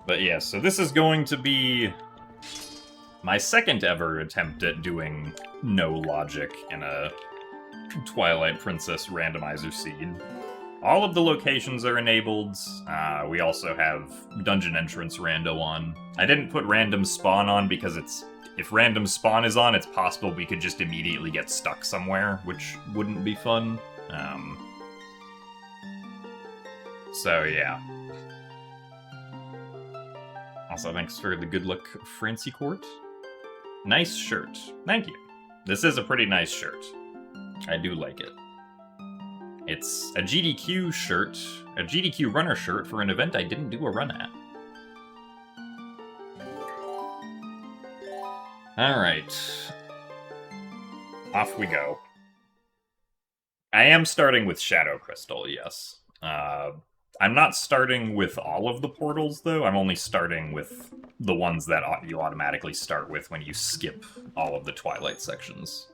But yeah, so this is going to be my second ever attempt at doing no logic in a Twilight Princess randomizer seed. All of the locations are enabled. We also have dungeon entrance rando on. I didn't put random spawn on because if random spawn is on, it's possible we could just immediately get stuck somewhere, which wouldn't be fun. So yeah. Also, thanks for the good luck, Francie Court. Nice shirt. Thank you. This is a pretty nice shirt. I do like it. It's a GDQ shirt, a GDQ runner shirt for an event I didn't do a run at. Alright. Off we go. I am starting with Shadow Crystal, yes. I'm not starting with all of the portals, though. I'm only starting with the ones that you automatically start with when you skip all of the Twilight sections.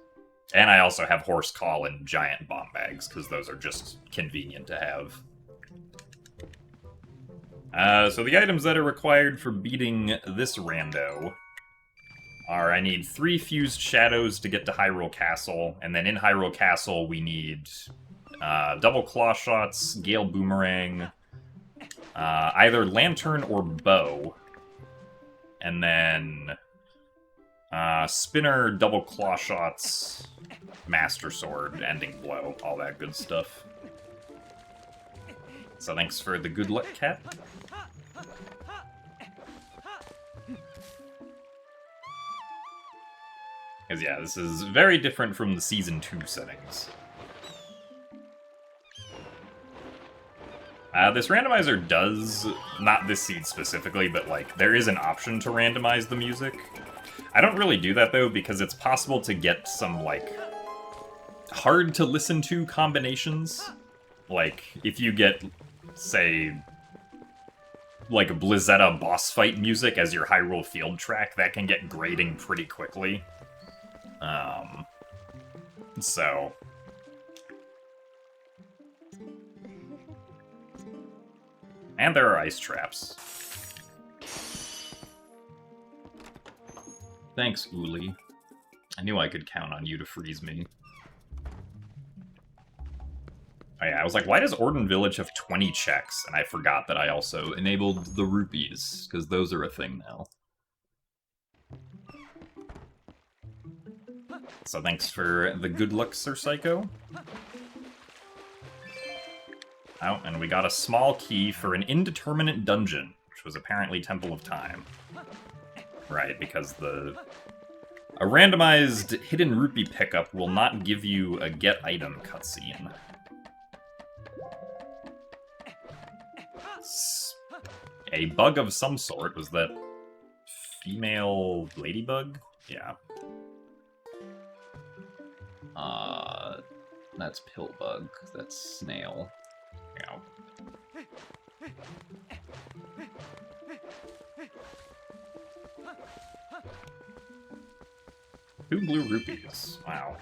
And I also have Horse Call and Giant Bomb Bags, because those are just convenient to have. So the items that are required for beating this rando are I need 3 Fused Shadows to get to Hyrule Castle, and then in Hyrule Castle we need double Clawshots, Gale Boomerang, either Lantern or Bow, and then Spinner, double Clawshots, Master Sword, Ending Blow, all that good stuff. So thanks for the good luck, cat. Because yeah, this is very different from the Season 2 settings. This randomizer does, not this seed specifically, but like, there is an option to randomize the music. I don't really do that though, because it's possible to get some, like, hard to listen to combinations. Like, if you get, say, like Blizzetta boss fight music as your Hyrule Field track, that can get grating pretty quickly. So... And there are ice traps. Thanks, Uli. I knew I could count on you to freeze me. Oh yeah, I was like, why does Orden Village have 20 checks? And I forgot that I also enabled the rupees, because those are a thing now. So thanks for the good luck, Sir Psycho. Oh, and we got a small key for an indeterminate dungeon, which was apparently Temple of Time. Right, because a randomized hidden rupee pickup will not give you a get item cutscene. It's a bug of some sort. Was that female ladybug? Yeah. That's Pillbug. That's Snail. Yeah. 2 blue rupees. Wow.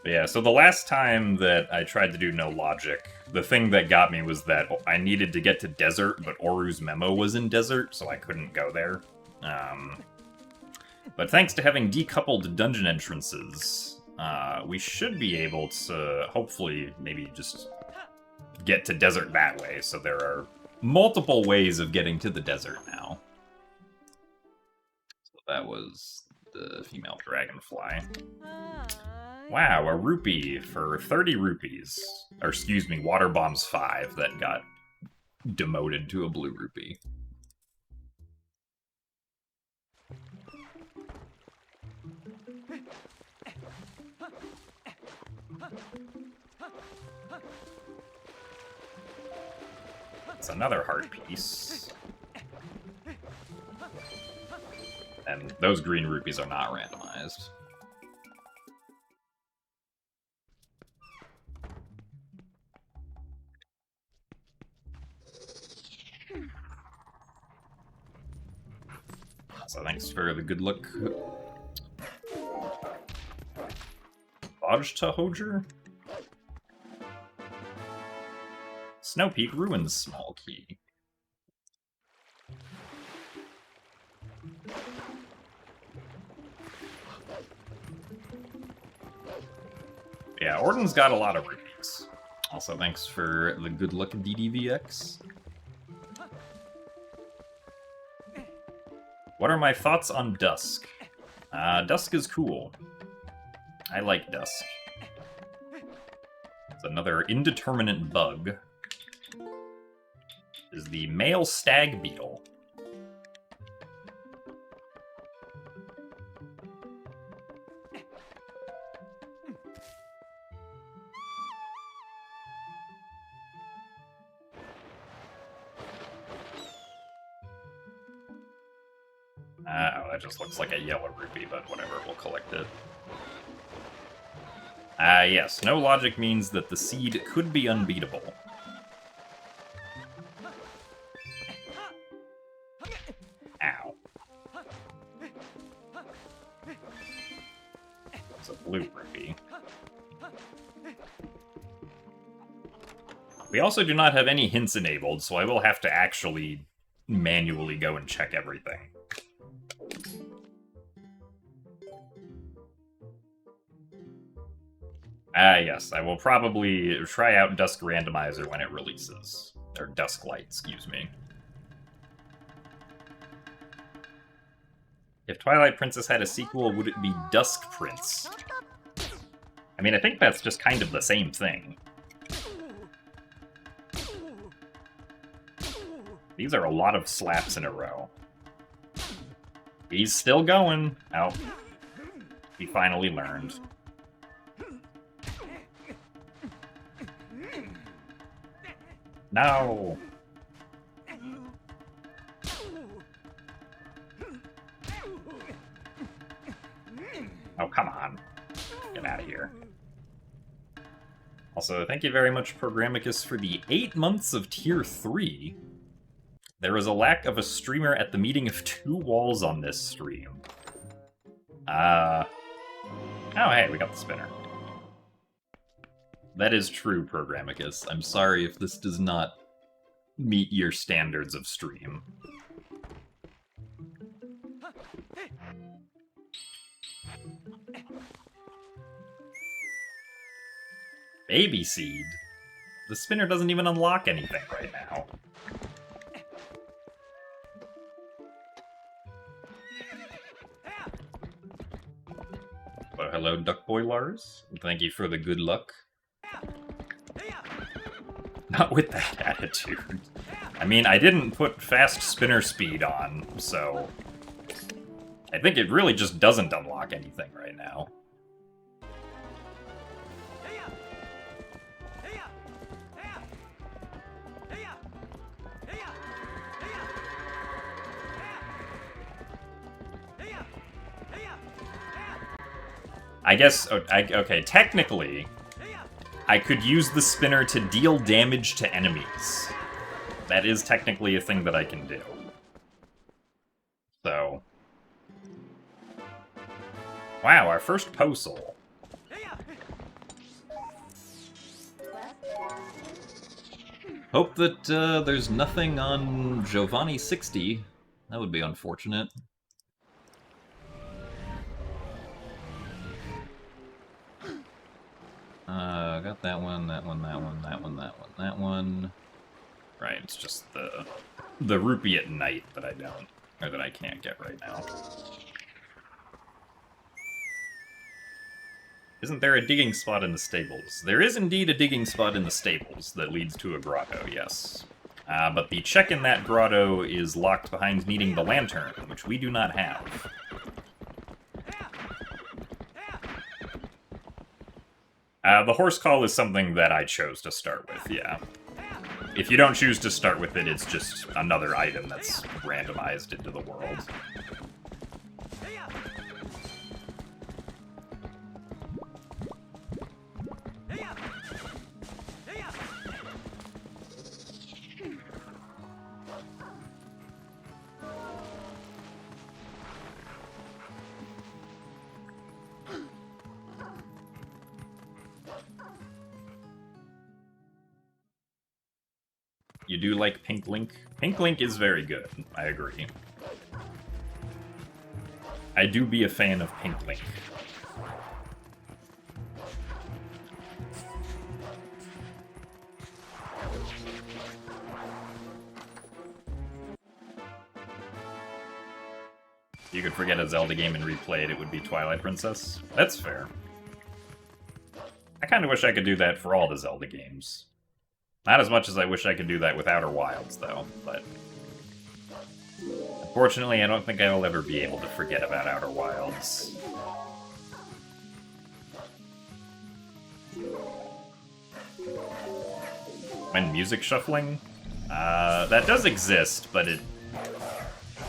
But yeah, so the last time that I tried to do no logic, the thing that got me was that I needed to get to Desert, but Oru's memo was in Desert, so I couldn't go there. But thanks to having decoupled dungeon entrances, we should be able to, hopefully, maybe just get to Desert that way, so there are multiple ways of getting to the desert now. So that was the female dragonfly. Wow, a rupee for 30 rupees. Or excuse me, Water Bomb's 5 that got demoted to a blue rupee. It's another heart piece. And those green rupees are not randomized. So thanks for the good luck. Bajta Hojer? Snow Peak Ruins small key. Yeah, Orden's got a lot of rupees. Also, thanks for the good luck DDVX. What are my thoughts on Dusk? Dusk is cool. I like Dusk. It's another indeterminate bug. Is the male stag beetle. Oh, that just looks like a yellow rupee, but whatever, we'll collect it. Yes, no logic means that the seed could be unbeatable. Ow. It's a blue rupee. We also do not have any hints enabled, so I will have to actually manually go and check everything. Yes, I will probably try out Dusk Randomizer when it releases. Or Dusk Light, excuse me. If Twilight Princess had a sequel, would it be Dusk Prince? I mean, I think that's just kind of the same thing. These are a lot of slaps in a row. He's still going. Oh. He finally learned. No! Oh, come on. Get out of here. Also, thank you very much, Programmicus, for the 8 months of Tier 3. There is a lack of a streamer at the meeting of 2 walls on this stream. Oh, hey, we got the spinner. That is true, Programmicus. I'm sorry if this does not meet your standards of stream. Baby Seed? The spinner doesn't even unlock anything right now. Well, hello, Duckboy Lars. Thank you for the good luck. Not with that attitude. I mean, I didn't put fast spinner speed on, so I think it really just doesn't unlock anything right now. I guess, okay, technically, I could use the spinner to deal damage to enemies. That is technically a thing that I can do. So. Wow, our first Posel. Hope that there's nothing on Giovanni 60. That would be unfortunate. Got that one, that one, that one, that one, that one, that one. Right, it's just the rupee at night that I don't, or that I can't get right now. Isn't there a digging spot in the stables? There is indeed a digging spot in the stables that leads to a grotto, yes. But the check in that grotto is locked behind needing the lantern, which we do not have. The horse call is something that I chose to start with, yeah. If you don't choose to start with it, it's just another item that's randomized into the world. You do like Pink Link? Pink Link is very good, I agree. I do be a fan of Pink Link. You could forget a Zelda game and replay it, it would be Twilight Princess. That's fair. I kind of wish I could do that for all the Zelda games. Not as much as I wish I could do that with Outer Wilds, though, but... Unfortunately, I don't think I'll ever be able to forget about Outer Wilds. When music shuffling? That does exist, but it...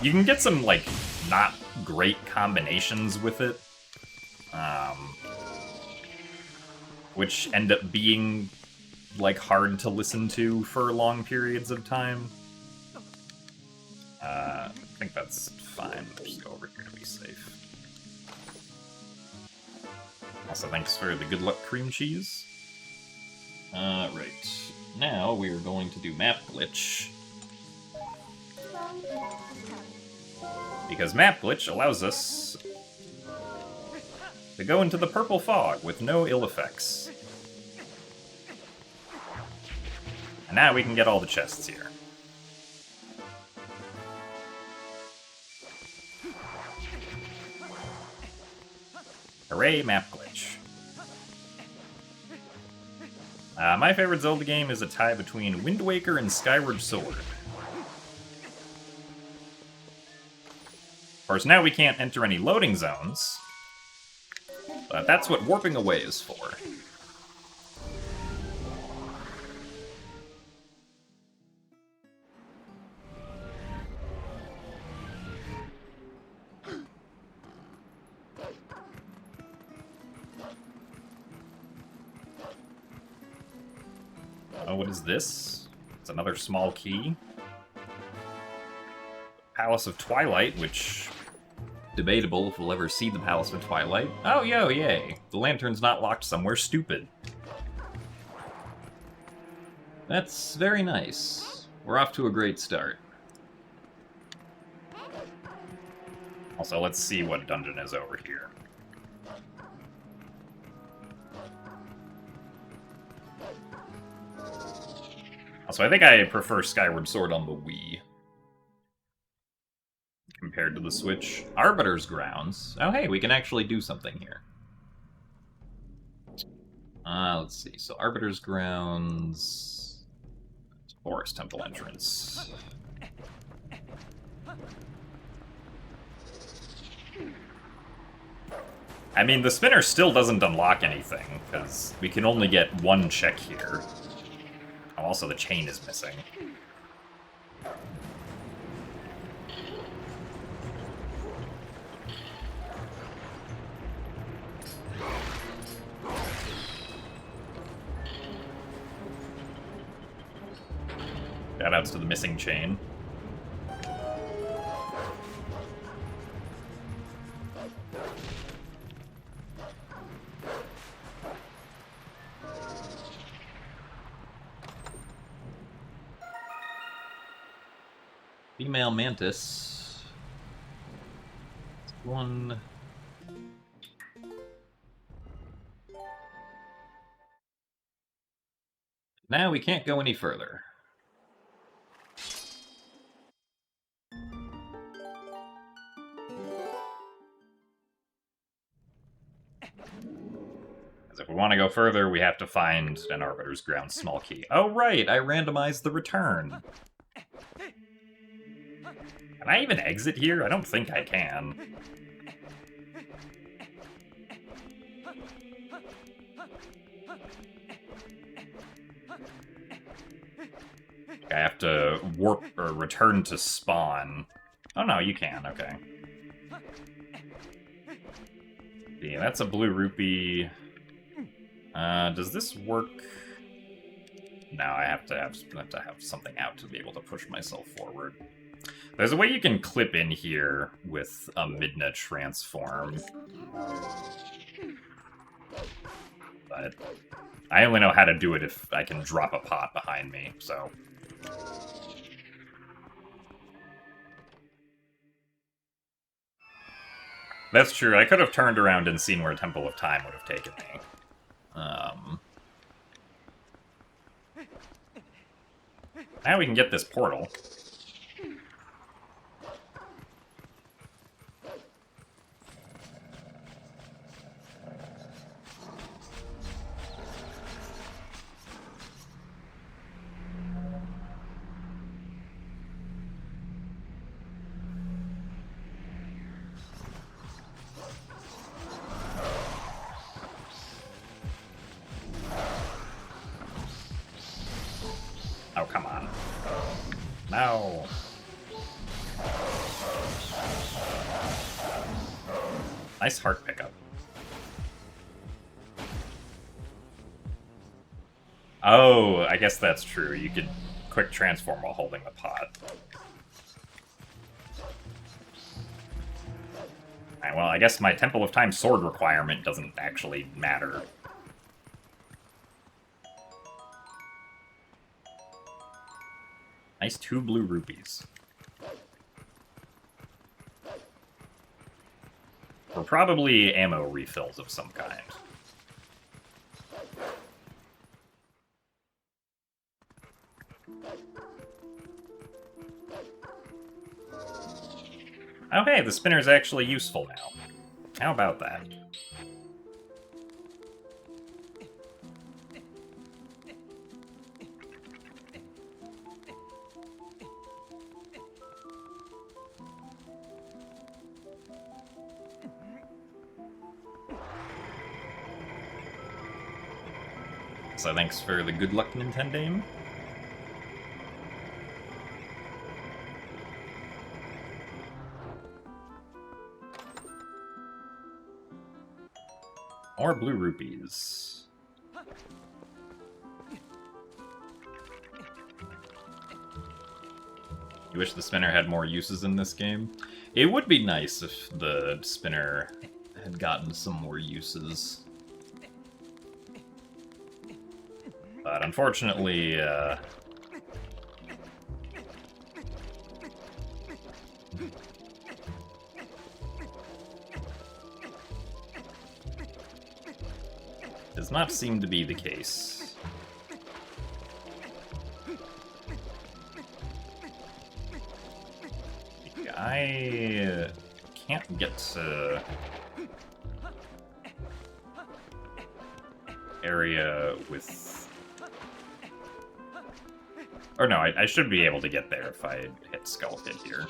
You can get some, like, not great combinations with it. Which end up being, like, hard to listen to for long periods of time. I think that's fine. I'll just go over here to be safe. Also, thanks for the good luck cream cheese. Right. Now we are going to do map glitch. Because map glitch allows us to go into the purple fog with no ill effects. And now we can get all the chests here. Hooray, map glitch. My favorite Zelda game is a tie between Wind Waker and Skyward Sword. Of course, now we can't enter any loading zones, but that's what warping away is for. Oh, what is this? It's another small key. Palace of Twilight, which... Debatable if we'll ever see the Palace of Twilight. Oh, yo, yay. The lantern's not locked somewhere stupid. That's very nice. We're off to a great start. Also, let's see what dungeon is over here. Also, I think I prefer Skyward Sword on the Wii compared to the Switch. Arbiter's Grounds. Oh, hey, we can actually do something here. Let's see. So, Arbiter's Grounds... Forest Temple entrance. I mean, the spinner still doesn't unlock anything, because we can only get one check here. Oh, also, the chain is missing. Shoutouts to the missing chain. Female mantis. One. Now we can't go any further. If we want to go further, we have to find an Arbiter's Ground small key. Oh, right, I randomized the return. Can I even exit here? I don't think I can. I have to warp or return to spawn. Oh no, you can, okay. Yeah, that's a blue rupee. Does this work? No, I have to have something out to be able to push myself forward. There's a way you can clip in here with a Midna transform. But I only know how to do it if I can drop a pot behind me, so That's true. I could have turned around and seen where Temple of Time would have taken me. Now we can get this portal. Oh, come on. No. Nice heart pickup. Oh, I guess that's true. You could quick transform while holding the pot. Alright, well, I guess my Temple of Time sword requirement doesn't actually matter. Nice 2 blue rupees. Or probably ammo refills of some kind. Oh hey, the spinner's actually useful now. How about that? So thanks for the good luck, Nintendo. More blue rupees. You wish the spinner had more uses in this game? It would be nice if the spinner had gotten some more uses. But unfortunately, does not seem to be the case. I can't get to area with... Or no, I should be able to get there if I hit Skull Hit here.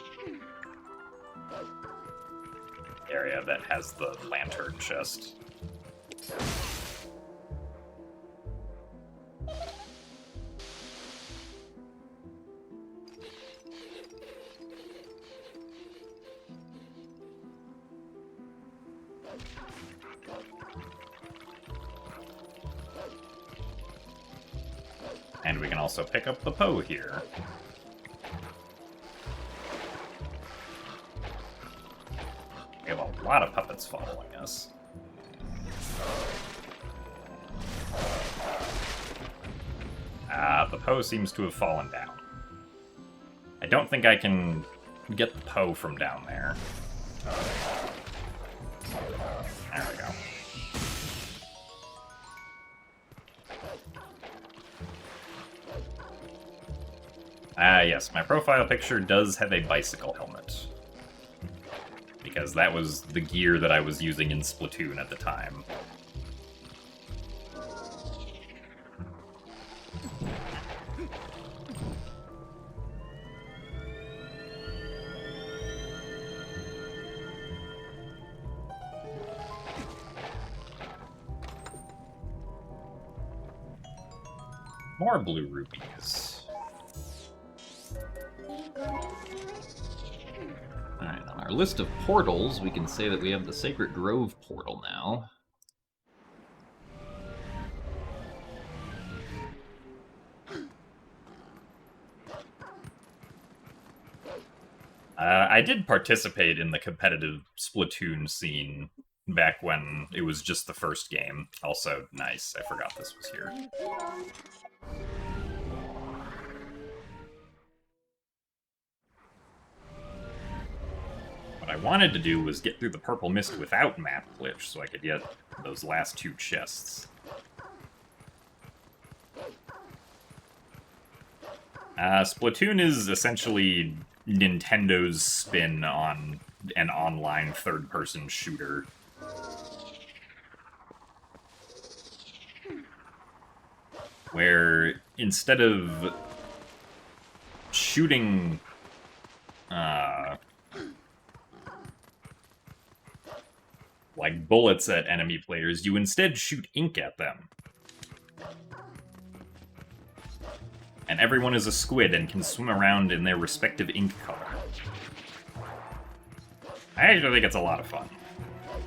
Area that has the lantern chest. And we can also pick up the Poe here. We have a lot of puppets following us. The Poe seems to have fallen down. I don't think I can get the Poe from down there. There we go. Yes, my profile picture does have a bicycle helmet. Because that was the gear that I was using in Splatoon at the time. More blue rupees. Alright, on our list of portals, we can say that we have the Sacred Grove portal now. I did participate in the competitive Splatoon scene back when it was just the first game. Also, nice, I forgot this was here. I wanted to do was get through the purple mist without map glitch, so I could get those last 2 chests. Splatoon is essentially Nintendo's spin on an online third-person shooter. Where instead of shooting like bullets at enemy players, you instead shoot ink at them. And everyone is a squid and can swim around in their respective ink color. I actually think it's a lot of fun.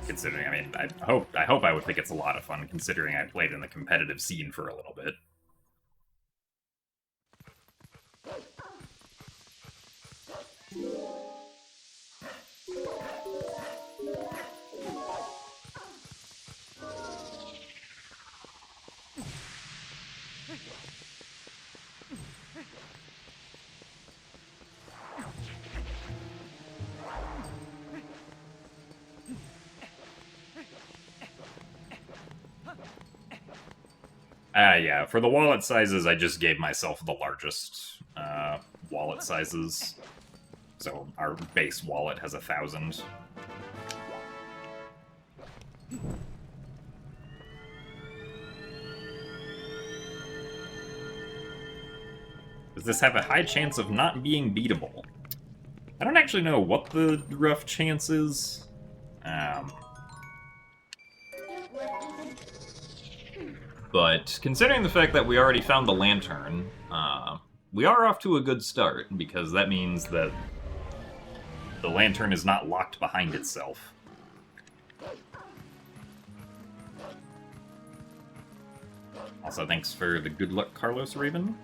Considering, I mean, I hope I would think it's a lot of fun, considering I played in the competitive scene for a little bit. Yeah, for the wallet sizes, I just gave myself the largest wallet sizes. So our base wallet has 1,000. Does this have a high chance of not being beatable? I don't actually know what the rough chance is. But considering the fact that we already found the lantern, we are off to a good start, because that means that the lantern is not locked behind itself. Also, thanks for the good luck, Carlos Raven.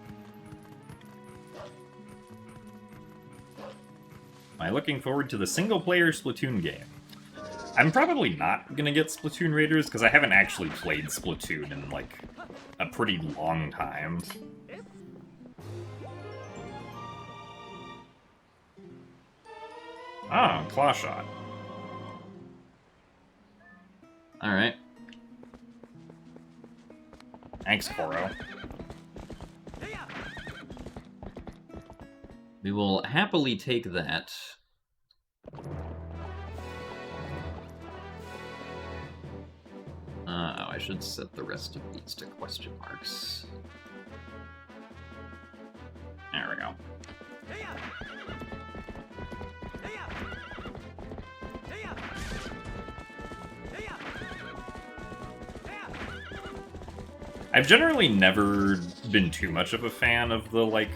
Am I looking forward to the single-player Splatoon game? I'm probably not gonna get Splatoon Raiders, because I haven't actually played Splatoon in, like, a pretty long time. Ah, Clawshot. Alright. Thanks, Koro. We will happily take that. I should set the rest of these to question marks. There we go. I've generally never been too much of a fan of the, like,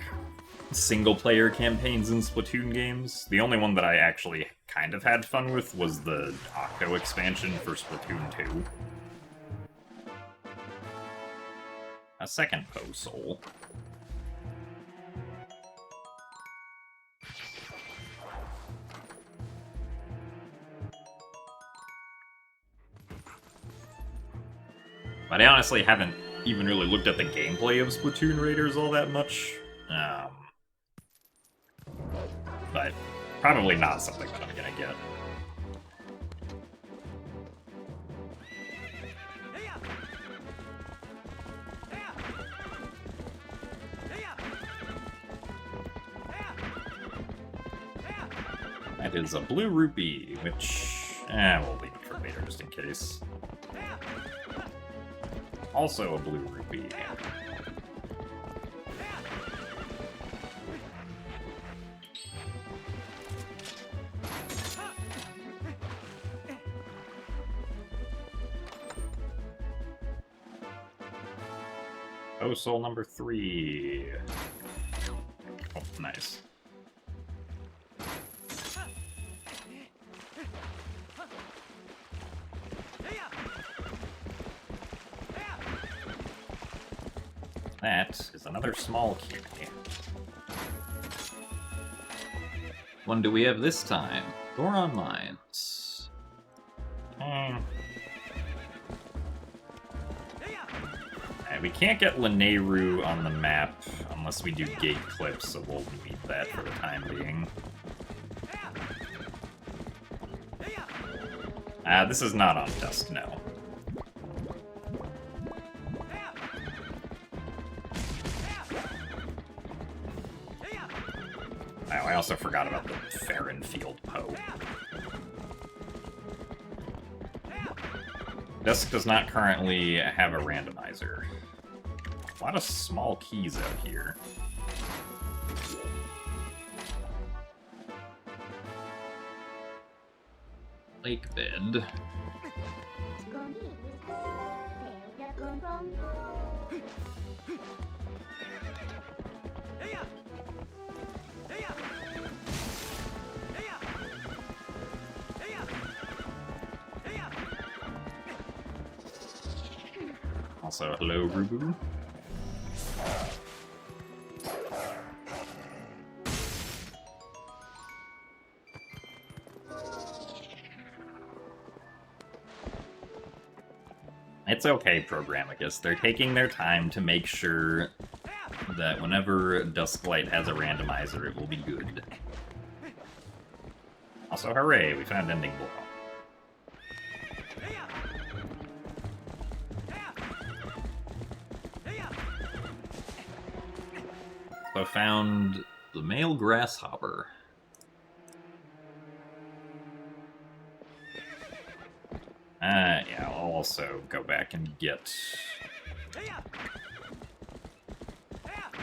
single-player campaigns in Splatoon games. The only one that I actually kind of had fun with was the Octo expansion for Splatoon 2. A second Poe Soul. But I honestly haven't even really looked at the gameplay of Splatoon Raiders all that much. But probably not something that I'm gonna get. That is a blue rupee, which... we'll leave it for later, just in case. Also a blue rupee. Oh, soul number 3. Oh, nice. That is another small key. What do we have this time? Goron Mines. We can't get Lanayru on the map unless we do gate clips, so we'll leave that for the time being. This is not on Dusk, no. Oh, I also forgot about the Farron Field Poe. Dusk does not currently have a randomizer. A lot of small keys out here. Lake bed. Also, hello, Rubu. It's okay, Programmicus. They're taking their time to make sure that whenever Dusklight has a randomizer, it will be good. Also, hooray, we found Ending Blow. So I found the male grasshopper. Yeah, I'll also go back and get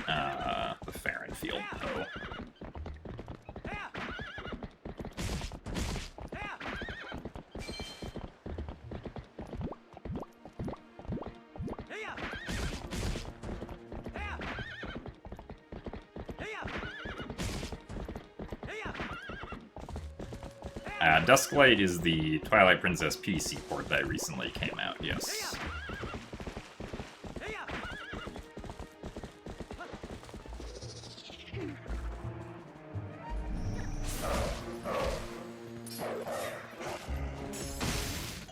the Farron Field Poe. Dusklight is the Twilight Princess PC port that recently came out, yes.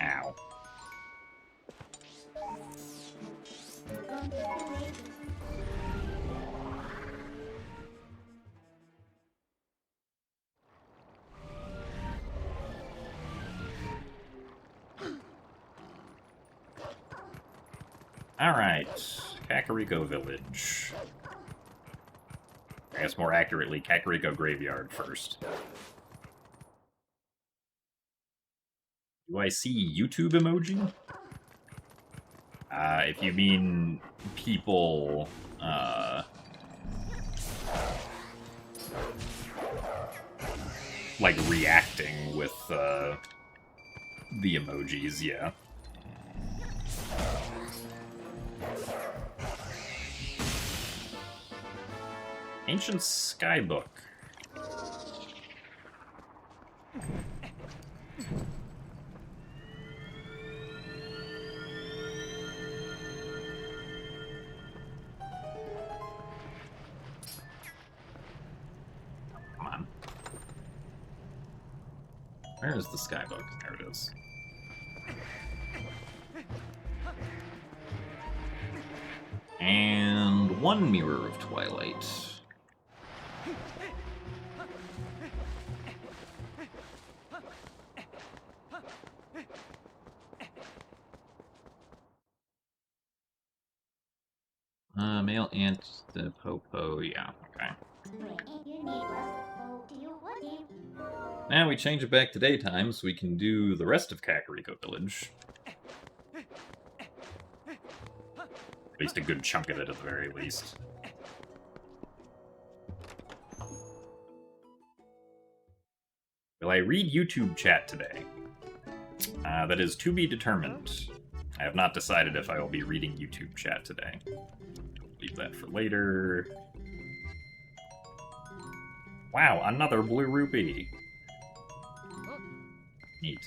Ow. Alright, Kakariko Village. I guess more accurately, Kakariko Graveyard first. Do I see YouTube emoji? If you mean people, like reacting with, the emojis, yeah. Ancient Skybook. Come on. Where is the Skybook? There it is. And one Mirror of Twilight. Male ant, the popo, yeah, okay. Now we change it back to daytime so we can do the rest of Kakariko Village. At least a good chunk of it at the very least. Will I read YouTube chat today? That is to be determined. I have not decided if I will be reading YouTube chat today. Leave that for later. Wow, another blue rupee. Neat.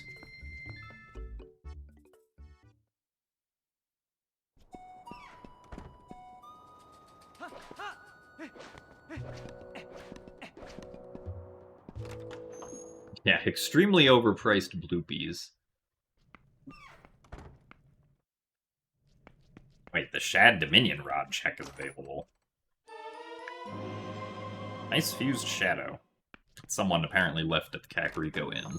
Yeah, extremely overpriced bloopies. Wait, the Shad Dominion Rod check is available. Nice fused shadow. Someone apparently left at the Kakariko Inn.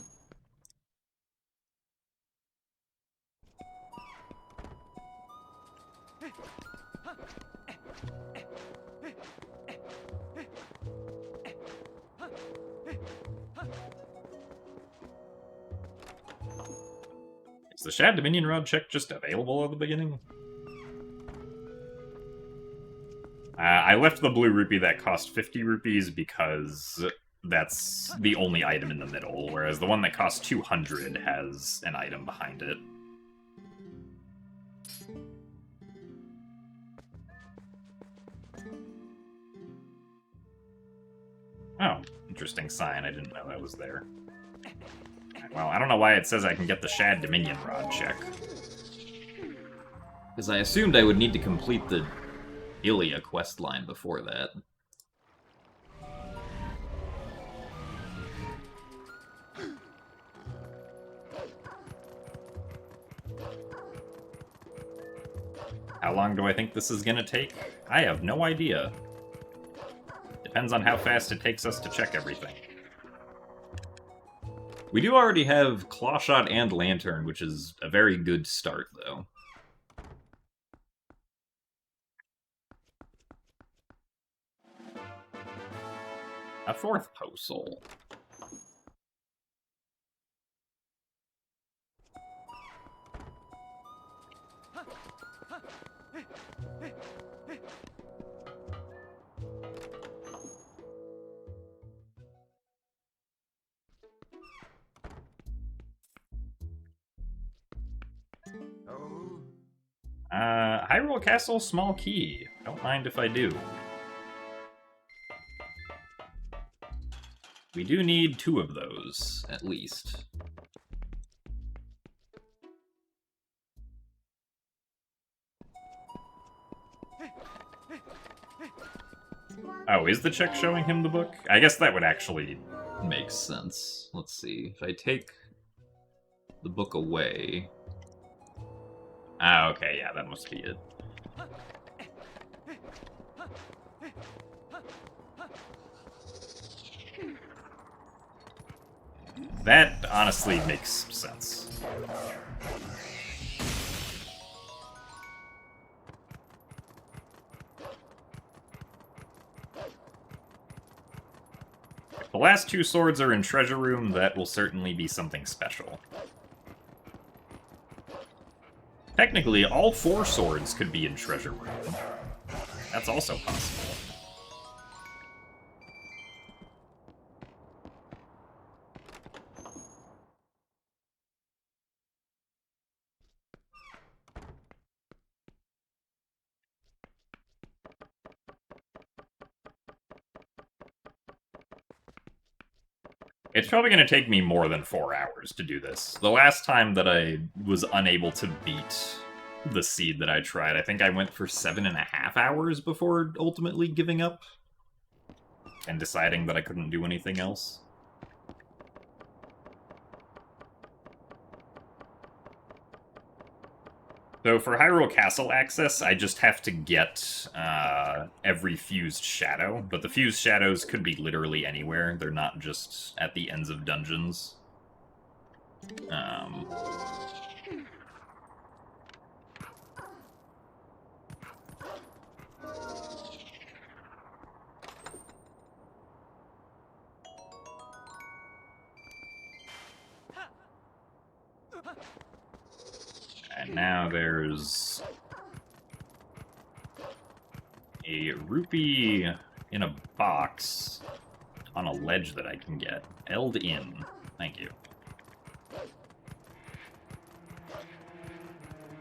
Is the Shad Dominion Rod check just available at the beginning? I left the blue rupee that cost 50 rupees because that's the only item in the middle, whereas the one that costs 200 has an item behind it. Oh, interesting sign. I didn't know that was there. Well, I don't know why it says I can get the Shad Dominion Rod check. Because I assumed I would need to complete the Ilia questline before that. How long do I think this is gonna take? I have no idea. Depends on how fast it takes us to check everything. We do already have Clawshot and Lantern, which is a very good start, though. A fourth Posol. Hyrule Castle, small key. Don't mind if I do. We do need 2 of those, at least. Oh, is the check showing him the book? I guess that would actually make sense. Let's see. If I take the book away... Ah, okay, yeah, that must be it. That honestly makes sense. If the last 2 swords are in Treasure Room, that will certainly be something special. Technically, all 4 swords could be in Treasure Room. That's also possible. It's probably going to take me more than 4 hours to do this. The last time that I was unable to beat the seed that I tried, I think I went for 7.5 hours before ultimately giving up and deciding that I couldn't do anything else. So for Hyrule Castle access, I just have to get every fused shadow, but the fused shadows could be literally anywhere. They're not just at the ends of dungeons. And now there's a rupee in a box on a ledge that I can get. Eld in. Thank you.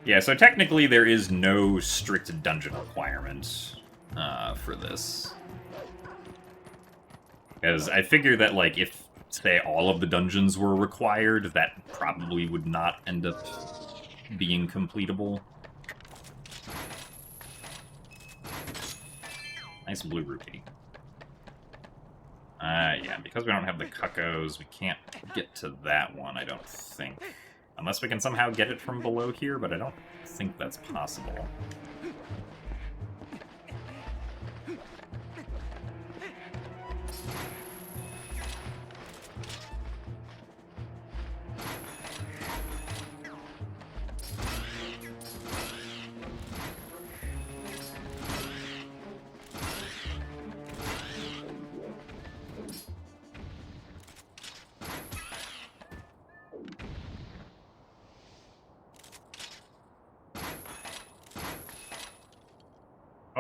Yeah, so technically there is no strict dungeon requirement for this. Because I figure that, like, if, say, all of the dungeons were required, that probably would not end up being completable. Nice blue rupee. Yeah, because we don't have the cuckoos, we can't get to that one, I don't think. Unless we can somehow get it from below here, but I don't think that's possible.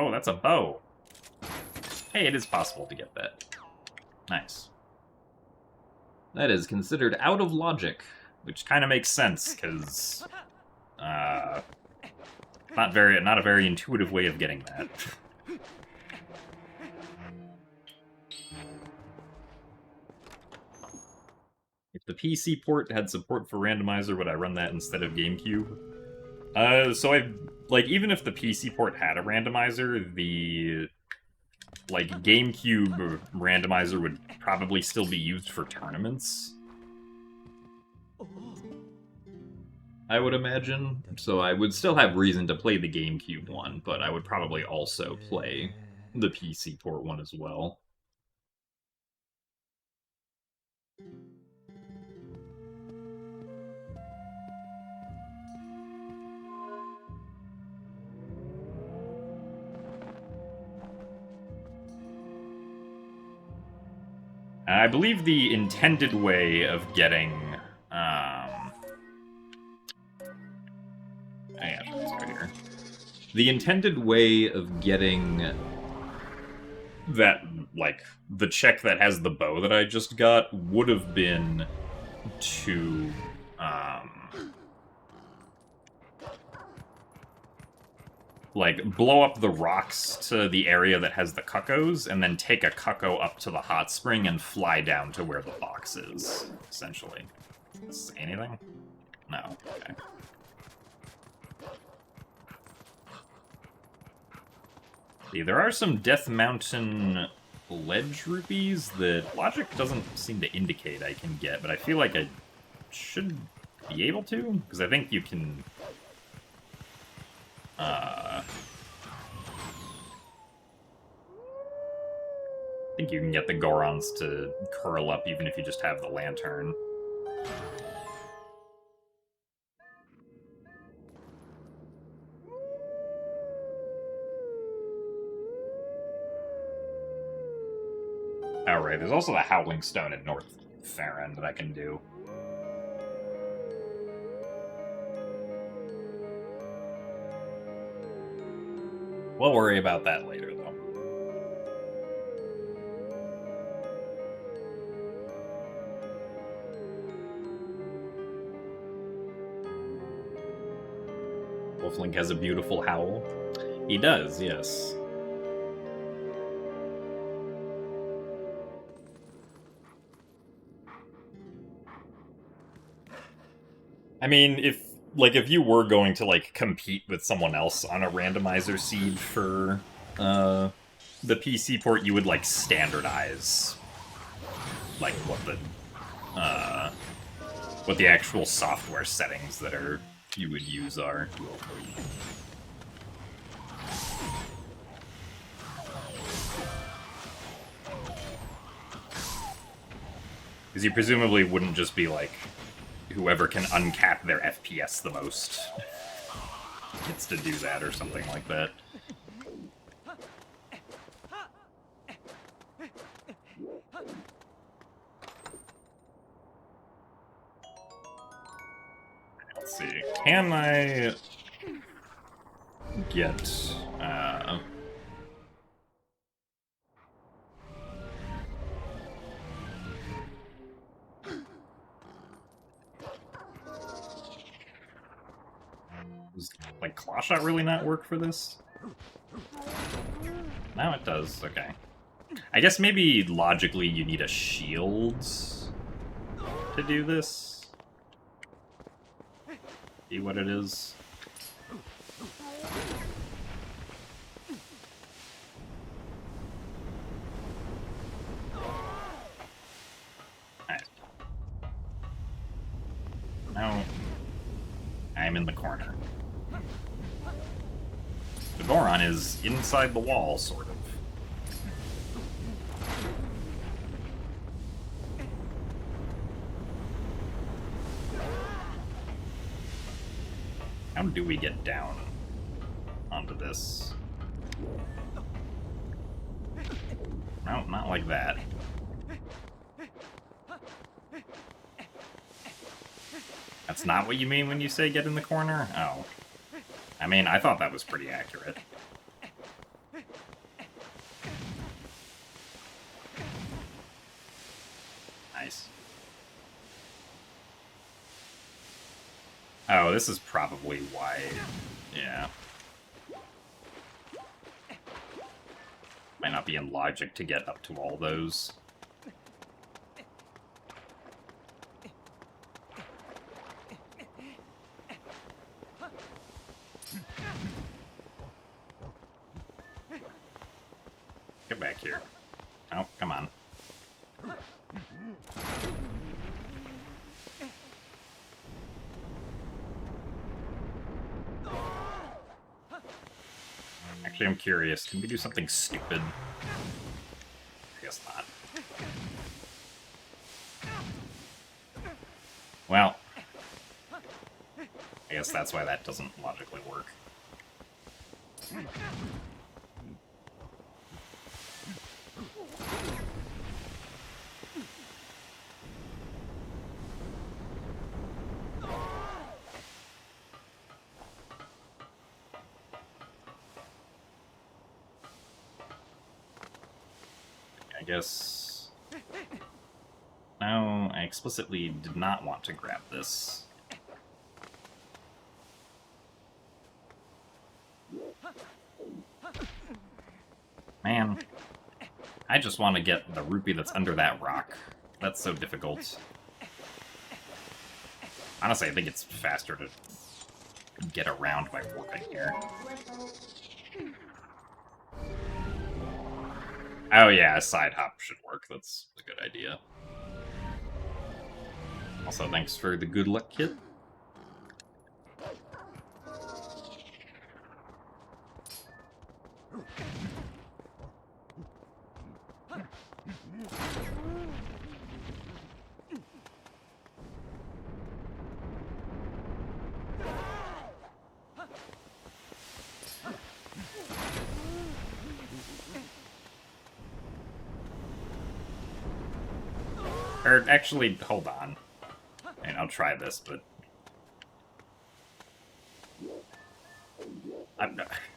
Oh, that's a bow. Hey, it is possible to get that. Nice. That is considered out of logic, which kind of makes sense, because... not a very intuitive way of getting that. If the PC port had support for Randomizer, would I run that instead of GameCube? Even if the PC port had a randomizer, the GameCube randomizer would probably still be used for tournaments, I would imagine. So I would still have reason to play the GameCube one, but I would probably also play the PC port one as well. I believe the intended way of getting, here. The intended way of getting that, the check that has the bow that I just got would have been to, blow up the rocks to the area that has the cuckoos, and then take a cuckoo up to the hot spring and fly down to where the box is, essentially. Anything? No. Okay. See, there are some Death Mountain ledge rupees that logic doesn't seem to indicate I can get, but I feel like I should be able to, because I think you can... I think you can get the Gorons to curl up even if you just have the lantern. Oh, right, there's also the Howling Stone at North Farron that I can do. We'll worry about that later, though. Wolflink has a beautiful howl. He does, yes. I mean, if you were going to, compete with someone else on a randomizer seed for, the PC port, you would, standardize, what the actual software settings that you would use are. Because you presumably wouldn't just be, whoever can uncap their FPS the most gets to do that or something like that. Let's see. Can I get... Does, Clawshot really not work for this? Now it does, okay. I guess maybe logically you need a shield to do this. See what it is. Alright. Now I'm in the corner. The Goron is inside the wall, sort of. How do we get down onto this? No, not like that. That's not what you mean when you say get in the corner? Oh. I mean, I thought that was pretty accurate. Nice. Oh, this is probably why... Yeah. Might not be in logic to get up to all those. Get back here. Oh, come on. Actually, I'm curious. Can we do something stupid? I guess not. Well, I guess that's why that doesn't logically work. I guess... No, I explicitly did not want to grab this. Man, I just want to get the rupee that's under that rock. That's so difficult. Honestly, I think it's faster to get around by warping here. Oh yeah, a side hop should work. That's a good idea. Also, thanks for the good luck kit. Or actually, hold on. And I'll try this, but...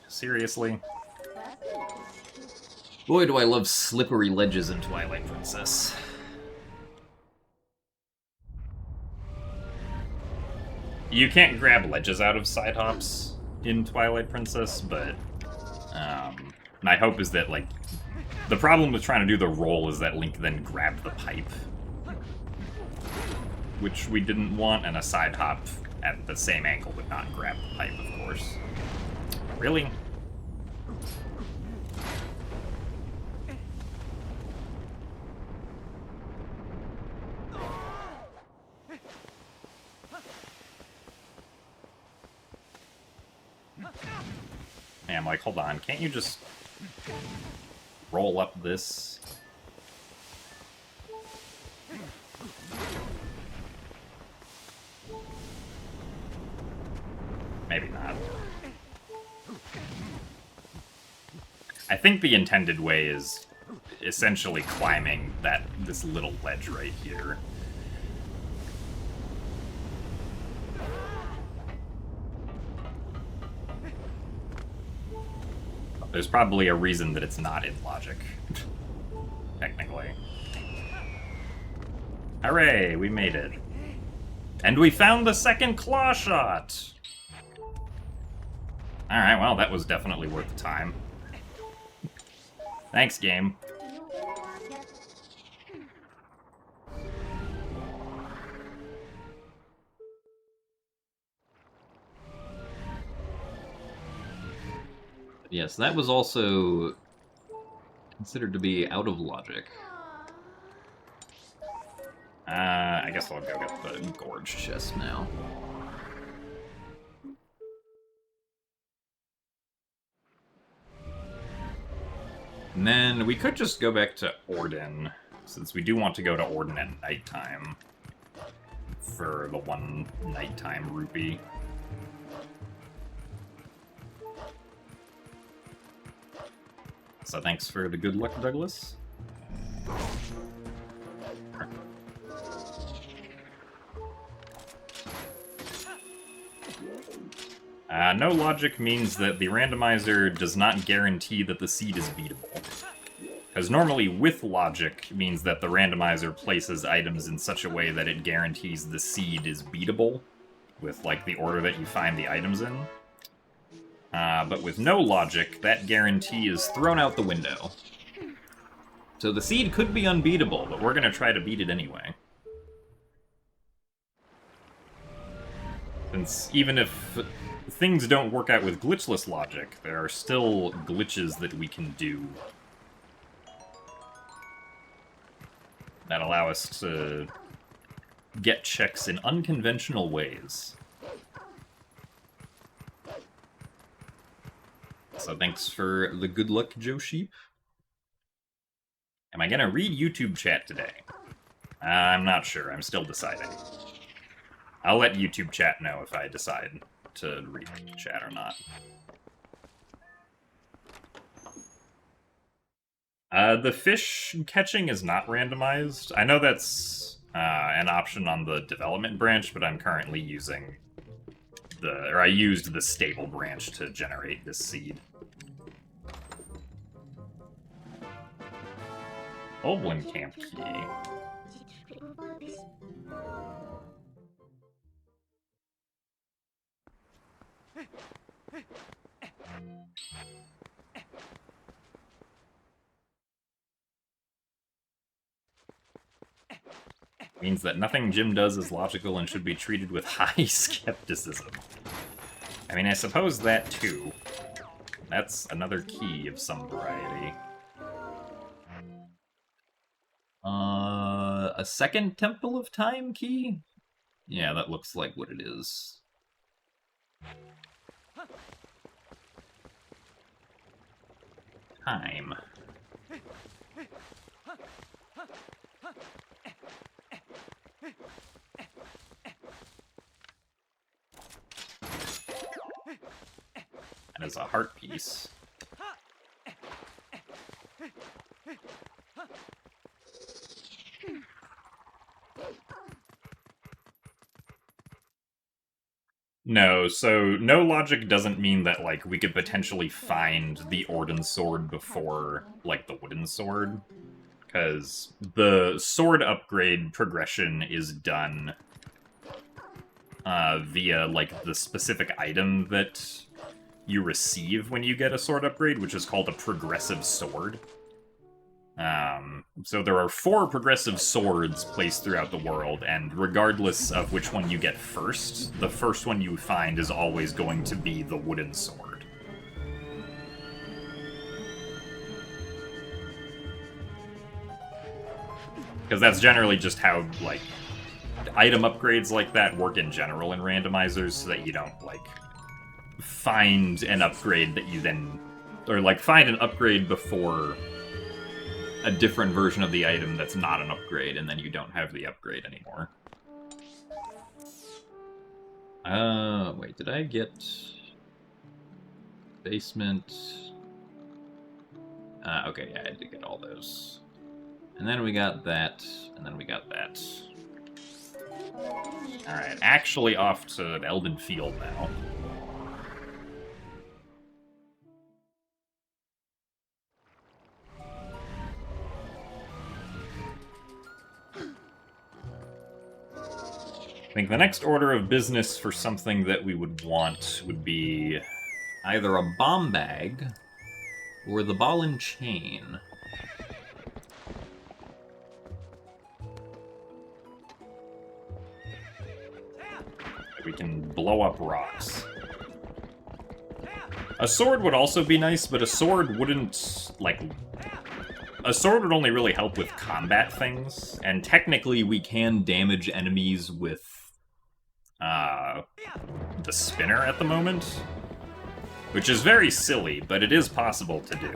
seriously? Boy, do I love slippery ledges in Twilight Princess. You can't grab ledges out of side hops in Twilight Princess, but... my hope is that, like... The problem with trying to do the roll is that Link then grabbed the pipe. Which we didn't want, and a side hop at the same angle would not grab the pipe, of course. Really? And I'm like, hold on, can't you just roll up this? Maybe not. I think the intended way is essentially climbing this little ledge right here. There's probably a reason that it's not in logic, technically. Hooray, we made it. And we found the second Clawshot! Alright, well, that was definitely worth the time. Thanks, game. Yes, that was also considered to be out of logic. I guess I'll go get the Gorge chest now. And then we could just go back to Orden, since we do want to go to Orden at nighttime for the one nighttime rupee. So thanks for the good luck, Douglas. No logic means that the randomizer does not guarantee that the seed is beatable. Because normally with logic means that the randomizer places items in such a way that it guarantees the seed is beatable with, like, the order that you find the items in. But with no logic, that guarantee is thrown out the window. So the seed could be unbeatable, but we're going to try to beat it anyway. Since even if things don't work out with glitchless logic, there are still glitches that we can do that allow us to get checks in unconventional ways. So thanks for the good luck, Joe Sheep. Am I gonna read YouTube chat today? I'm not sure. I'm still deciding. I'll let YouTube chat know if I decide to read chat or not. The fish catching is not randomized. I know that's an option on the development branch, but I'm currently using I used the stable branch to generate this seed. Oblin Camp Key. Means that nothing Jim does is logical and should be treated with high skepticism. I mean, I suppose that too. That's another key of some variety. A second Temple of Time key? Yeah, that looks like what it is. Time. That is a heart piece. No, so no logic doesn't mean that, like, we could potentially find the Orden sword before, like, the wooden sword. Because the sword upgrade progression is done via, like, the specific item that you receive when you get a sword upgrade, which is called a progressive sword. So there are 4 progressive swords placed throughout the world, and regardless of which one you get first, the first one you find is always going to be the wooden sword. Because that's generally just how, like, item upgrades like that work in general in randomizers, so that you don't, like, find an upgrade that you then... Or, like, find an upgrade before a different version of the item that's not an upgrade, and then you don't have the upgrade anymore. Wait, did I get... Basement... okay, yeah, I did get all those. And then we got that, and then we got that. Alright, actually off to Elden Field now. I think the next order of business for something that we would want would be either a bomb bag or the ball and chain. We can blow up rocks. A sword would also be nice, but a sword wouldn't, like... A sword would only really help with combat things, and technically we can damage enemies with the spinner at the moment, which is very silly, but it is possible to do.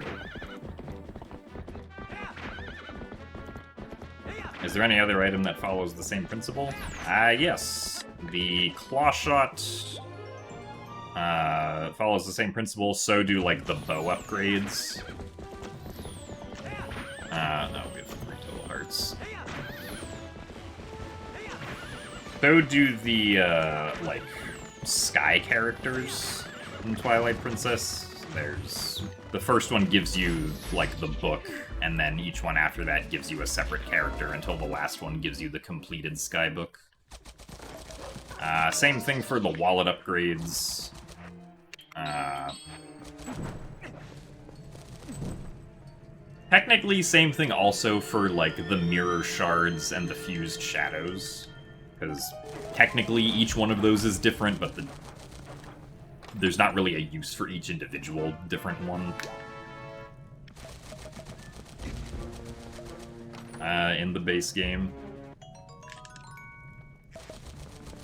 Is there any other item that follows the same principle? Yes. The Clawshot follows the same principle, so do, like, the bow upgrades. No, we have 3 total hearts. So do the, like, sky characters in Twilight Princess. There's... The first one gives you, like, the book, and then each one after that gives you a separate character until the last one gives you the completed Skybook. Same thing for the wallet upgrades. Technically, same thing also for, like, the mirror shards and the fused shadows. Because technically each one of those is different, but there's not really a use for each individual different one. In the base game.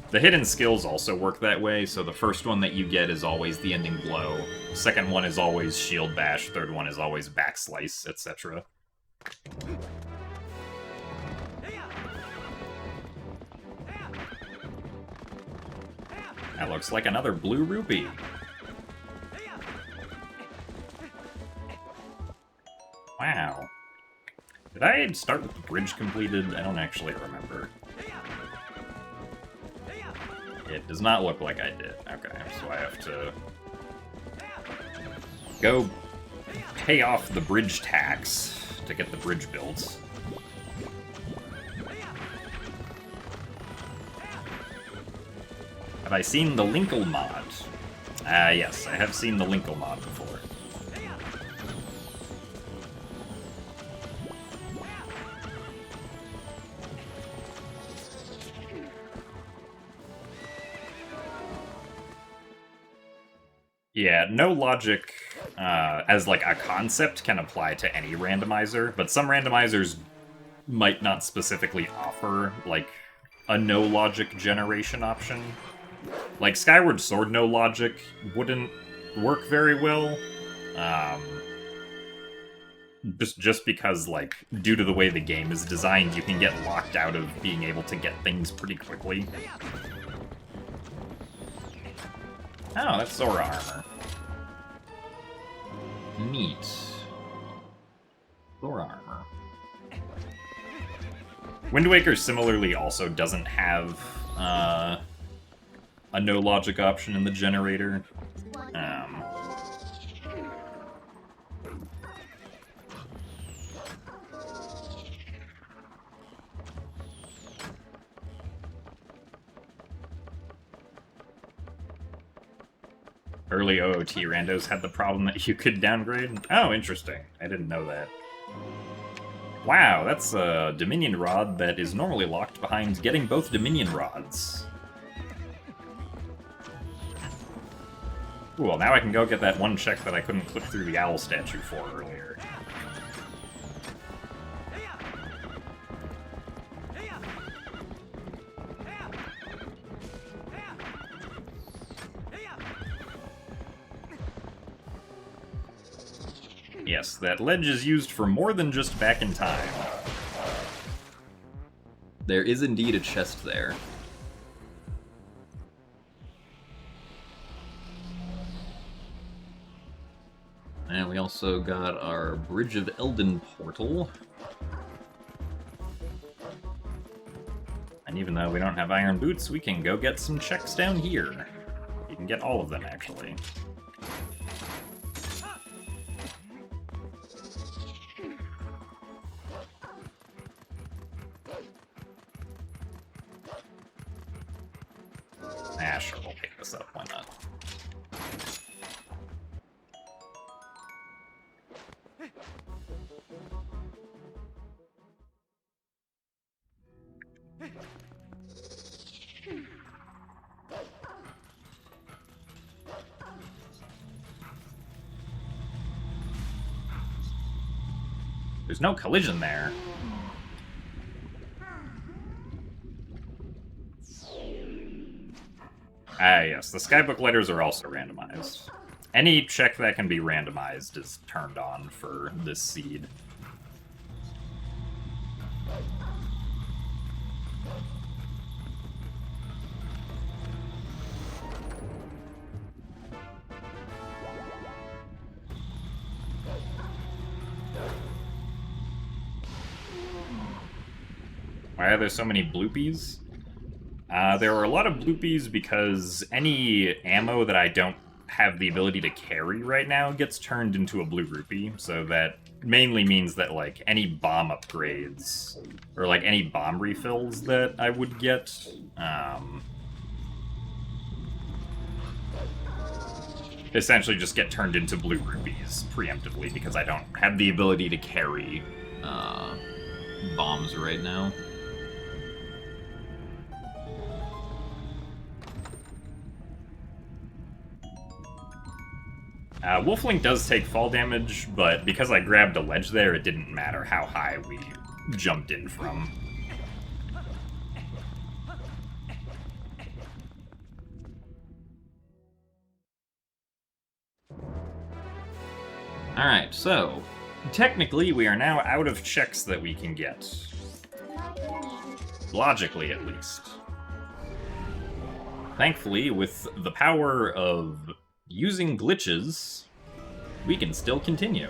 The hidden skills also work that way, so the first one that you get is always the ending blow, second one is always shield bash, third one is always back slice, etc. That looks like another blue rupee. Wow. Did I start with the bridge completed? I don't actually remember. It does not look like I did. Okay, so I have to go pay off the bridge tax to get the bridge built. Have I seen the Linkle mod? Yes, I have seen the Linkle mod before. Yeah, no logic as like a concept can apply to any randomizer, but some randomizers might not specifically offer like a no logic generation option. Like Skyward Sword no logic wouldn't work very well. Just because, like, due to the way the game is designed, you can get locked out of being able to get things pretty quickly. Oh, that's Zora armor. Neat. Zora armor. Wind Waker similarly also doesn't have a no logic option in the generator. Early OOT randos had the problem that you could downgrade? Oh, interesting. I didn't know that. Wow, that's a Dominion Rod that is normally locked behind getting both Dominion Rods. Ooh, well, now I can go get that one check that I couldn't click through the owl statue for earlier. Yes, that ledge is used for more than just back in time. There is indeed a chest there. And we also got our Bridge of Elden portal. And even though we don't have iron boots, we can go get some checks down here. You can get all of them, actually. Ah, sure, we'll pick this up, why not? There's no collision there. Ah, yes, the Skybook letters are also randomized. Any check that can be randomized is turned on for this seed. Why are there so many bloopies? There are a lot of bloopies because any ammo that I don't have the ability to carry right now gets turned into a blue rupee, so that mainly means that, like, any bomb upgrades, or, like, any bomb refills that I would get, essentially just get turned into blue rupees preemptively, because I don't have the ability to carry bombs right now. Wolflink does take fall damage, but because I grabbed a ledge there, it didn't matter how high we jumped in from. Alright, so technically we are now out of checks that we can get. Logically, at least. Thankfully, with the power of using glitches, we can still continue.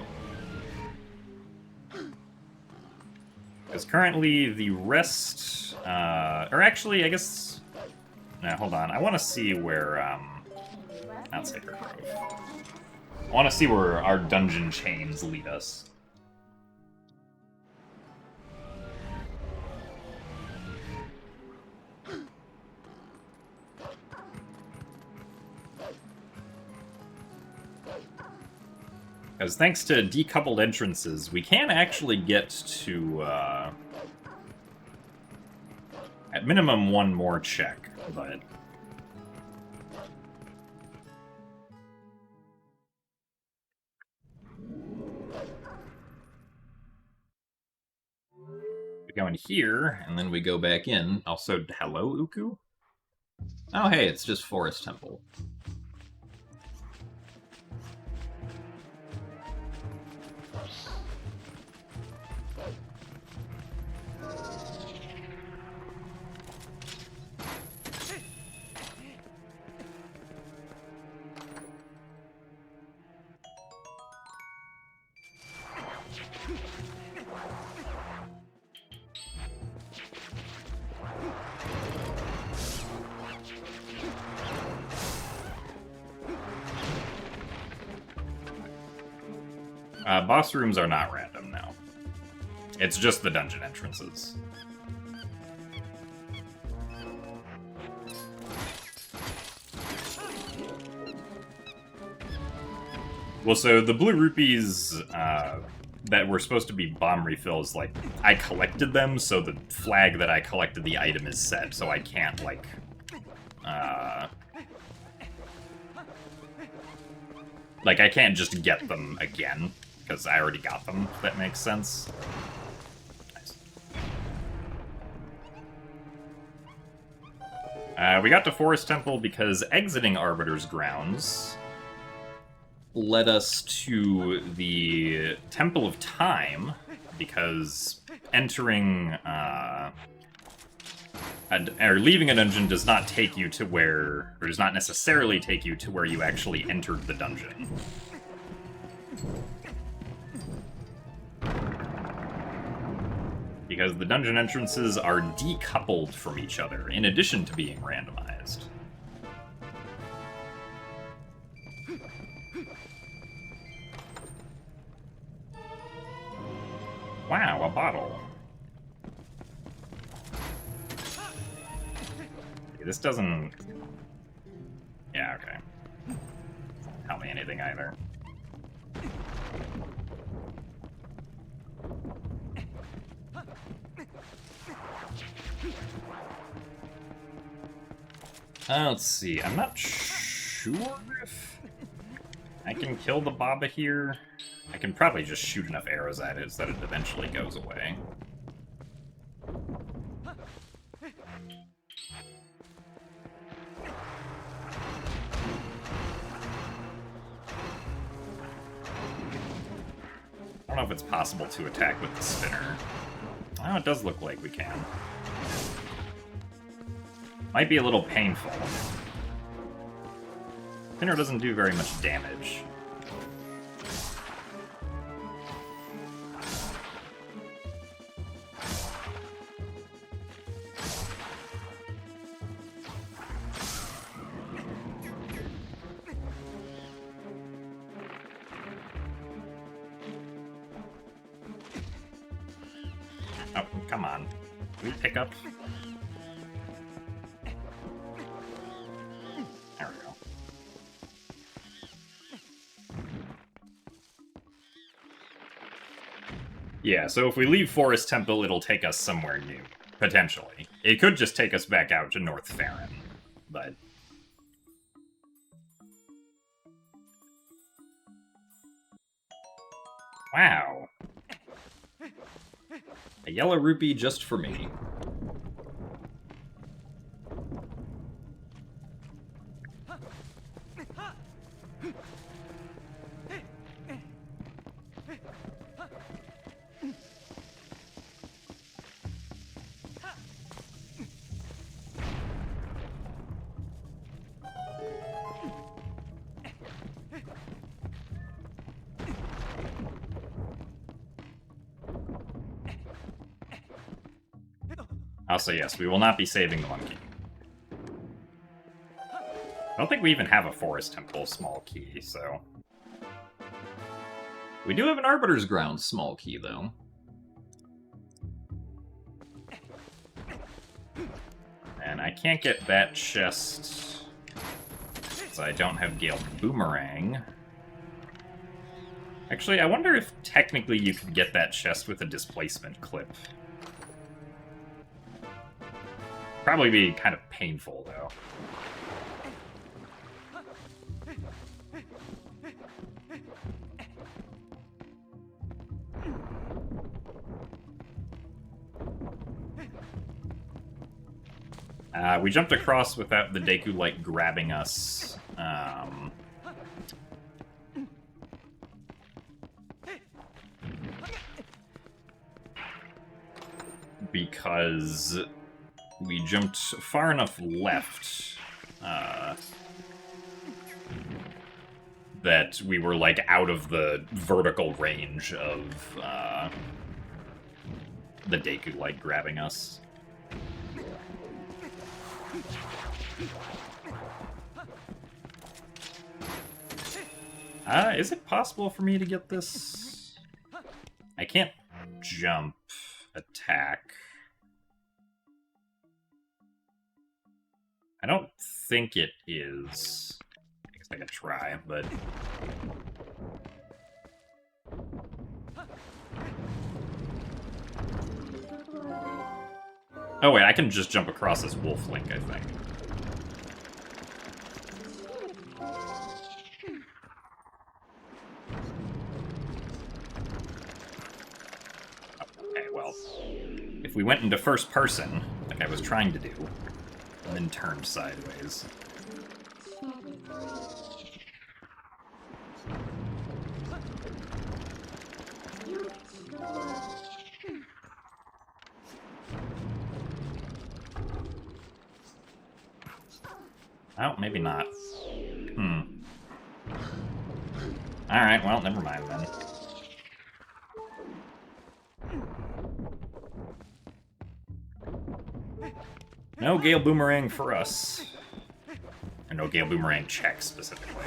Because currently the rest, or actually, I guess, no, hold on, I want to see where, not Sacred Grove. I want to see where our dungeon chains lead us. Because thanks to decoupled entrances, we can actually get to, at minimum, one more check, but... we go in here, and then we go back in. Also, hello, Uku? Oh, hey, it's just Forest Temple. Boss rooms are not random now. It's just the dungeon entrances. Well, so the blue rupees that were supposed to be bomb refills, like, I collected them, so the flag that I collected the item is set, so I can't, like, I can't just get them again, because I already got them, if that makes sense. Nice. We got to Forest Temple because exiting Arbiter's grounds led us to the Temple of Time, because entering, or leaving a dungeon does not take you to where, or does not necessarily take you to where you actually entered the dungeon. Because the dungeon entrances are decoupled from each other, in addition to being randomized. Wow, a bottle. This doesn't... Yeah, okay. Doesn't tell me anything either. Let's see, I'm not sure if I can kill the Baba here. I can probably just shoot enough arrows at it so that it eventually goes away. I don't know if it's possible to attack with the spinner. Oh, it does look like we can. Might be a little painful. Spinner doesn't do very much damage. Oh, come on. Can we pick up? There we go. Yeah, so if we leave Forest Temple, it'll take us somewhere new. Potentially. It could just take us back out to North Farron, but... Wow. A yellow rupee just for me. Also, yes, we will not be saving the monkey. I don't think we even have a Forest Temple small key, so... We do have an Arbiter's Ground small key, though. And I can't get that chest, because I don't have Gale Boomerang. Actually, I wonder if technically you could get that chest with a displacement clip. Probably be kind of painful, though. We jumped across without the Deku Light grabbing us. Because we jumped far enough left that we were, like, out of the vertical range of the Deku Light grabbing us. Is it possible for me to get this? I can't jump, attack. I don't think it is. I guess I could try, but... Oh wait, I can just jump across this Wolf Link, I think. Okay, well, if we went into first person, like I was trying to do, and then turned sideways. Oh, maybe not. Alright, well, never mind then. No Gale Boomerang for us. And no Gale Boomerang check, specifically.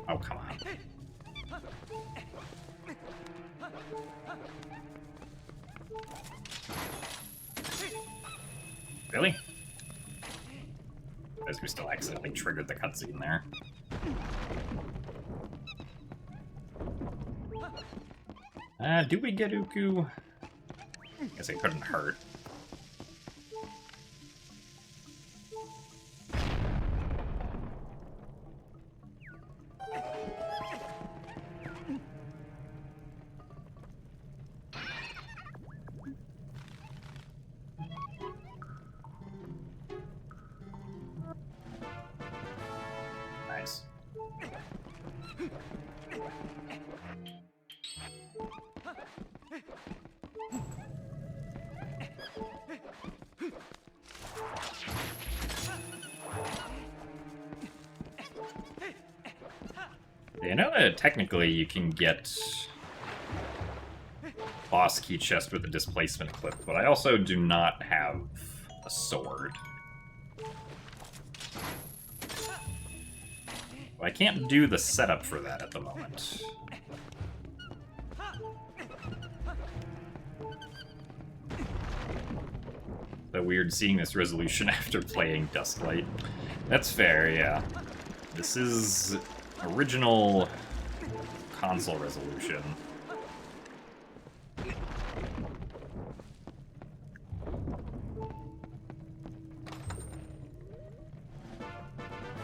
Oh, come on. Really? As we still accidentally triggered the cutscene there. Do we get Uku? Guess it couldn't hurt. Nice. You know that technically you can get boss key chest with a displacement clip, but I also do not have a sword. I can't do the setup for that at the moment. So weird seeing this resolution after playing Dusklight. That's fair, yeah. This is original console resolution.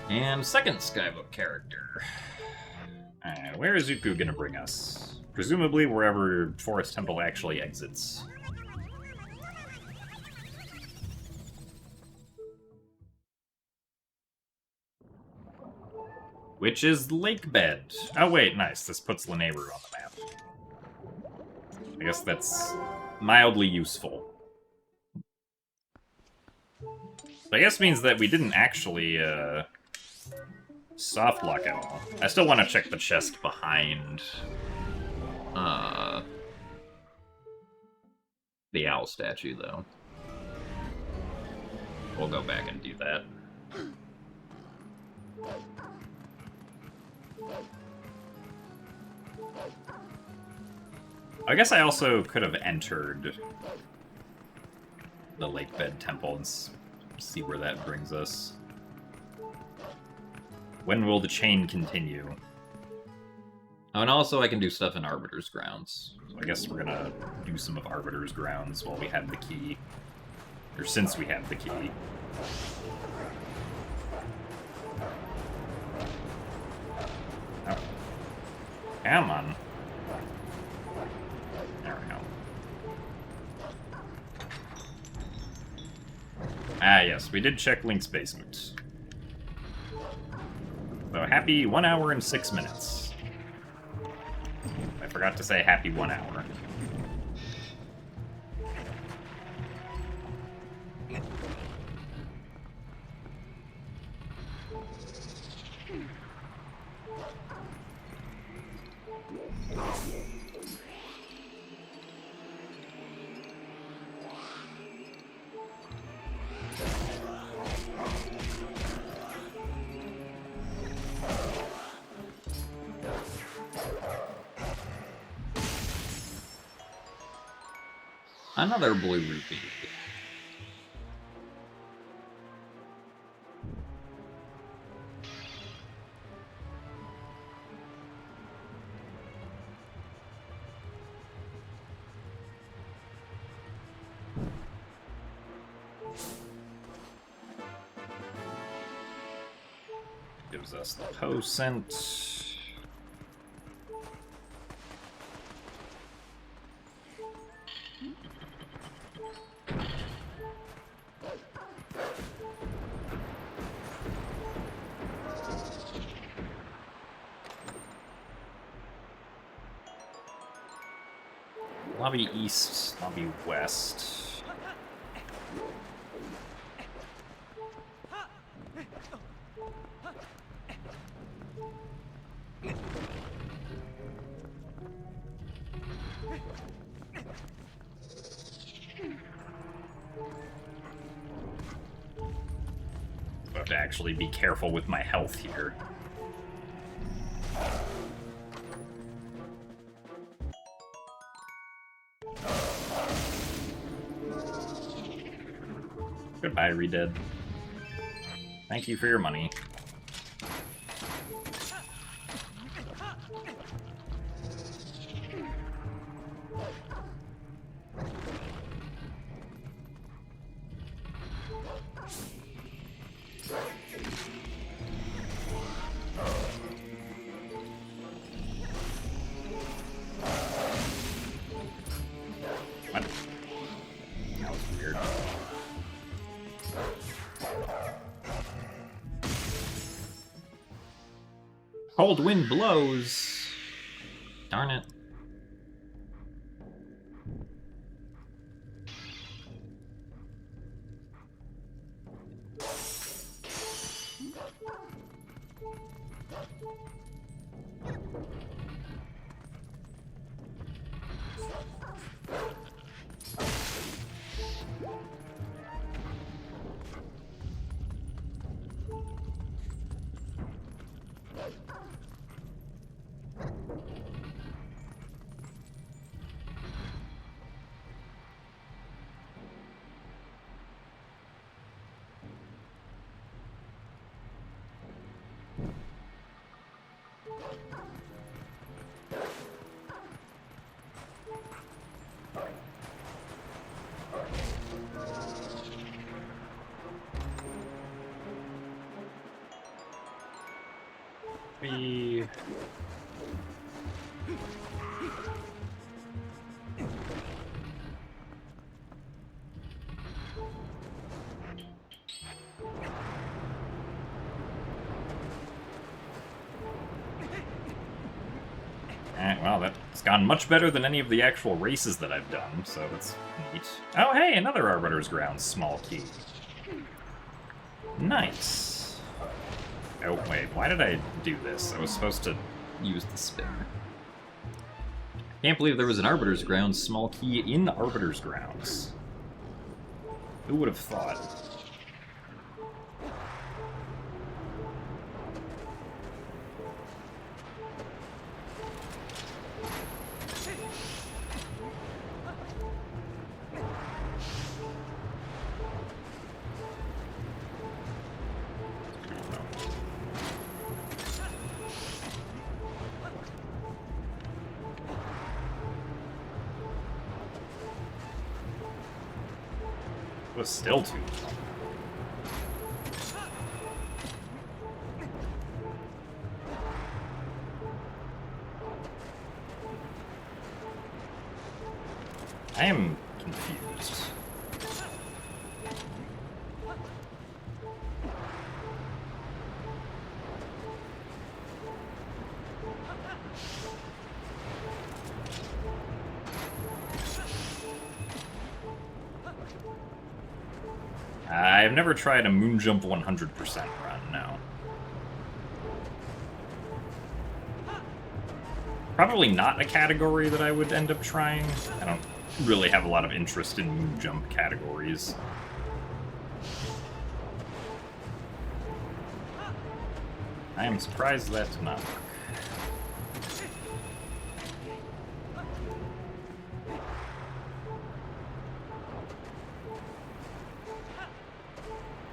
And second Skybook character. Alright, where is Zuko gonna bring us? Presumably wherever Forest Temple actually exits. Which is Lakebed. Oh wait, nice. This puts Lenaru on the map. I guess that's mildly useful. I guess means that we didn't actually, soft lock at all. I still want to check the chest behind, the owl statue, though. We'll go back and do that. I guess I also could have entered the Lakebed Temple and see where that brings us. When will the chain continue? Oh, and also I can do stuff in Arbiter's Grounds. So I guess we're gonna do some of Arbiter's Grounds while we have the key. Or since we have the key. Oh. Come on. There we go. Ah, yes, we did check Link's basement. So happy 1 hour and 6 minutes. I forgot to say happy 1 hour. Another blue rupee. Gives us the Poscent. Lobby East, Lobby West. I have to actually be careful with my health here. Goodbye, Redead. Thank you for your money. What? That was weird. Cold wind blows. Darn it. Be... Alright, well, that's gone much better than any of the actual races that I've done, so that's neat. Oh, hey, another Arbiter's Ground small key. Nice. Oh, wait, why did I do this? I was supposed to use the spinner. Can't believe there was an Arbiter's Ground small key in Arbiter's Grounds. Who would have thought? It was still too long. I am confused. I've never tried a Moonjump 100% run, no. Probably not a category that I would end up trying. I don't really have a lot of interest in Moonjump categories. I am surprised that did not work.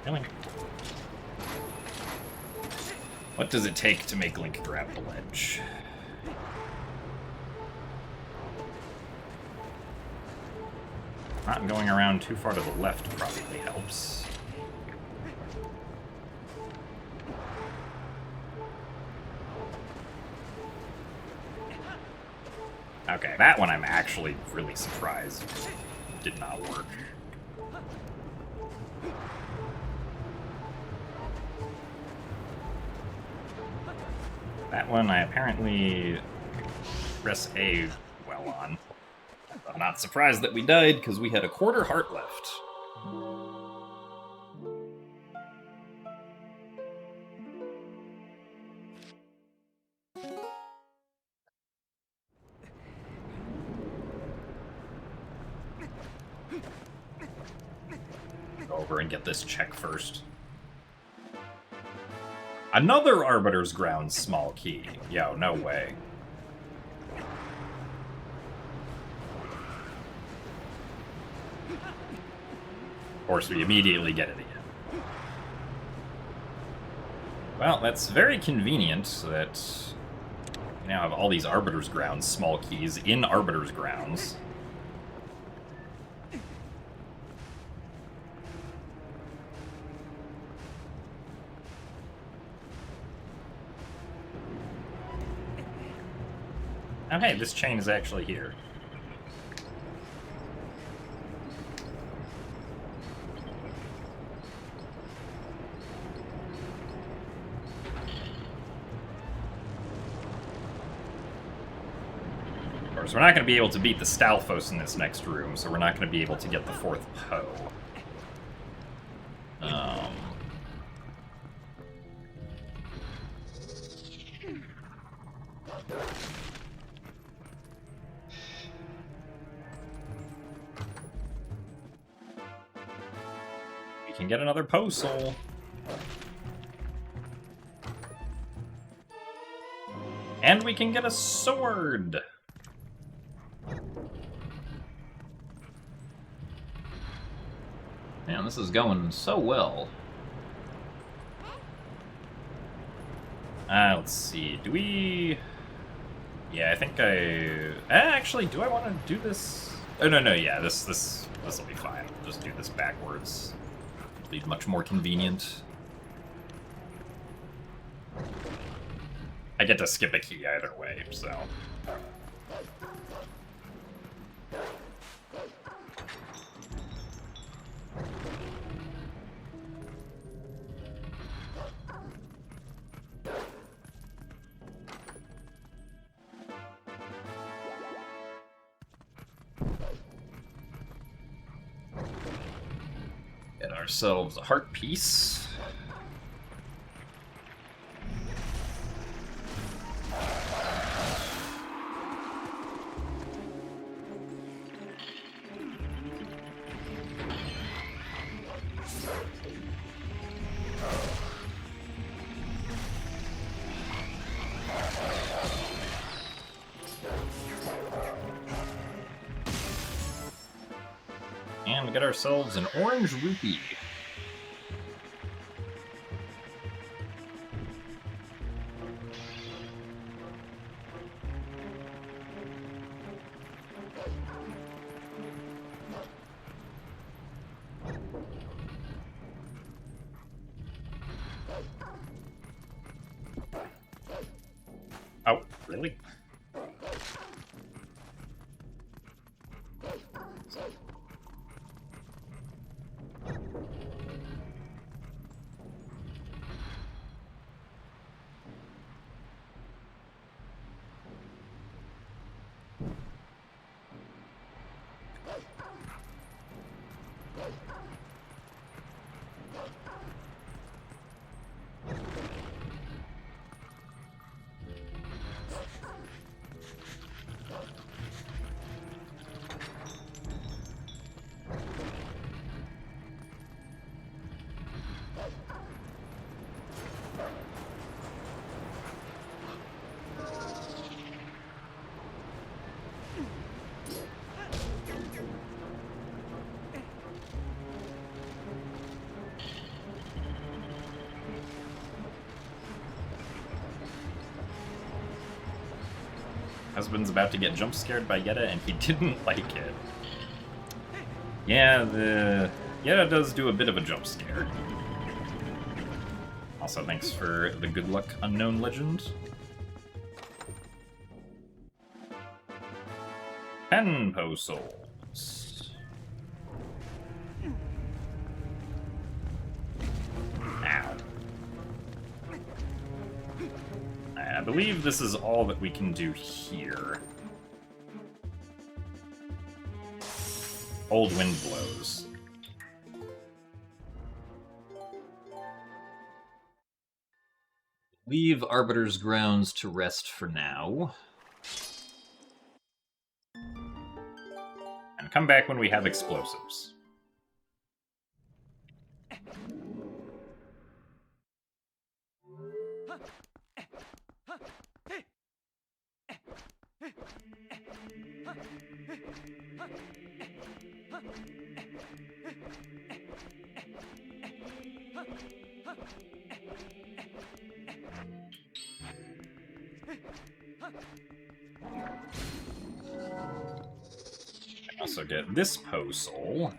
Link. What does it take to make Link grab the ledge? Not going around too far to the left probably helps. Okay, that one I'm actually really surprised did not work. That one I apparently press A well on. I'm not surprised that we died, because we had a quarter heart left. Go over and get this check first. Another Arbiter's Ground small key. Yo, no way. Of course, we immediately get it again. Well, that's very convenient that we now have all these Arbiter's Grounds small keys in Arbiter's Grounds. Oh hey, this chain is actually here. Of course, we're not going to be able to beat the Stalfos in this next room, so we're not going to be able to get the fourth Poe. We can get another Poe soul. And we can get a sword! Man, this is going so well. Let's see, do we... Yeah, I think actually, do I want to do this? Oh, no, yeah, this will be fine. I'll just do this backwards. It'll be much more convenient. I get to skip a key either way, so... Get ourselves a heart piece. And we get ourselves an orange rupee. Oh, really? Husband's about to get jump scared by Yetta, and he didn't like it. Yeah, the Yetta does do a bit of a jump scare. Also, thanks for the good luck, unknown legend. 10 souls. Ow. I believe this is all that we can do here. Old wind blows. Leave Arbiter's grounds to rest for now. And come back when we have explosives. I also get this soul.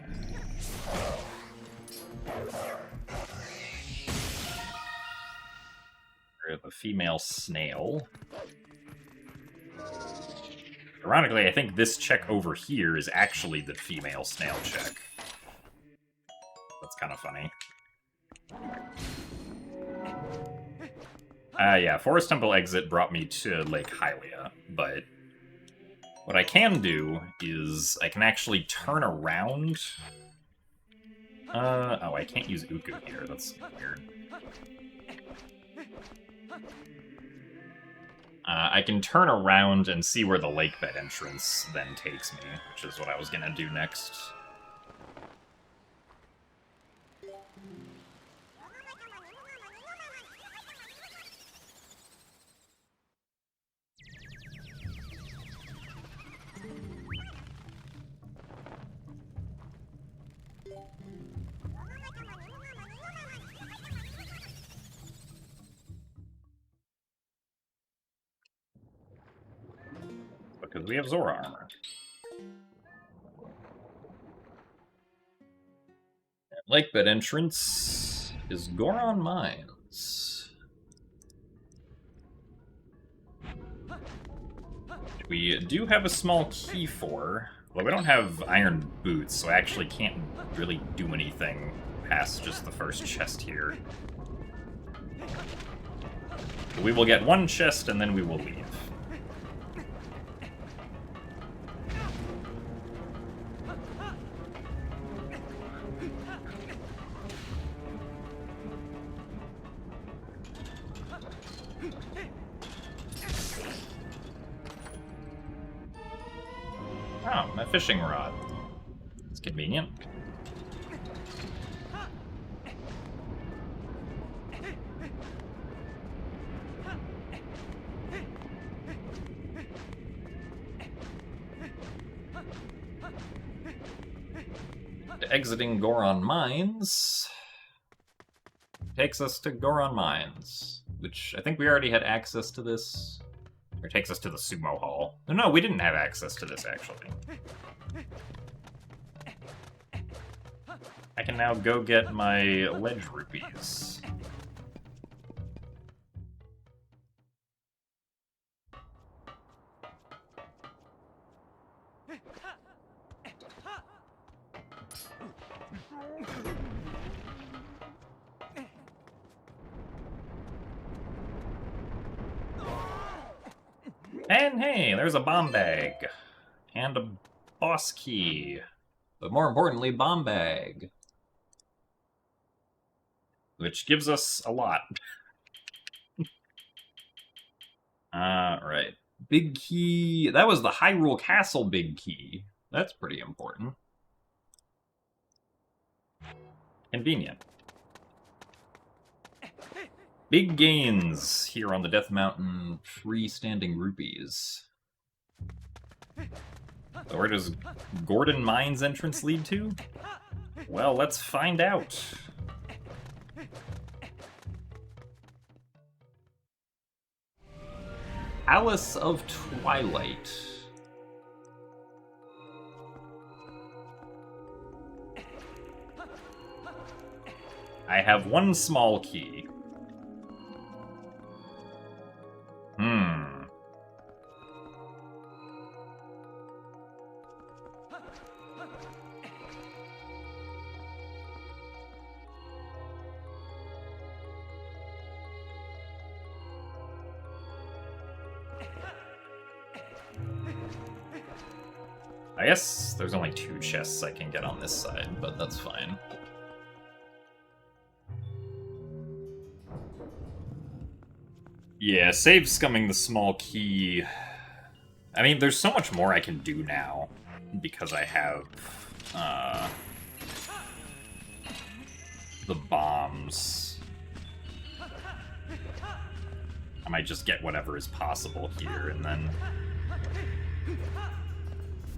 The female snail. Ironically, I think this check over here is actually the female snail check. That's kind of funny. Yeah, Forest Temple exit brought me to Lake Hylia, but what I can do is I can actually turn around. Oh, I can't use Uku here. That's weird. I can turn around and see where the lake bed entrance then takes me, which is what I was gonna do next. Because we have Zora armor. Lake bed entrance is Goron Mines. We do have a small key for. Well, we don't have iron boots, so I actually can't really do anything past just the first chest here. We will get one chest and then we will leave. Oh, my fishing rod. It's convenient. Exiting Goron Mines takes us to Goron Mines, which I think we already had access to this. Or takes us to the Sumo Hall. No, we didn't have access to this, actually. I can now go get my ledge rupees. And hey, there's a bomb bag. And a boss key. But more importantly, bomb bag. Which gives us a lot. Right. Big key. That was the Hyrule Castle big key. That's pretty important. Convenient. Big gains here on the Death Mountain, freestanding rupees. So where does Gordon Mines entrance lead to? Well, let's find out. Palace of Twilight. I have one small key. I guess there's only 2 chests I can get on this side, but that's fine. Yeah, save scumming the small key. I mean, there's so much more I can do now, because I have, the bombs. I might just get whatever is possible here, and then...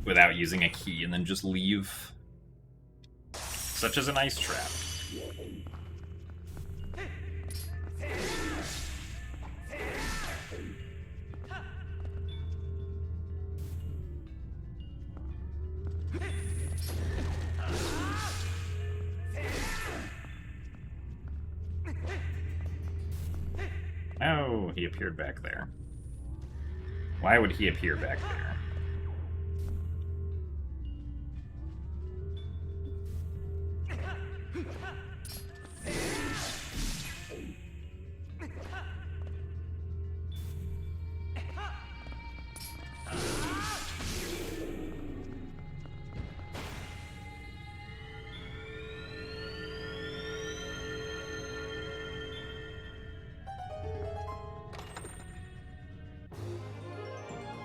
without using a key, and then just leave. Such as an ice trap. Oh, he appeared back there. Why would he appear back there?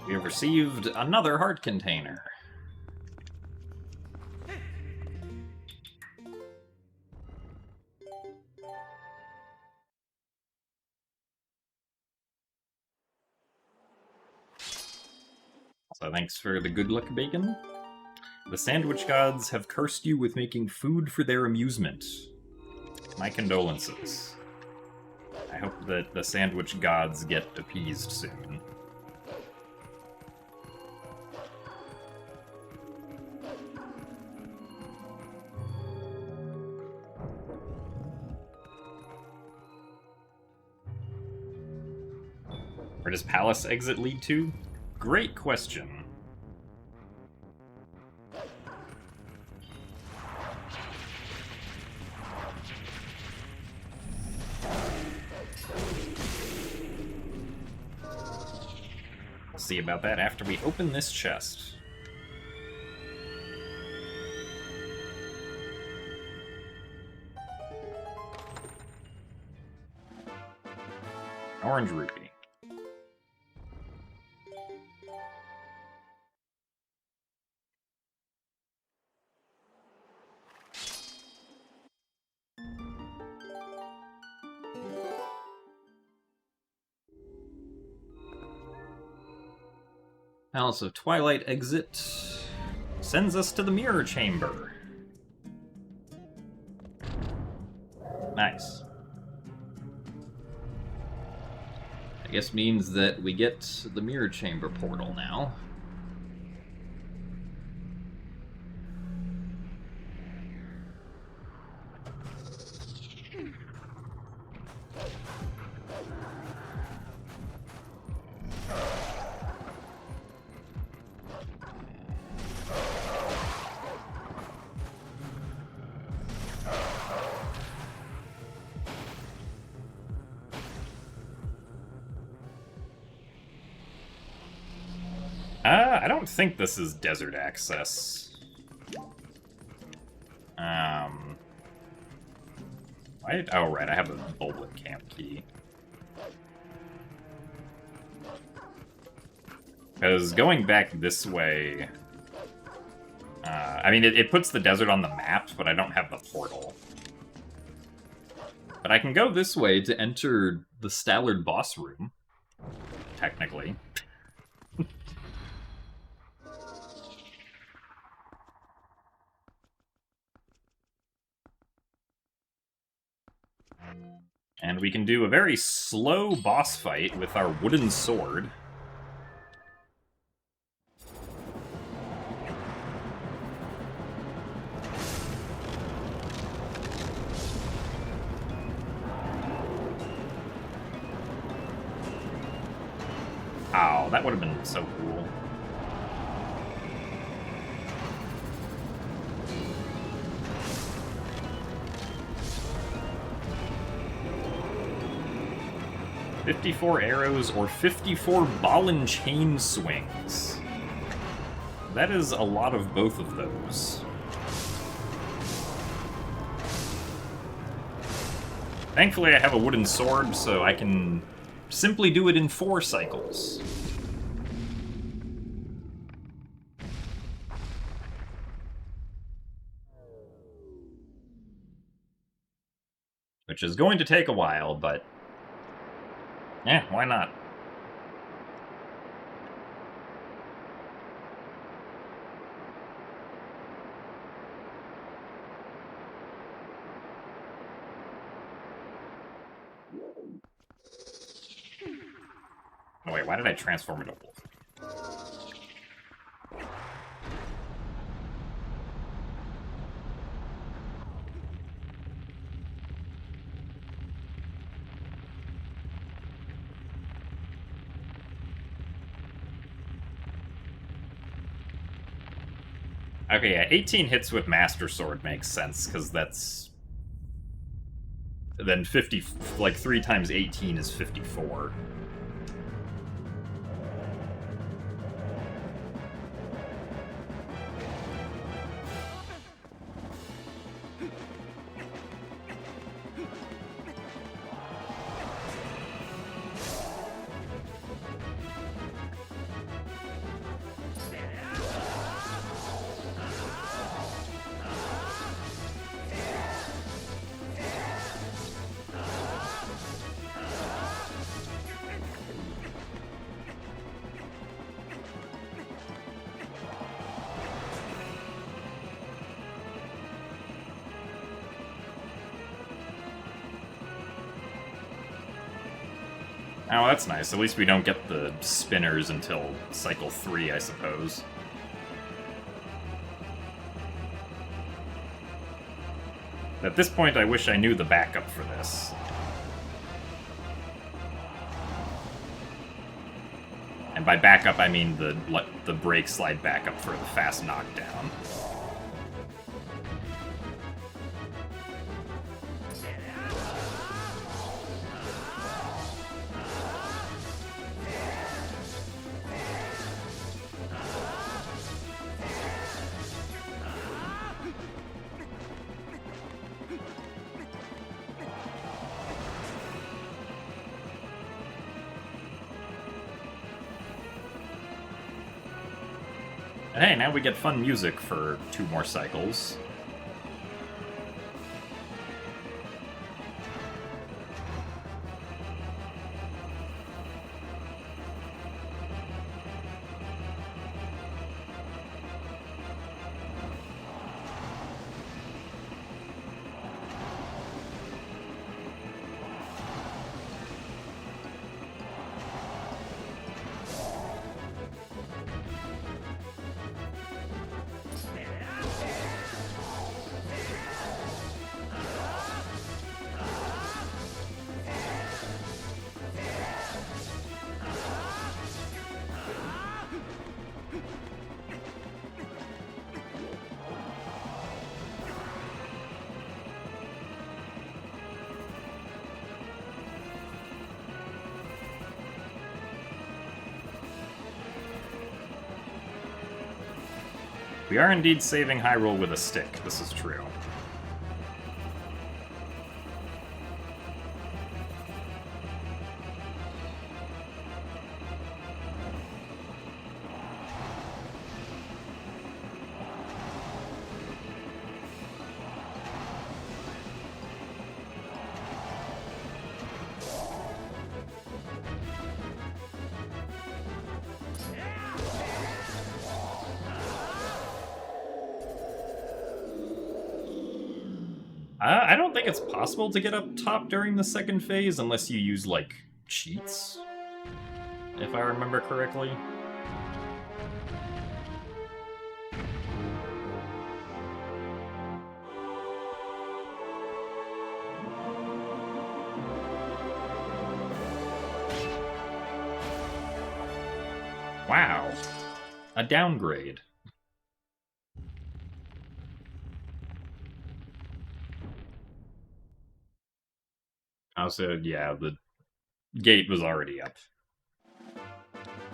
We have received another heart container. So thanks for the good luck, bacon. The sandwich gods have cursed you with making food for their amusement. My condolences. I hope that the sandwich gods get appeased soon. Where does Palace exit lead to? Great question. We'll see about that after we open this chest. Orange rupee. Palace of Twilight exit sends us to the mirror chamber. Nice. I guess means that we get the mirror chamber portal now. I don't think this is desert access. Oh, right, I have a Bullet Camp key. Because going back this way... I mean, it puts the desert on the map, but I don't have the portal. But I can go this way to enter the Stallard boss room, technically. And we can do a very slow boss fight with our wooden sword. Ow, that would have been so cool. "54 arrows or 54 ball and chain swings." That is a lot of both of those. Thankfully I have a wooden sword, so I can simply do it in 4 cycles. Which is going to take a while, but... yeah, why not? Oh wait, why did I transform into a wolf? Okay, yeah, 18 hits with Master Sword makes sense, because that's... then 50... like, 3 times 18 is 54. Oh, that's nice. At least we don't get the spinners until cycle 3, I suppose. At this point, I wish I knew the backup for this. And by backup, I mean the break slide backup for the fast knockdown. And hey, now we get fun music for 2 more cycles. We are indeed saving Hyrule with a stick, this is true. I don't think it's possible to get up top during the second phase unless you use, like, cheats, if I remember correctly. Wow. A downgrade. Also, yeah, the gate was already up.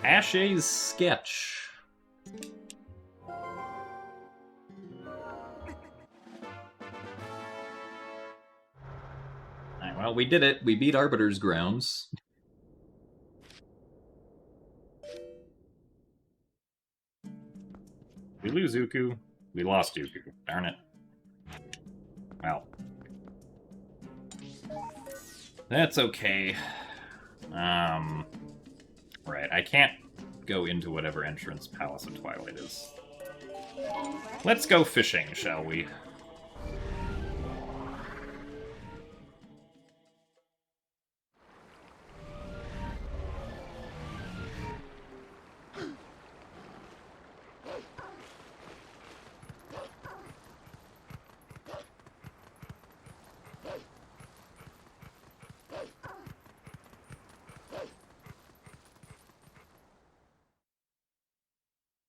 Ashay's sketch. Alright, well, we did it. We beat Arbiter's grounds. We lose Uku. We lost Uku. Darn it. Well. That's okay. Right, I can't go into whatever entrance Palace of Twilight is. Let's go fishing, shall we?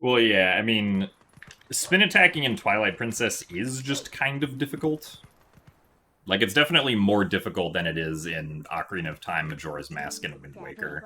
Well, yeah, I mean, spin attacking in Twilight Princess is just kind of difficult. Like, it's definitely more difficult than it is in Ocarina of Time, Majora's Mask, and Wind Waker.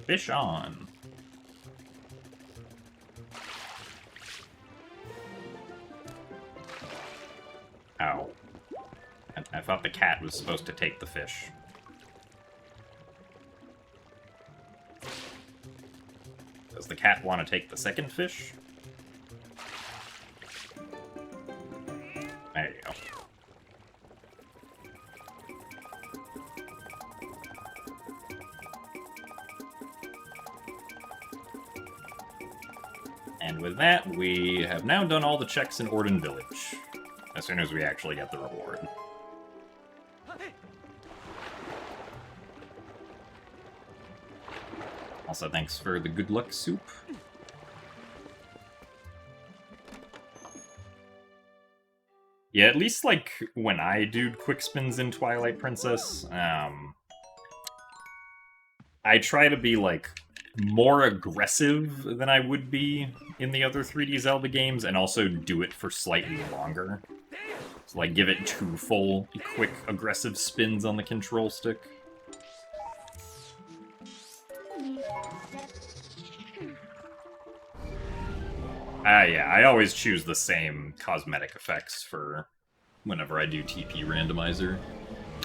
Fish on. Ow. I thought the cat was supposed to take the fish. Does the cat want to take the second fish? There you go. And with that, we have now done all the checks in Orden Village, as soon as we actually get the reward. Also, thanks for the good luck soup. Yeah, at least, like, when I do quick spins in Twilight Princess, I try to be, like, more aggressive than I would be in the other 3D Zelda games, and also do it for slightly longer. So, like, give it 2 full, quick, aggressive spins on the control stick. Yeah, I always choose the same cosmetic effects for whenever I do TP Randomizer.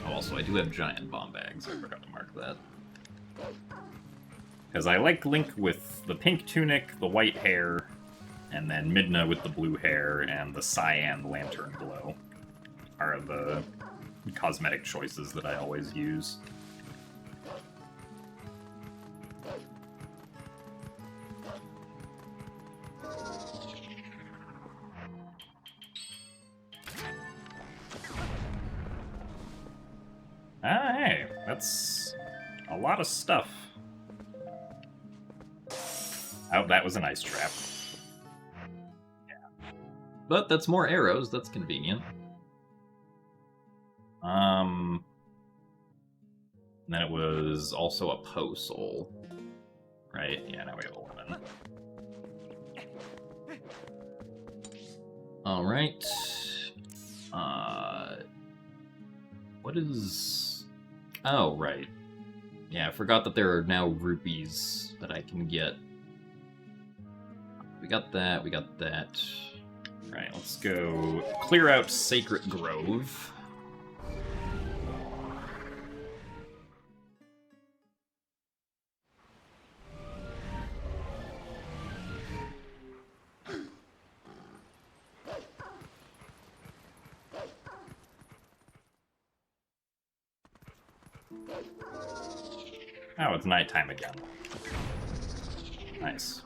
Oh, also, I do have giant bomb bags. I forgot to mark that. Because I like Link with the pink tunic, the white hair, and then Midna with the blue hair, and the cyan lantern glow are the cosmetic choices that I always use. Ah, hey, that's a lot of stuff. Oh, that was an ice trap. Yeah. But that's more arrows, that's convenient. Then it was also a Poe soul. Right? Yeah, now we have 11. Alright. What is... Oh, right. Yeah, I forgot that there are now rupees that I can get. We got that, we got that. Right, let's go clear out Sacred Grove. Oh, it's nighttime again. Nice.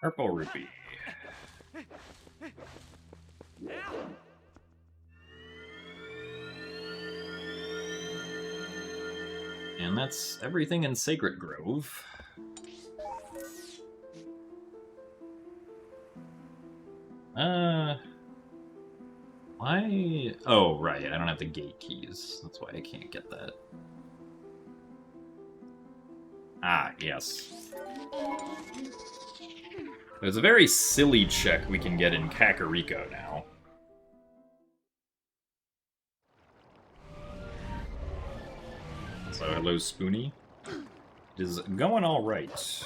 Purple rupee. And that's everything in Sacred Grove. Why? Oh, right, I don't have the gate keys. That's why I can't get that. Ah, yes. There's a very silly check we can get in Kakariko now. So, hello, Spoonie. It is going alright.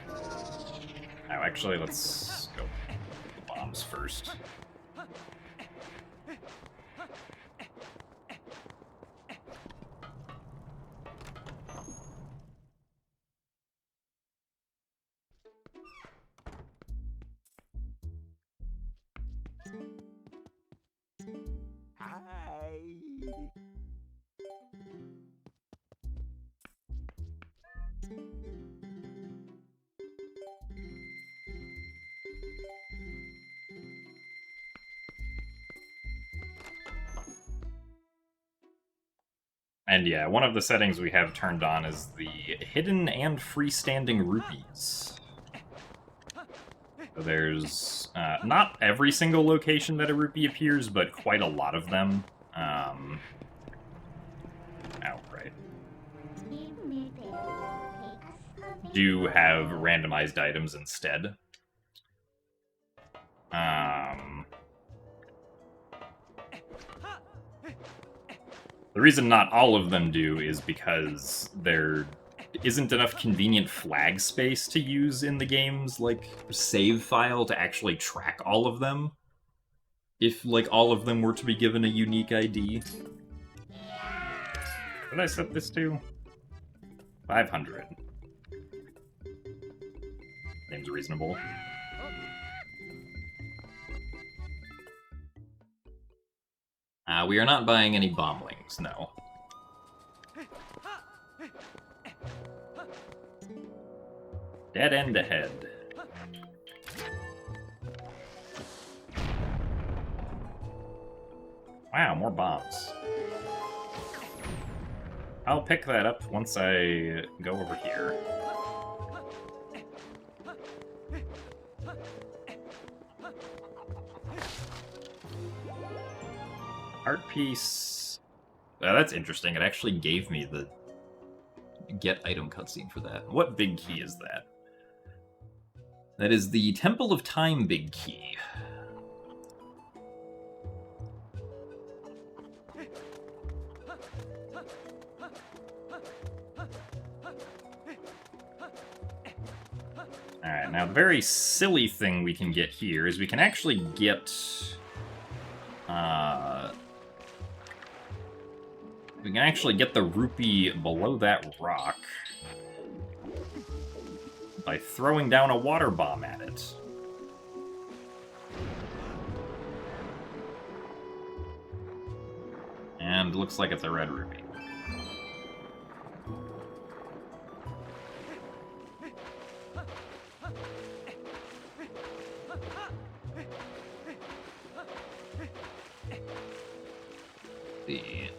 Oh, actually, let's go the bombs first. And yeah, one of the settings we have turned on is the hidden and freestanding rupees. So there's not every single location that a rupee appears, but quite a lot of them. Outright. Do have randomized items instead. The reason not all of them do is because there isn't enough convenient flag space to use in the game's, like, save file to actually track all of them. If, like, all of them were to be given a unique ID. What did I set this to? 500. Seems reasonable. We are not buying any bomblings, no. Dead end ahead. Wow, more bombs. I'll pick that up once I go over here. Art piece. That's interesting. It actually gave me the get item cutscene for that. What big key is that? That is the Temple of Time big key. Alright, now the very silly thing we can get here is we can actually get... we can actually get the rupee below that rock by throwing down a water bomb at it. And looks like it's a red rupee.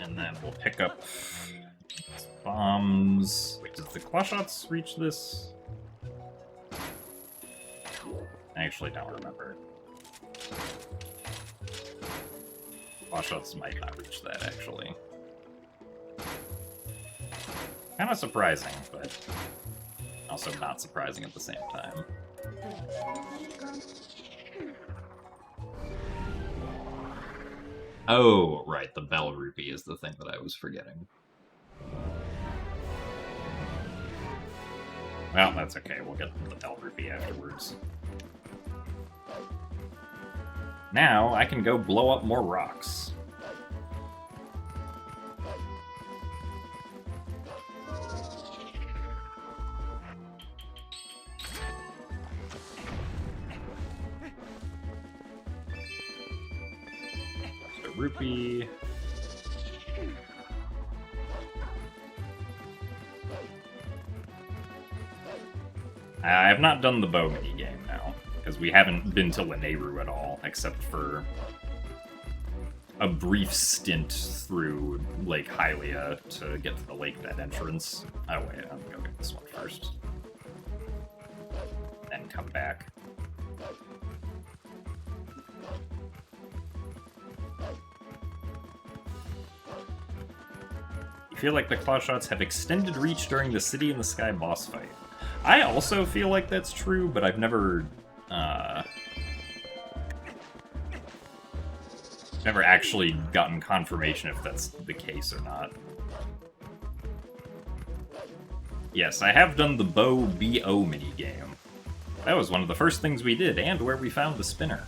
And then we'll pick up bombs. Wait, does the Clawshots reach this? I actually don't remember. Clawshots might not reach that, actually. Kind of surprising, but also not surprising at the same time. Oh, right, the bell rupee is the thing that I was forgetting. Well, that's okay, we'll get the bell rupee afterwards. Now, I can go blow up more rocks. Rupee. I have not done the bow minigame now, because we haven't been to Lanayru at all, except for a brief stint through Lake Hylia to get to the lake bed entrance. Oh wait, I'm gonna go get this one first. Then come back. I feel like the Clawshots have extended reach during the City in the Sky boss fight. I also feel like that's true, but I've never actually gotten confirmation if that's the case or not. Yes, I have done the Bow BO minigame. That was one of the first things we did, and where we found the spinner.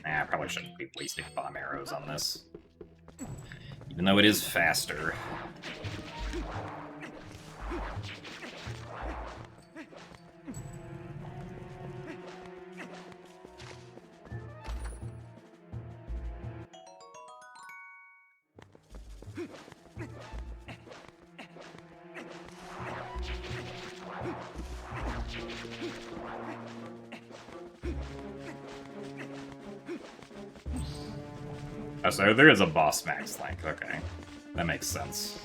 I probably shouldn't be wasting bomb arrows on this. Even though it is faster. Oh, so there is a boss max length. Okay. That makes sense.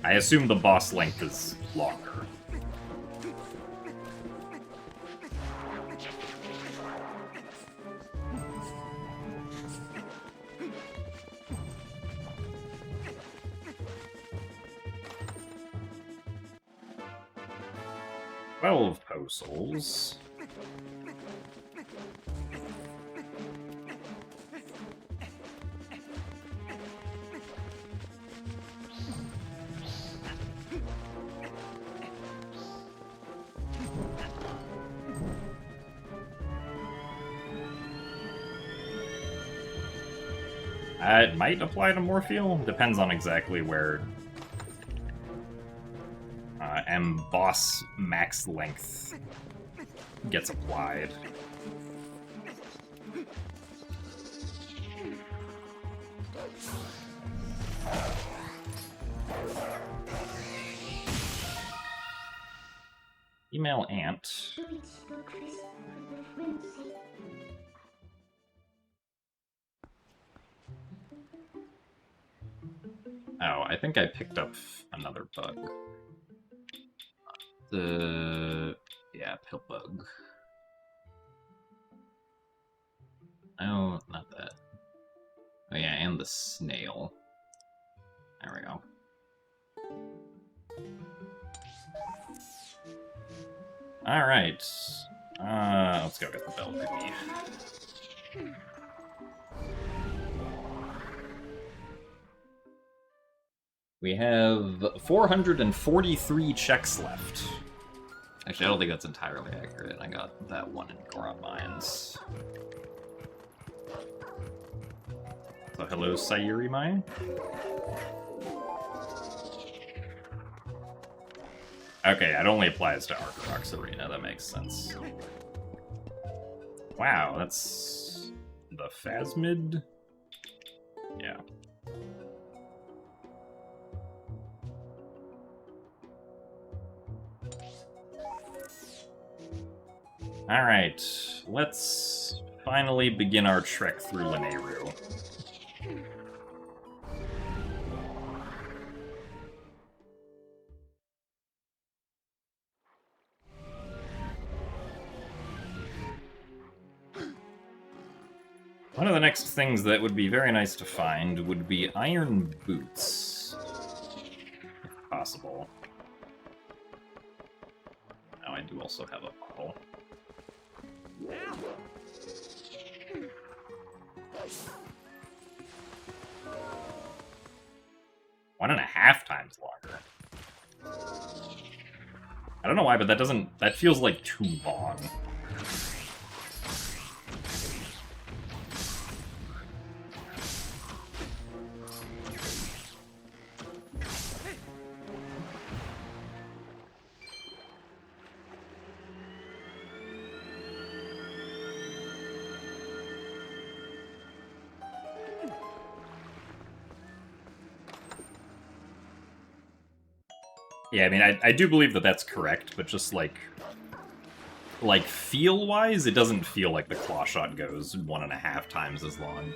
I assume the boss length is longer. "12 Postals. It might apply to Morpheal. Depends on exactly where M boss max length gets applied. Email Ant. Oh, I think I picked up another bug. Yeah, pill bug. Oh, not that. Oh yeah, and the snail. There we go. Alright. Let's go get the bell cookie. We have 443 checks left. Actually, I don't think that's entirely accurate. I got that one in Goron Mines. So hello, Sayuri Mine. Okay, it only applies to Arkarox Arena, that makes sense. Wow, that's the Phasmid? Yeah. Alright, let's finally begin our trek through Lanayru. One of the next things that would be very nice to find would be iron boots, if possible. Now I do also have a bottle. 1.5 times longer. I don't know why, but that feels like too long. Yeah, I mean, I do believe that that's correct, but just like feel-wise, it doesn't feel like the Clawshot goes 1.5 times as long.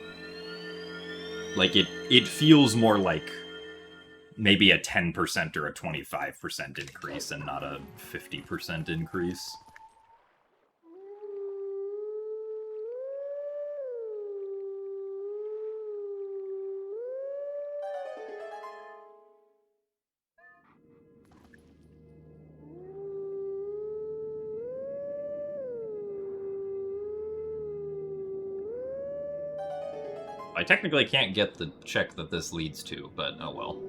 Like, it feels more like maybe a 10% or a 25% increase and not a 50% increase. I technically can't get the check that this leads to, but oh well.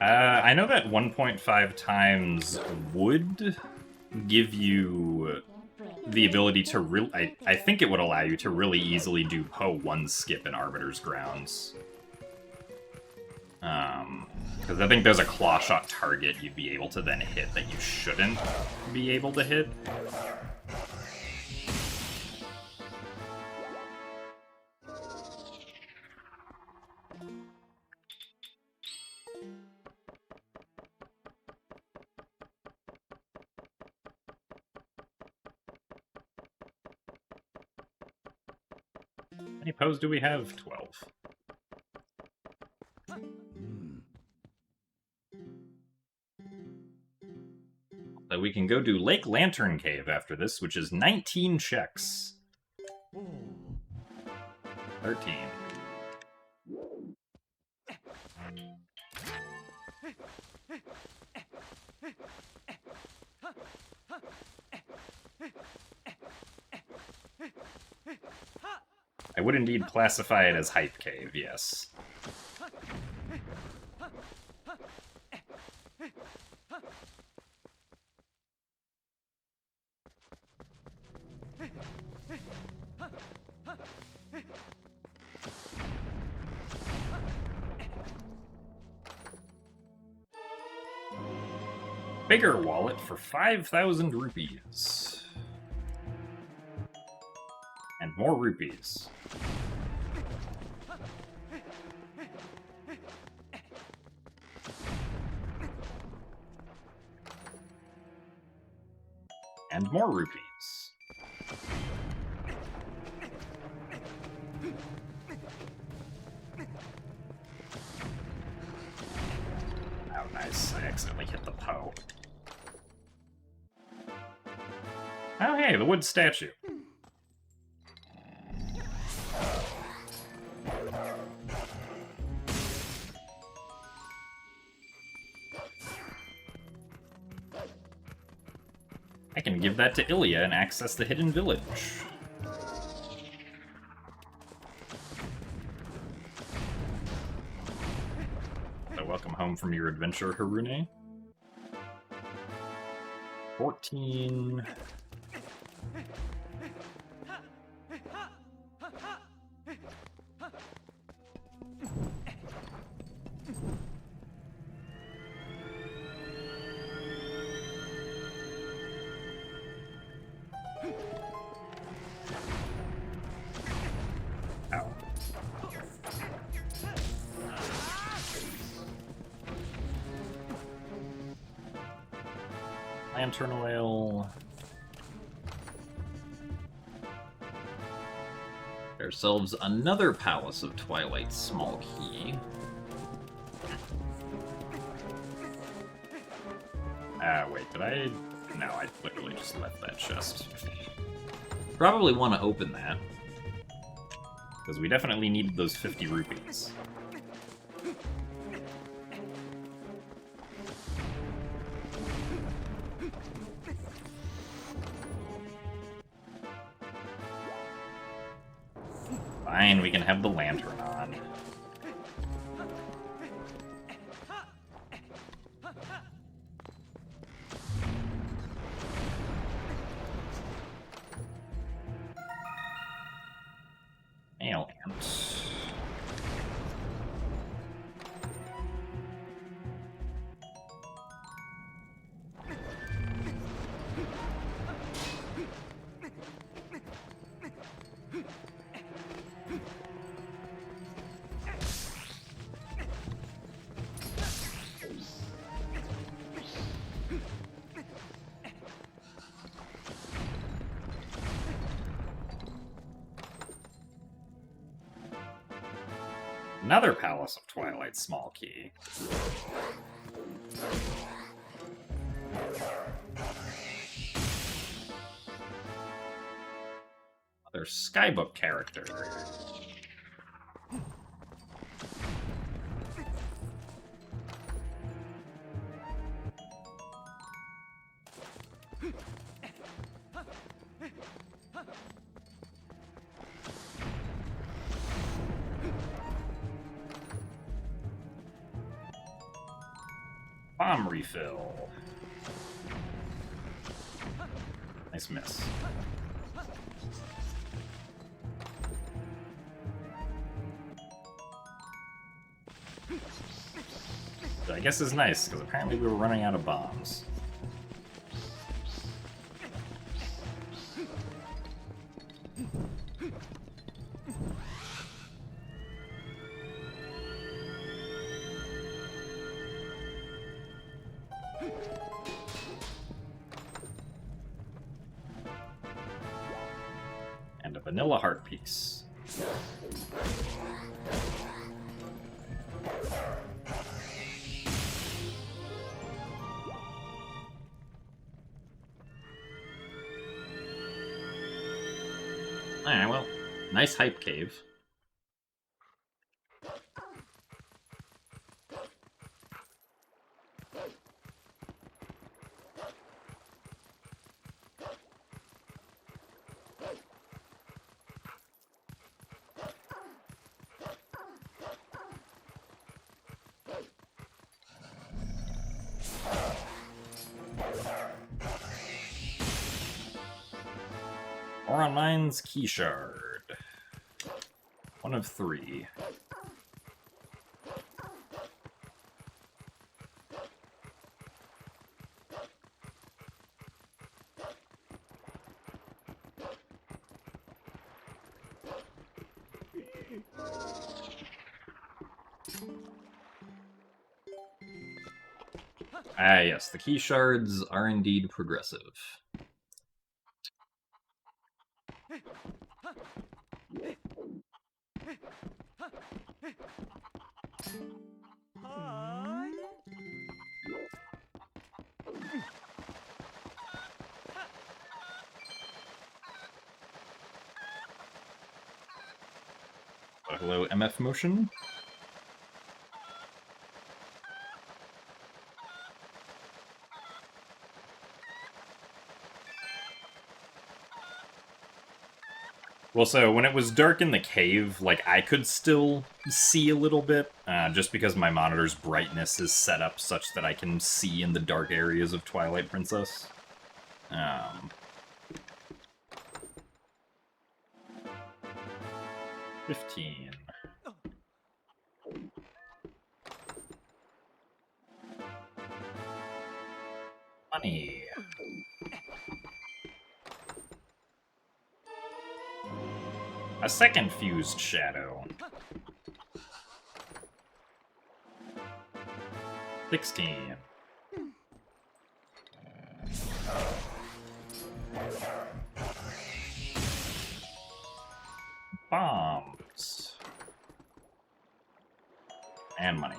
I know that 1.5 times would give you the ability to I think it would allow you to really easily do Poe 1 skip in Arbiter's Grounds. Because I think there's a Clawshot target you'd be able to then hit that you shouldn't be able to hit. How many Poes do we have? 12. So we can go do Lake Lantern Cave after this, which is 19 checks. 13. I would indeed classify it as Hype Cave, yes. Bigger wallet for 5,000 rupees. And more rupees. And more rupees. Oh, nice. I accidentally hit the Poe. Oh, hey, the wood statue. I can give that to Ilya and access the hidden village. So welcome home from your adventure, Harune. 14... Lantern Oil. Ourselves another Palace of Twilight small key. Wait, did I? No, I literally just left that chest. Probably want to open that. Because we definitely needed those 50 rupees. Fine, we can have the lantern on. Mail ant. Another Palace of Twilight small key. Another Skybook character. Bomb refill. Nice miss. So I guess it's nice, because apparently we were running out of bombs. And a vanilla heart piece. Alright, well, nice hype cave. Boron Mines Key Shard. 1 of 3. Ah, yes, the key shards are indeed progressive. Hello, MF Motion. Well, so when it was dark in the cave, like, I could still see a little bit, just because my monitor's brightness is set up such that I can see in the dark areas of Twilight Princess. 15. Money. A second fused shadow. 16. Bombs. And money.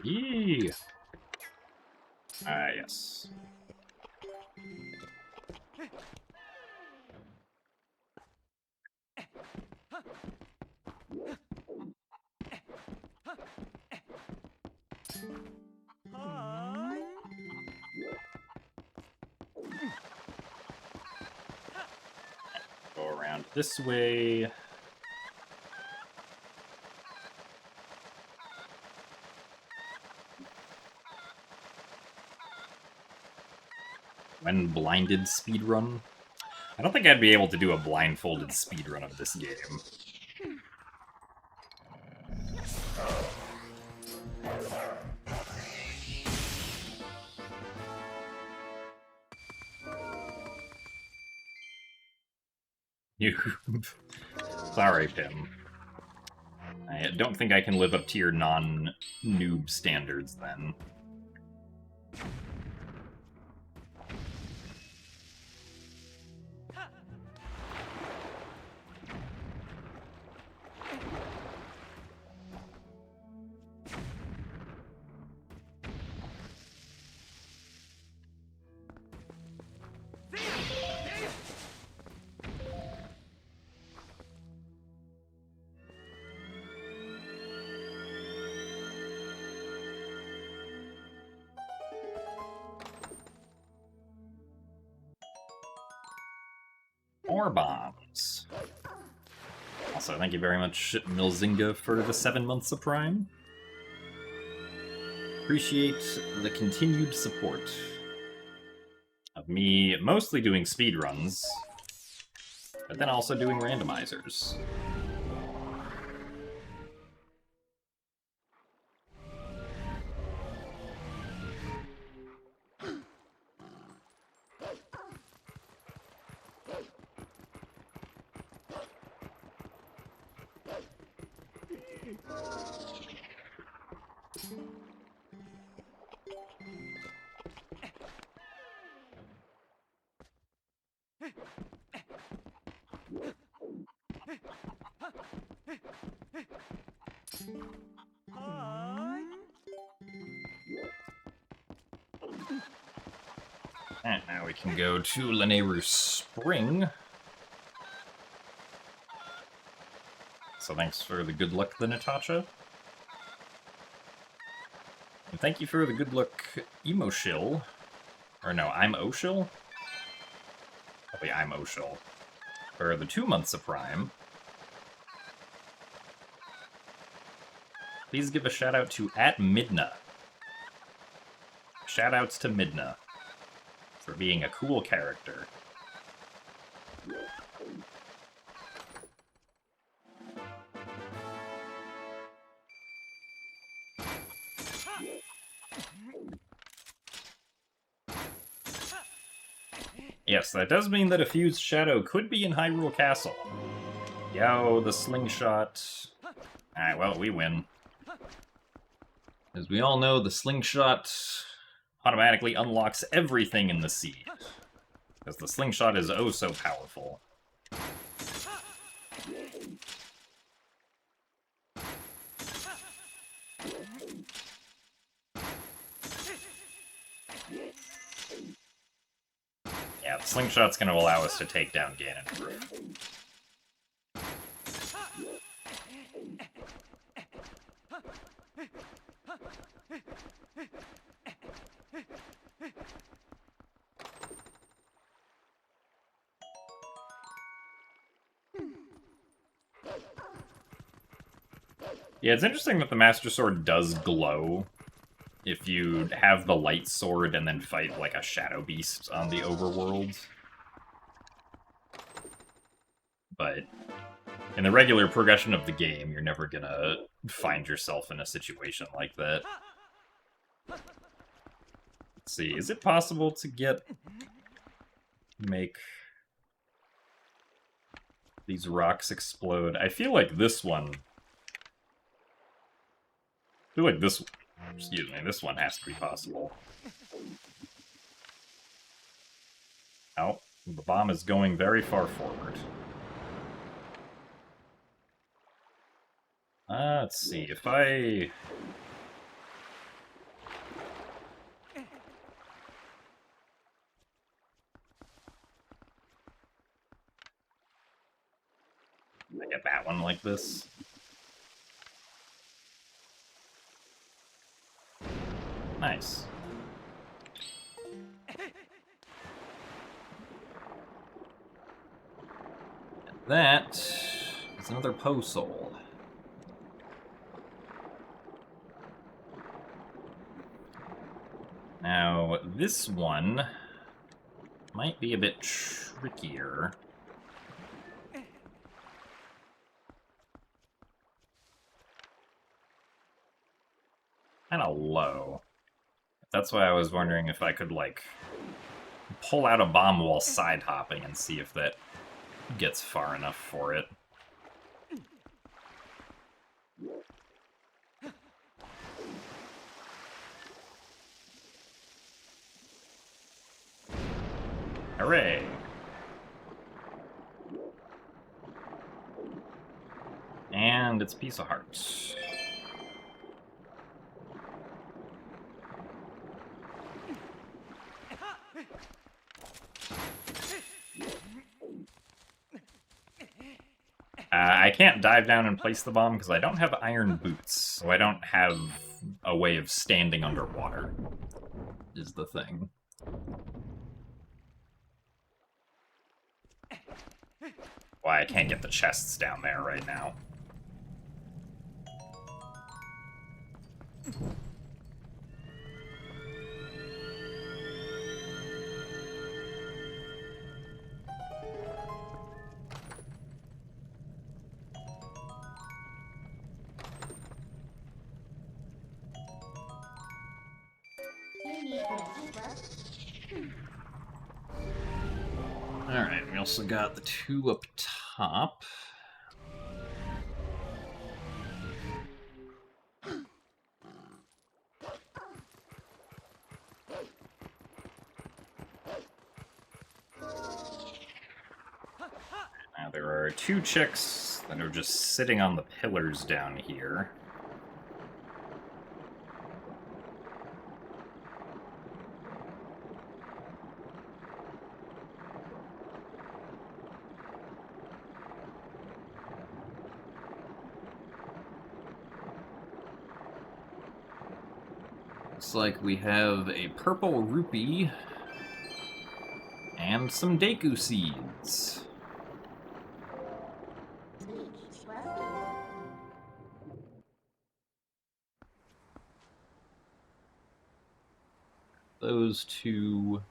Yee! Ah, yes. Go around this way. When blinded speedrun? I don't think I'd be able to do a blindfolded speedrun of this game. Sorry, Pim. I don't think I can live up to your non-noob standards, then. More bombs. those. Also, thank you very much, Milzinga, for the 7 months of Prime. Appreciate the continued support of me mostly doing speedruns, but then also doing randomizers. And now we can go to Lanayru Spring. So thanks for the good luck, the Natasha. And thank you for the good luck, Emoshill. Or no, I'm Oshill? Probably I'm Oshill. For the 2 months of Prime. Please give a shout out to @Midna. Shoutouts to Midna for being a cool character. Yes, that does mean that a fused shadow could be in Hyrule Castle. Yo, the slingshot. Alright, well, we win. As we all know, the slingshot automatically unlocks everything in the sea. Because the slingshot is oh so powerful. Yeah, the slingshot's going to allow us to take down Ganondorf. Yeah, it's interesting that the Master Sword does glow if you have the light sword and then fight like a shadow beast on the overworld. But in the regular progression of the game, you're never gonna find yourself in a situation like that. Let's see, is it possible to make these rocks explode? I feel like this one... excuse me, this one has to be possible. Oh, the bomb is going very far forward. Let's see, if I... I get that one like this. Nice. And that is another Poe Soul. Now, this one might be a bit trickier. Kinda low. That's why I was wondering if I could, like, pull out a bomb while side hopping and see if that gets far enough for it. Hooray! And it's Piece of Heart. I can't dive down and place the bomb because I don't have iron boots, so I don't have a way of standing underwater, is the thing. Why, I can't get the chests down there right now. Alright, we also got the two up top. Now there are two chicks that are just sitting on the pillars down here. Looks like we have a purple rupee and some Deku seeds. Those two.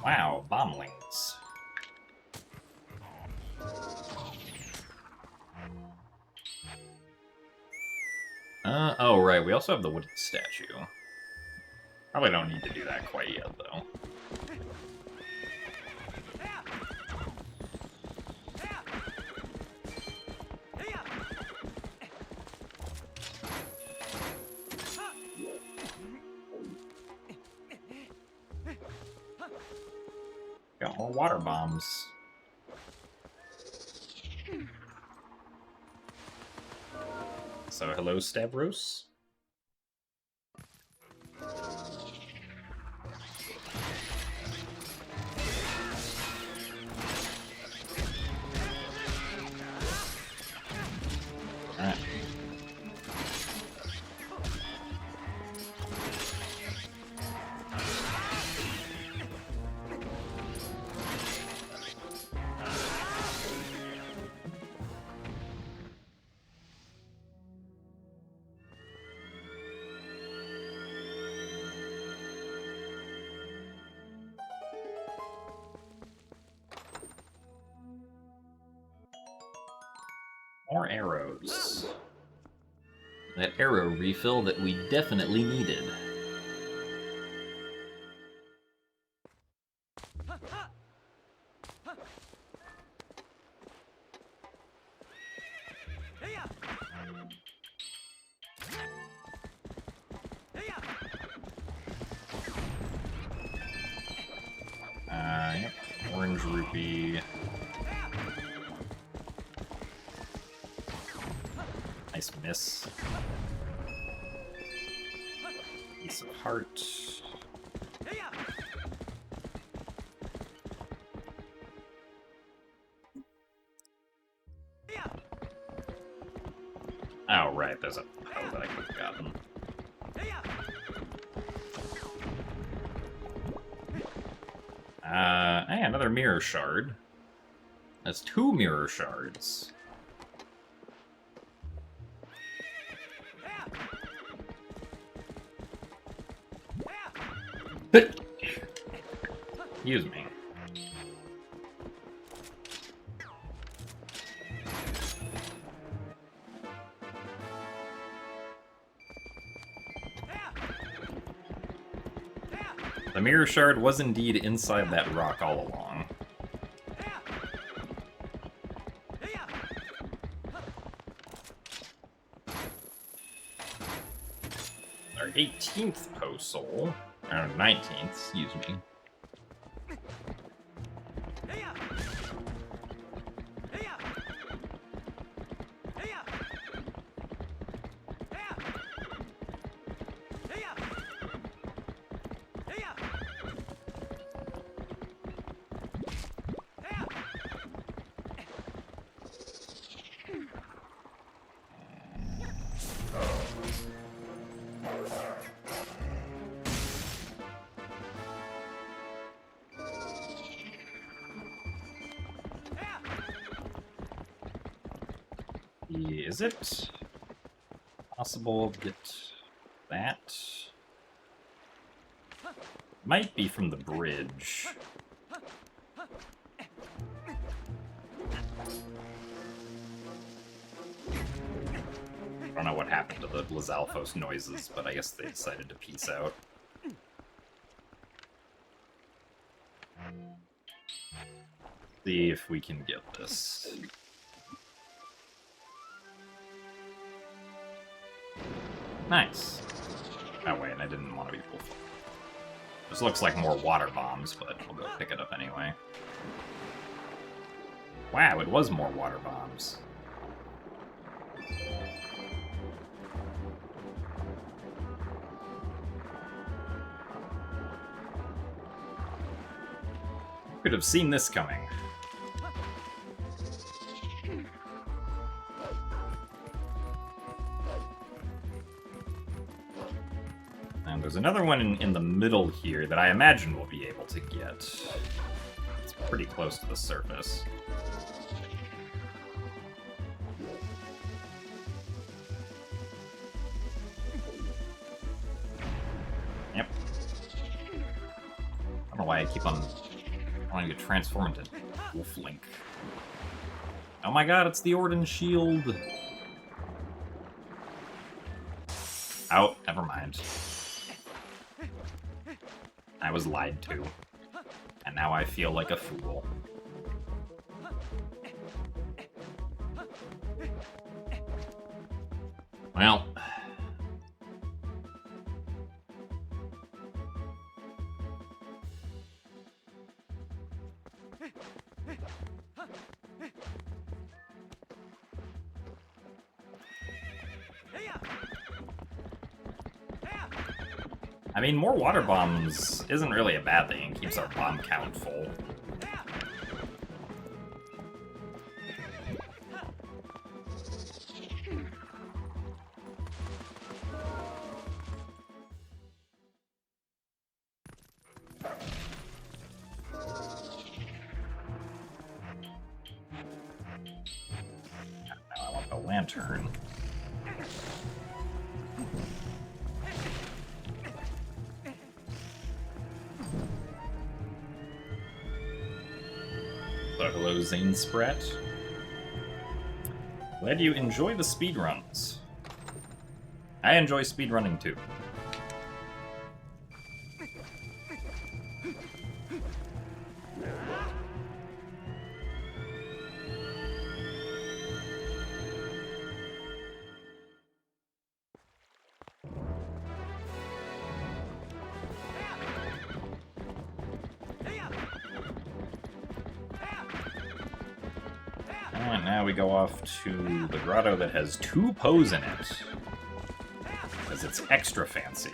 Wow, bomblings. Oh right, we also have the wooden statue. Probably don't need to do that quite yet, though. Got more water bombs. So hello, Stavros. Alright. More arrows. That arrow refill that we definitely needed. Yep. Orange rupee. Nice miss. Piece of heart. Oh, right, there's a pow that I could have gotten. Hey, another mirror shard. That's 2 mirror shards. Excuse me. The mirror shard was indeed inside that rock all along. Our 18th post soul, or 19th, excuse me. see, is it possible to get that? Might be from the bridge. I don't know what happened to the Lizalfos noises, but I guess they decided to peace out. See if we can get this. Nice. Oh wait, I didn't want to be full. This looks like more water bombs, but we'll go pick it up anyway. Wow, it was more water bombs. Could have seen this coming. And there's another one in the middle here that I imagine we'll be able to get. It's pretty close to the surface. Yep. I don't know why I keep on wanting to transform into Wolf-Link. Oh my god, it's the Orden shield! Oh, never mind. I was lied to. And now I feel like a fool. Well... I mean, more water bombs isn't really a bad thing. It keeps our bomb count full. Now I want the lantern. Hello, Zane Sprat. Glad you enjoy the speedruns. I enjoy speedrunning too. And now we go off to the grotto that has 2 Poes in it, because it's extra fancy.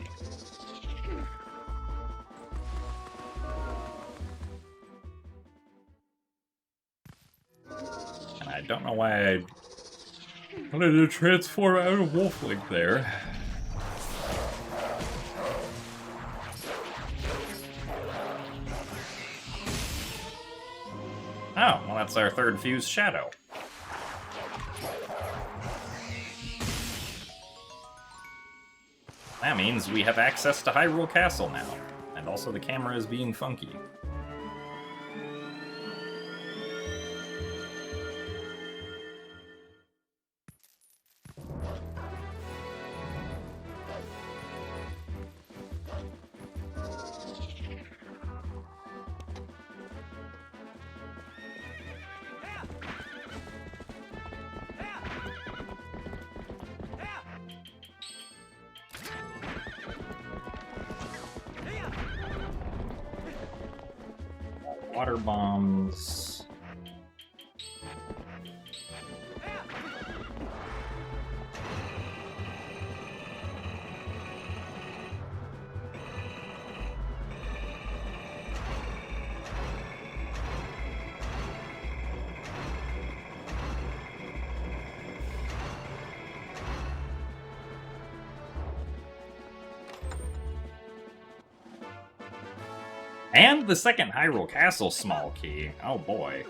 And I don't know why I wanted to transform out of Wolf-Link there. Oh, well that's our third fused shadow. That means we have access to Hyrule Castle now, and also the camera is being funky. Water bombs. And the second Hyrule Castle small key. Oh boy.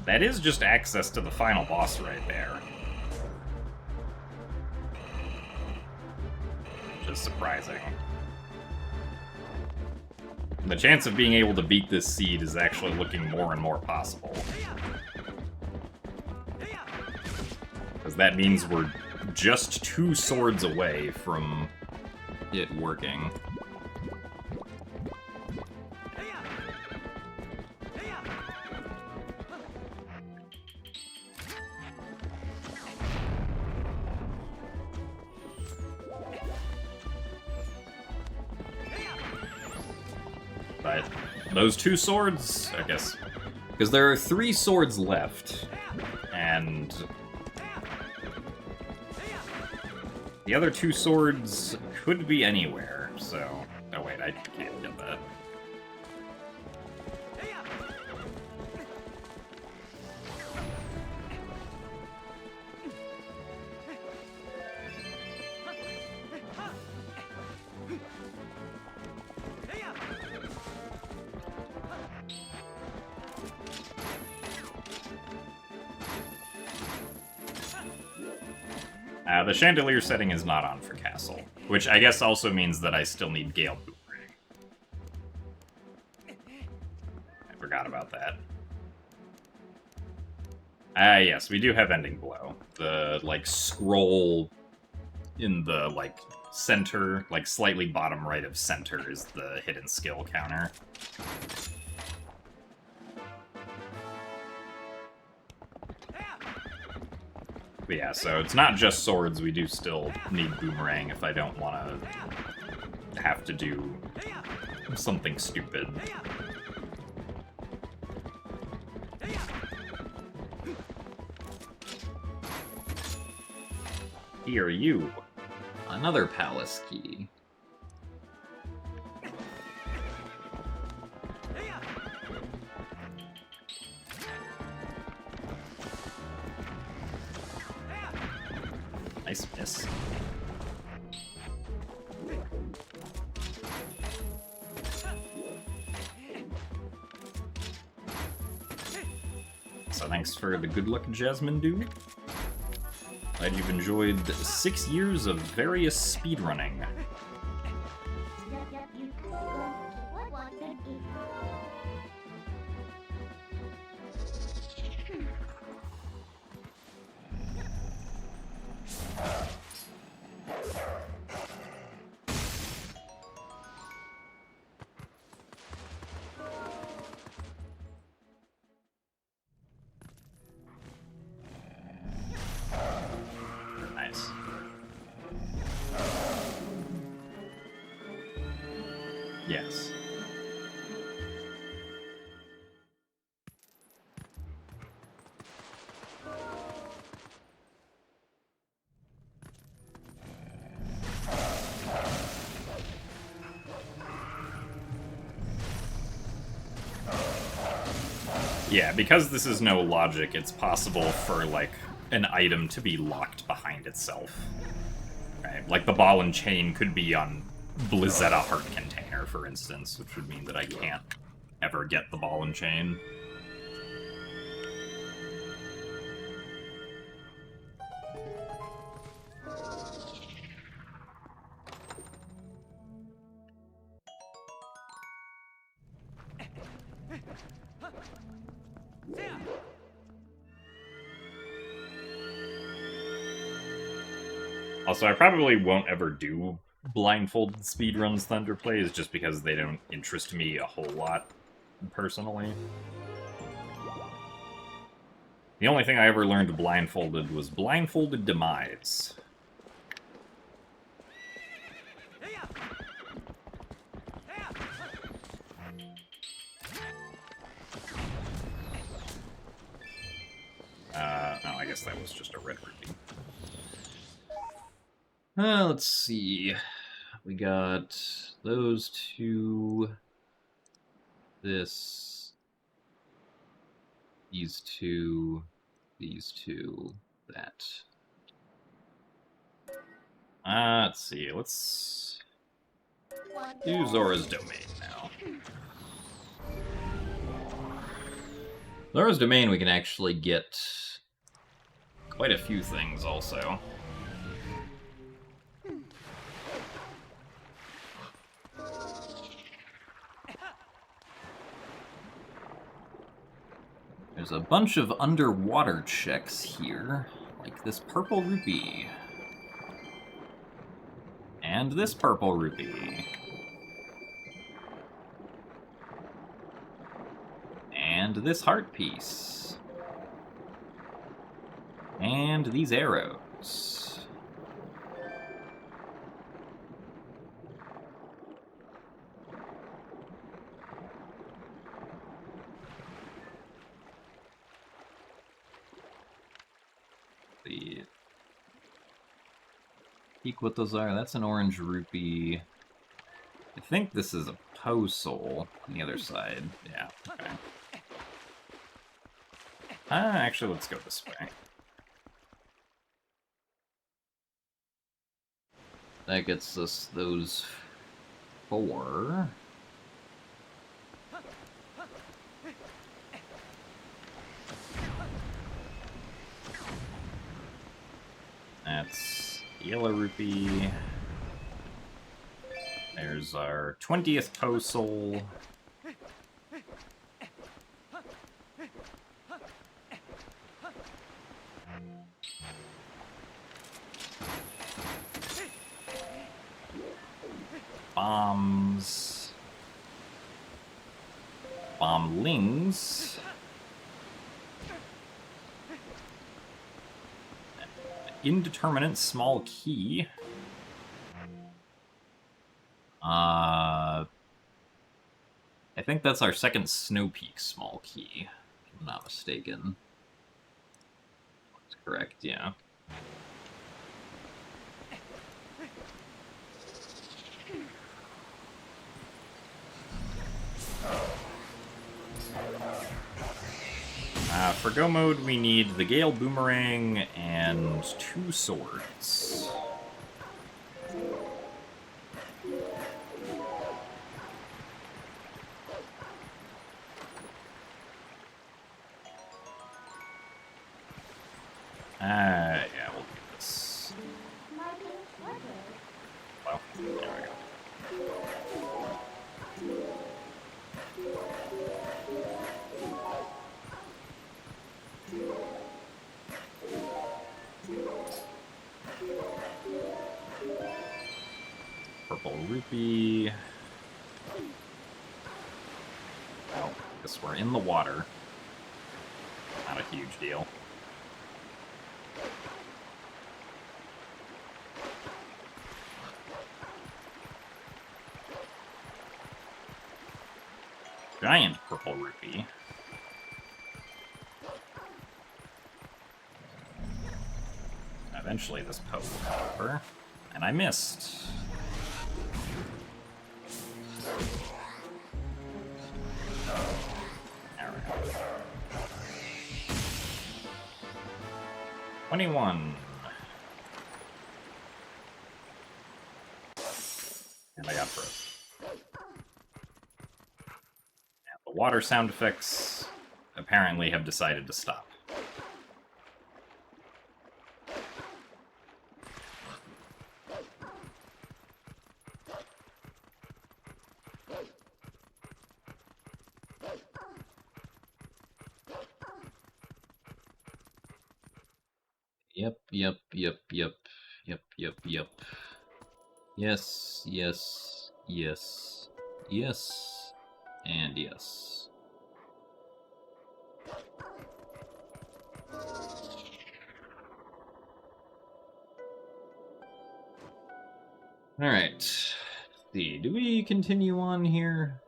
That is just access to the final boss right there. Which is surprising. The chance of being able to beat this seed is actually looking more and more possible. Because that means we're just 2 swords away from it working. But those 2 swords, I guess, because there are 3 swords left, and the other 2 swords could be anywhere, so... Oh wait, I can't get that. The chandelier setting is not on for castle, which I guess also means that I still need Gale Boomerang. I forgot about that. Yes, we do have Ending Blow. The, like, scroll in the, like, center, like, slightly bottom right of center is the hidden skill counter. But yeah, so it's not just swords, we do still need Boomerang if I don't want to have to do something stupid. Here, you. Another palace key. Nice miss. So thanks for the good luck, Jasmine dude. Glad you've enjoyed 6 years of various speedrunning. Yes. Yeah, because this is no logic, it's possible for, like, an item to be locked behind itself. Right? Like, the ball and chain could be on Blizzetta Heart Container, for instance, which would mean that I can't ever get the ball and chain. Also, I probably won't ever do blindfolded speedruns Thunder plays just because they don't interest me a whole lot, personally. The only thing I ever learned blindfolded was Blindfolded Demise. No, I guess that was just a red rupee. Let's see. We got those 2, this, these 2, that. Let's see. Let's do Zora's Domain now. Laura's Domain, we can actually get quite a few things also. There's a bunch of underwater checks here, like this purple rupee. And this purple rupee. And this heart piece. And these arrows. The peek what those are. That's an orange rupee. I think this is a Poe soul on the other side. Yeah, okay. Actually, let's go this way. That gets us those 4. That's yellow rupee. There's our 20th Poe soul. Bombs. Bomblings. Indeterminate small key. I think that's our second Snow Peak small key, if I'm not mistaken. That's correct, yeah. For go mode, we need the Gale Boomerang and 2 swords. Yeah, we'll do this. Well, there we go. Purple rupee. Well, I guess we're in the water. Not a huge deal. Giant purple rupee. Eventually this Poe will come over. And I missed. There we go. 21. And I got frozen. The water sound effects apparently have decided to stop. Yep. Yes, and yes. Alright. See, do we continue on here?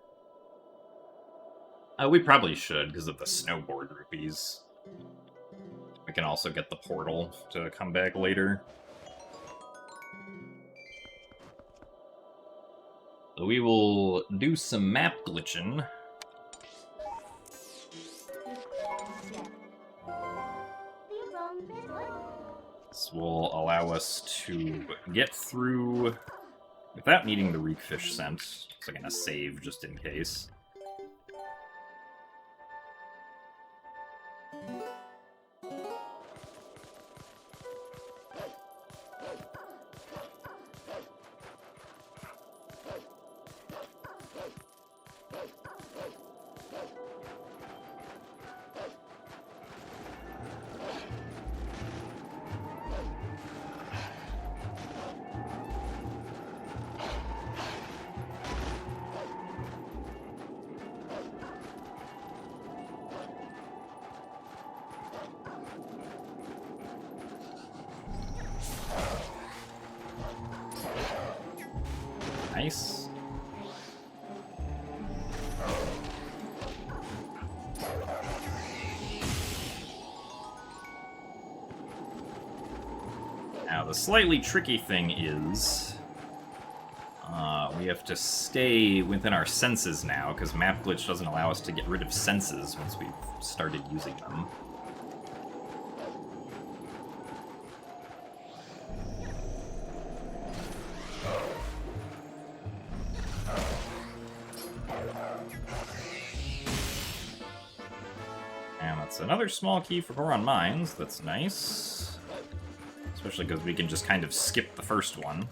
We probably should, because of the snowboard rupees. We can also get the portal to come back later. So we will do some map glitching. This will allow us to get through without needing the reekfish scent. So I'm gonna save just in case. Nice. Now, the slightly tricky thing is we have to stay within our senses now, because map glitch doesn't allow us to get rid of senses once we've started using them. And that's another small key for Goron Mines. That's nice. Especially because we can just kind of skip the first one.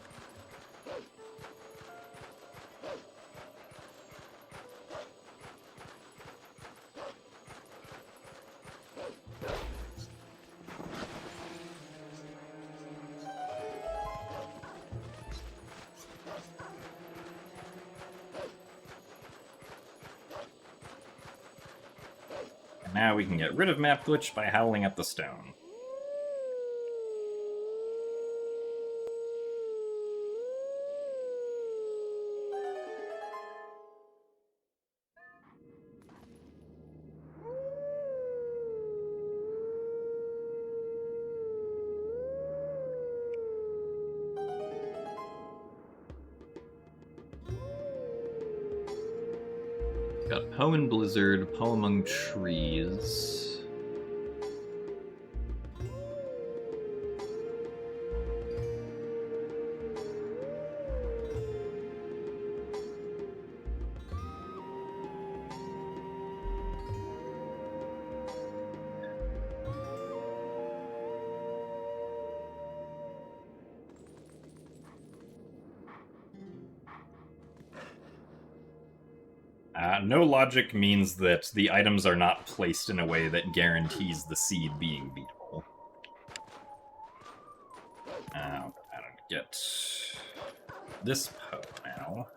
Now we can get rid of map glitch by howling at the stone. Got Poe and Blizzard, Poe Among Trees. No logic means that the items are not placed in a way that guarantees the seed being beatable. I don't get this Poe now.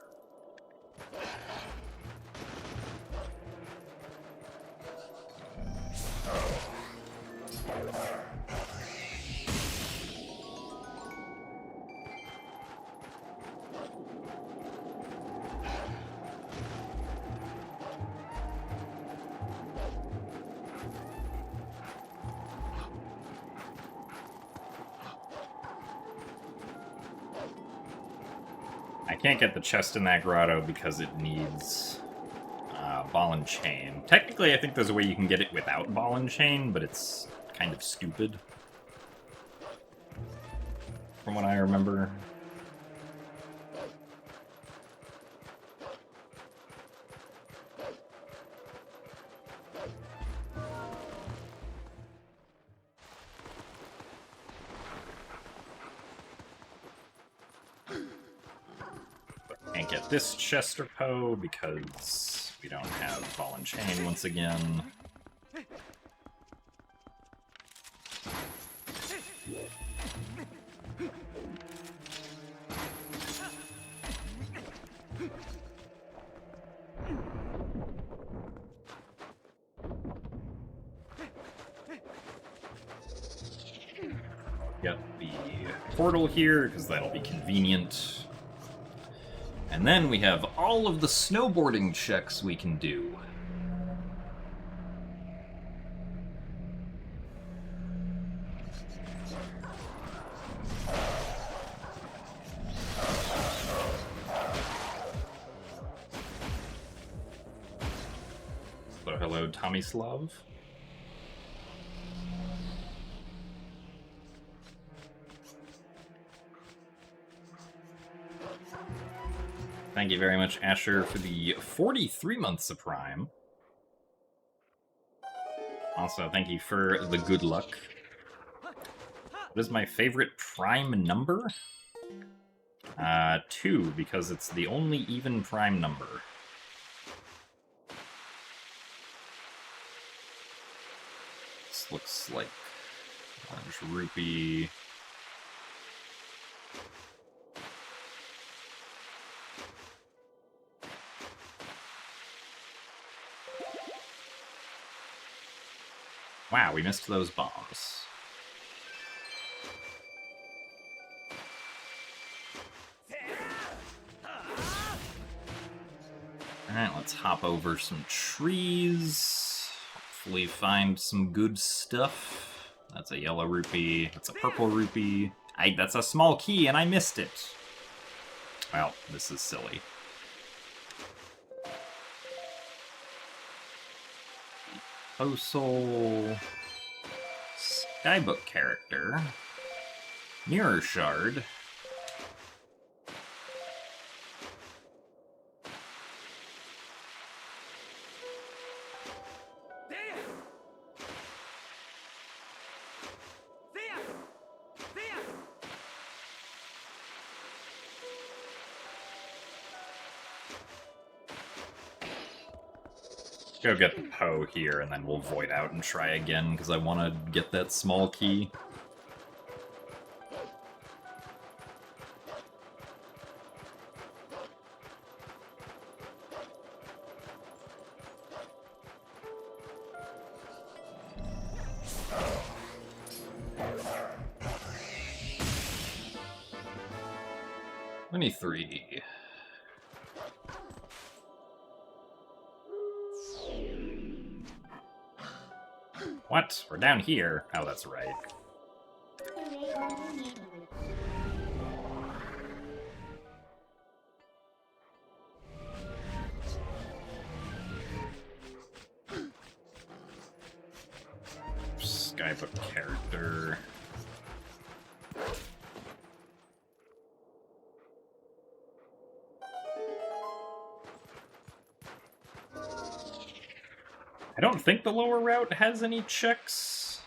I can't get the chest in that grotto because it needs ball and chain. Technically, I think there's a way you can get it without ball and chain, but it's kind of stupid. From what I remember. Can't get this Chester Poe because we don't have ball and chain once again. Get the portal here because that'll be convenient. And then we have all of the snowboarding checks we can do. So hello, Tomislav. Thank you very much, Asher, for the 43 months of Prime. Also, thank you for the good luck. What is my favorite Prime number? 2, because it's the only even Prime number. This looks like orange rupee. Wow, we missed those bombs. Alright, let's hop over some trees. Hopefully find some good stuff. That's a yellow rupee. That's a purple rupee. That's a small key, and I missed it. Well, this is silly. Postal... Skybook character. Mirror shard. Go get the Poe here, and then we'll void out and try again, because I want to get that small key. $23. What? We're down here. Oh, that's right. Skybook character. I don't think the lower route has any checks.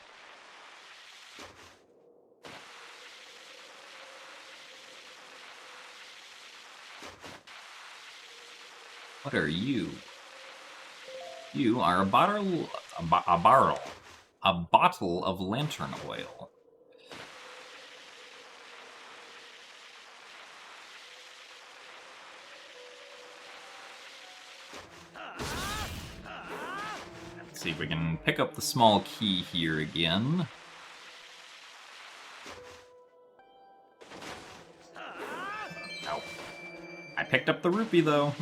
What are you? You are a bottle of lantern oil. Let's see if we can pick up the small key here again. Oh. I picked up the rupee, though.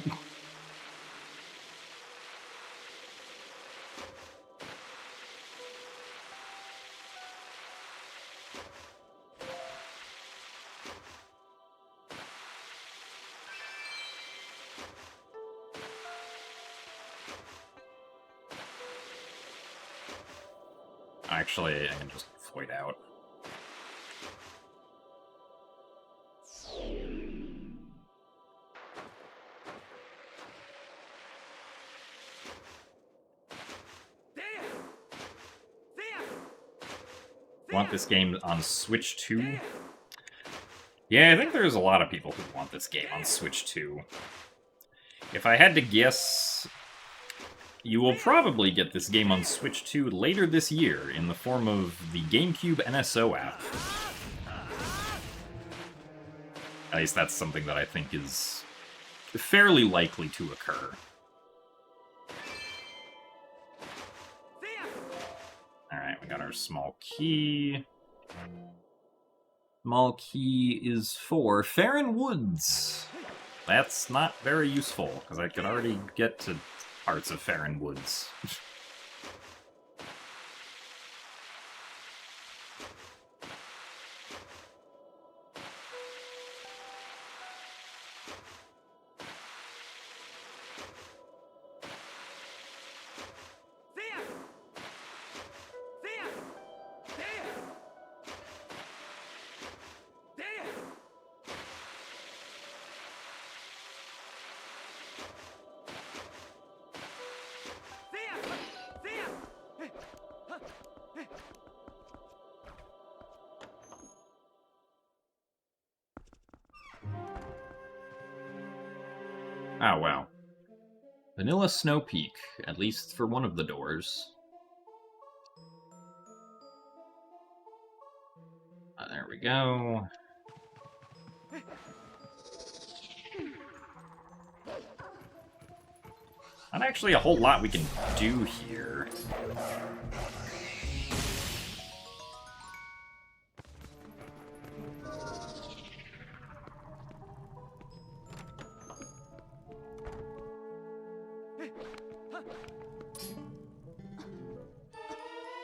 Actually, I can just void out. Want this game on Switch 2? Yeah, I think there's a lot of people who want this game on Switch 2. If I had to guess, you will probably get this game on Switch 2 later this year in the form of the GameCube NSO app. At least that's something that I think is fairly likely to occur. Alright, we got our small key. Small key is for Farron Woods. That's not very useful, because I could already get to parts of Farron Woods. Oh, wow. Vanilla Snow Peak, at least for one of the doors. There we go. Not actually a whole lot we can do here.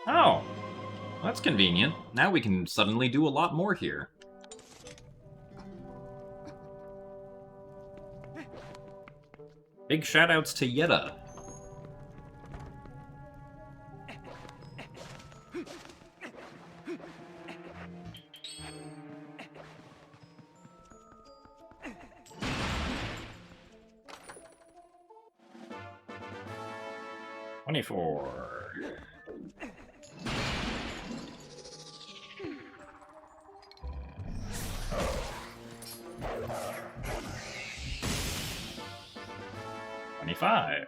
Oh, that's convenient. Now we can suddenly do a lot more here. Big shoutouts to Yetta. $24. 25.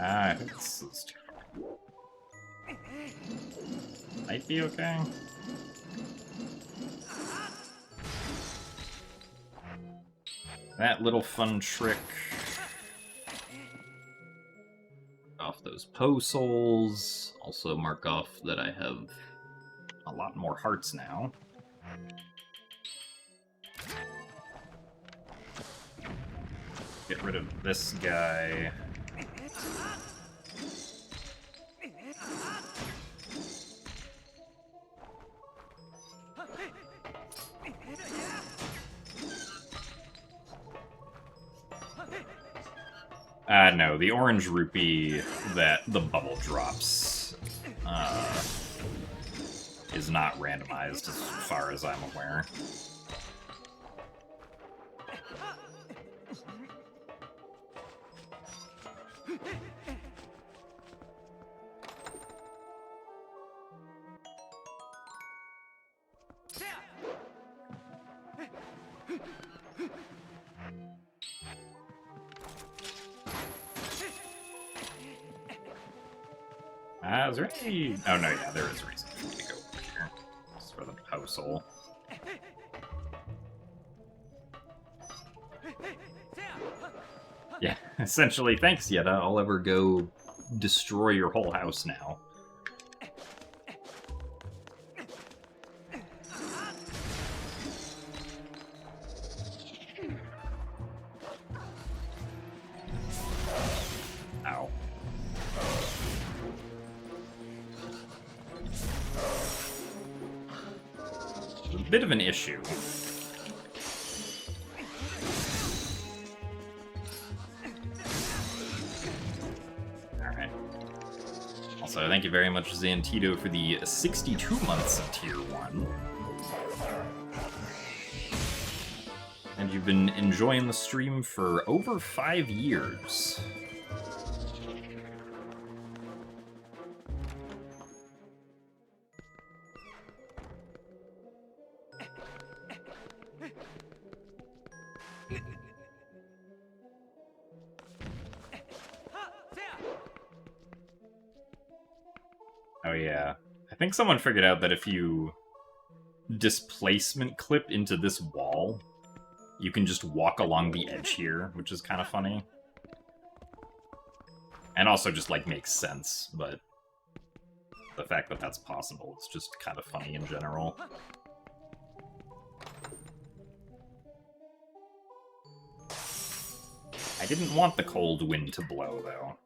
I think this is too far. Might be okay. That little fun trick. Off those Poe souls. Also mark off that I have a lot more hearts now. Get rid of this guy. No, the orange rupee that the bubble drops is not randomized as far as I'm aware. Is there any... Oh, no, yeah, there is a reason for me to go over here. Just for the Poe soul. Yeah, essentially, thanks, Yetta. I'll ever go destroy your whole house now. Ow. A bit of an issue. Alright. Also, thank you very much, Zantito, for the 62 months of Tier 1. And you've been enjoying the stream for over 5 years. Oh yeah. I think someone figured out that if you displacement clip into this wall, you can just walk along the edge here, which is kind of funny. And also just, like, makes sense, but the fact that that's possible is just kind of funny in general. I didn't want the cold wind to blow, though.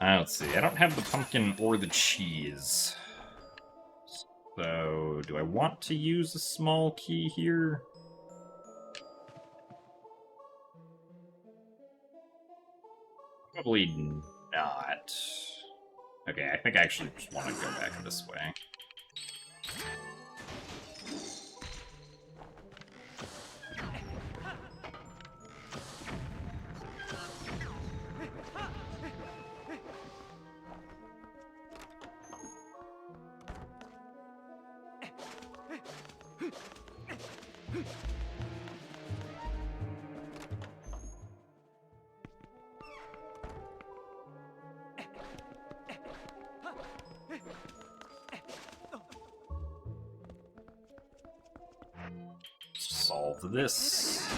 Let's see, I don't have the pumpkin or the cheese. So, do I want to use a small key here? Probably not. Okay, I think I actually just want to go back this way. solve this.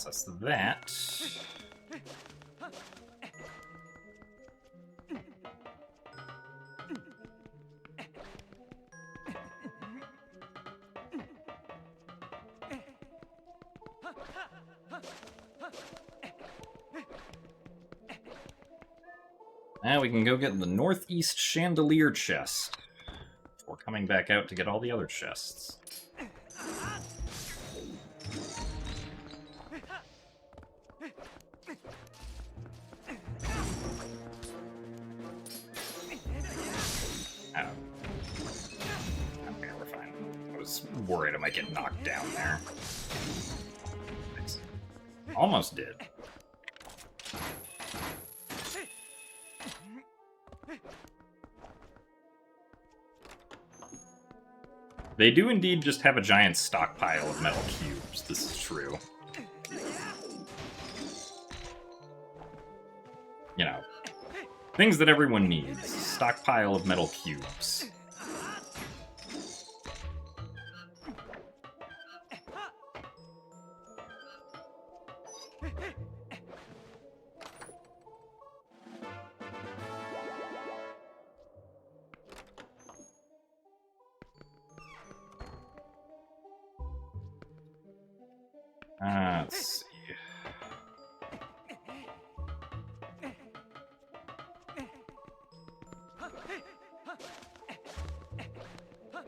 That's that. Now we can go get the northeast chandelier chest before coming back out to get all the other chests. Worried I might get knocked down there. Almost did. They do indeed just have a giant stockpile of metal cubes, this is true. You know, things that everyone needs. Stockpile of metal cubes. Let's see.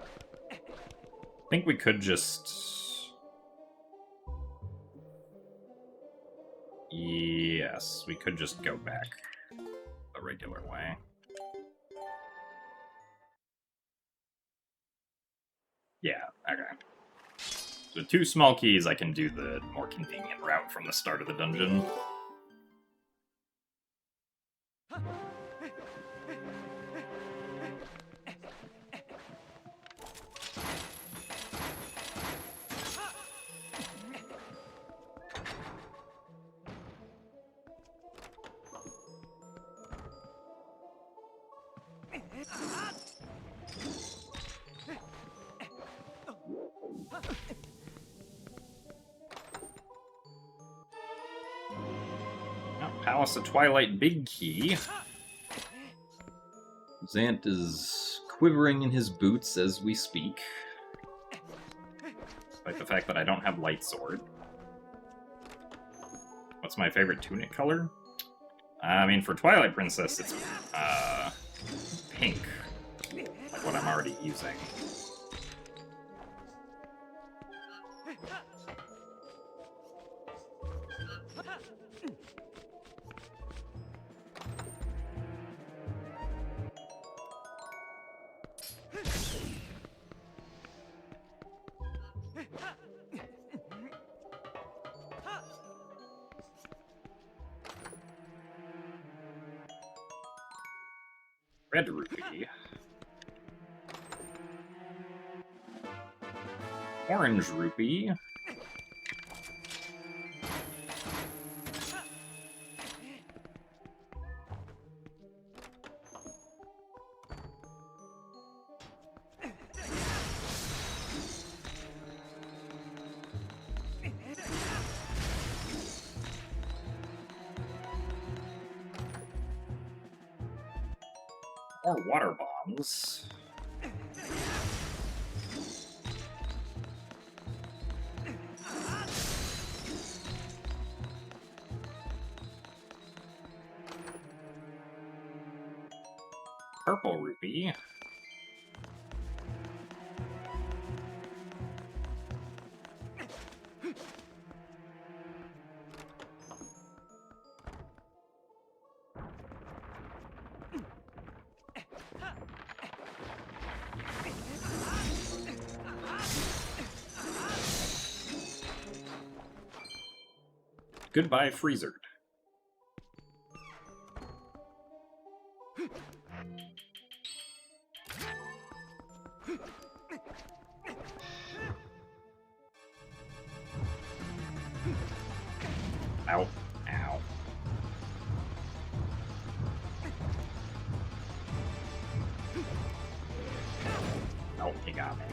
I think we could just... Yes, we could just go back the regular way. Yeah, okay. So 2 small keys, I can do the more convenient route from the start of the dungeon. Palace of Twilight big key. Zant is quivering in his boots as we speak. Despite the fact that I don't have light sword. What's my favorite tunic color? I mean, for Twilight Princess, it's pink. Like what I'm already using. Red rupee. Orange rupee. More water bombs. Purple rupee. Goodbye, Freezer. Ow. Ow. Oh, he got me.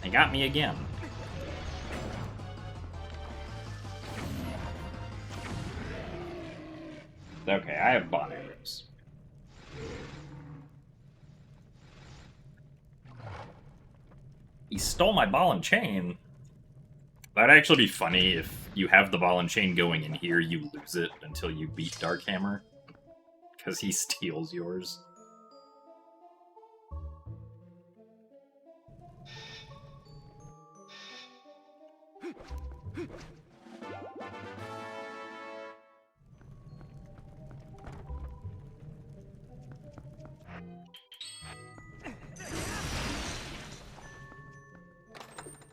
He got me again. Okay, I have bond arrows. He stole my ball and chain. That'd actually be funny if you have the ball and chain going in here, you lose it until you beat Darkhammer. Because he steals yours.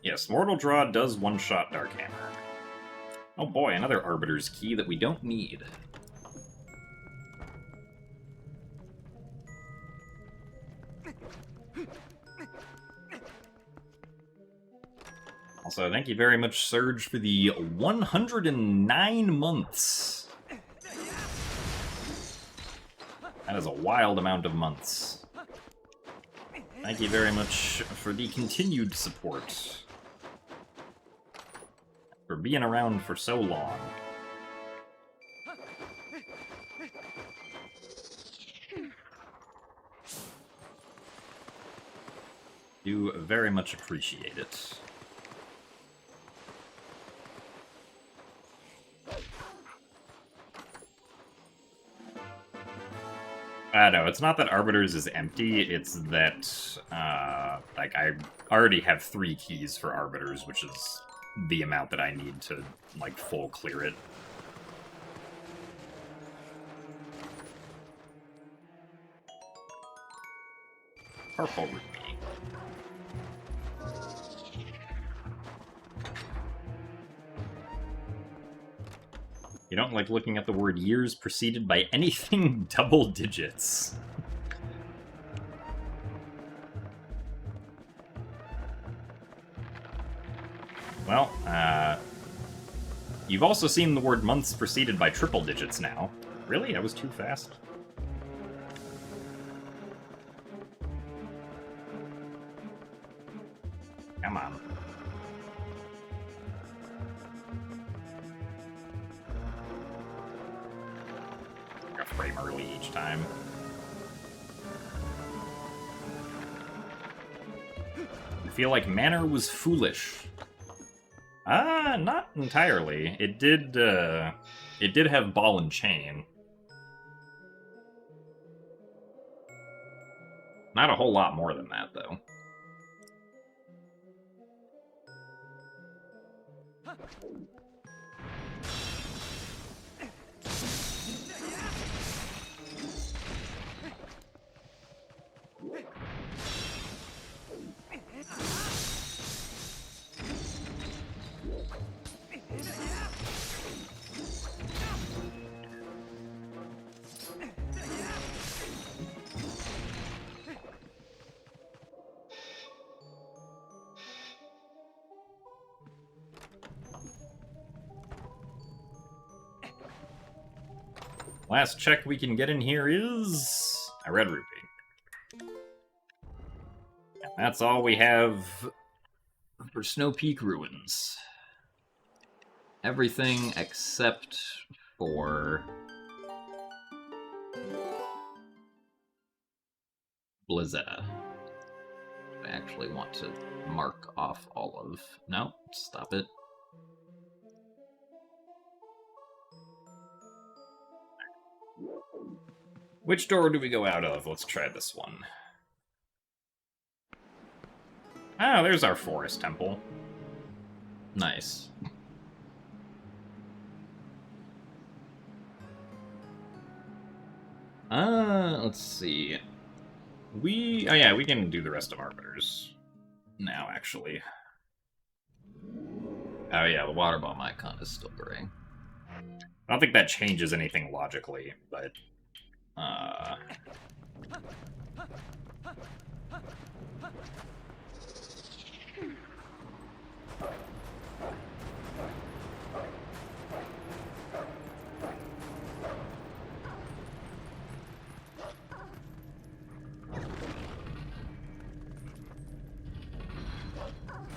Yes, Mortal Draw does one-shot Darkhammer. Oh boy, another Arbiter's key that we don't need. Also, thank you very much, Surge, for the 109 months. That is a wild amount of months. Thank you very much for the continued support. For being around for so long. Do very much appreciate it. No, it's not that Arbiter's is empty, it's that, like, I already have 3 keys for Arbiters, which is the amount that I need to, like, full clear it. Purple Ruby. You don't like looking at the word years preceded by anything double digits. Well, you've also seen the word months preceded by triple digits now. Really? That was too fast? Come on. A frame early each time. I feel like Manor was foolish. Not entirely. It did have ball and chain. Not a whole lot more than that, though. Last check we can get in here is a red rupee. And that's all we have for Snow Peak Ruins. Everything except for Blizzetta. I actually want to mark off all of... No, stop it. Which door do we go out of? Let's try this one. Ah, there's our forest temple. Nice. Let's see. Oh yeah, we can do the rest of Arbiters now, actually. Oh yeah, the water bomb icon is still gray. I don't think that changes anything logically, but...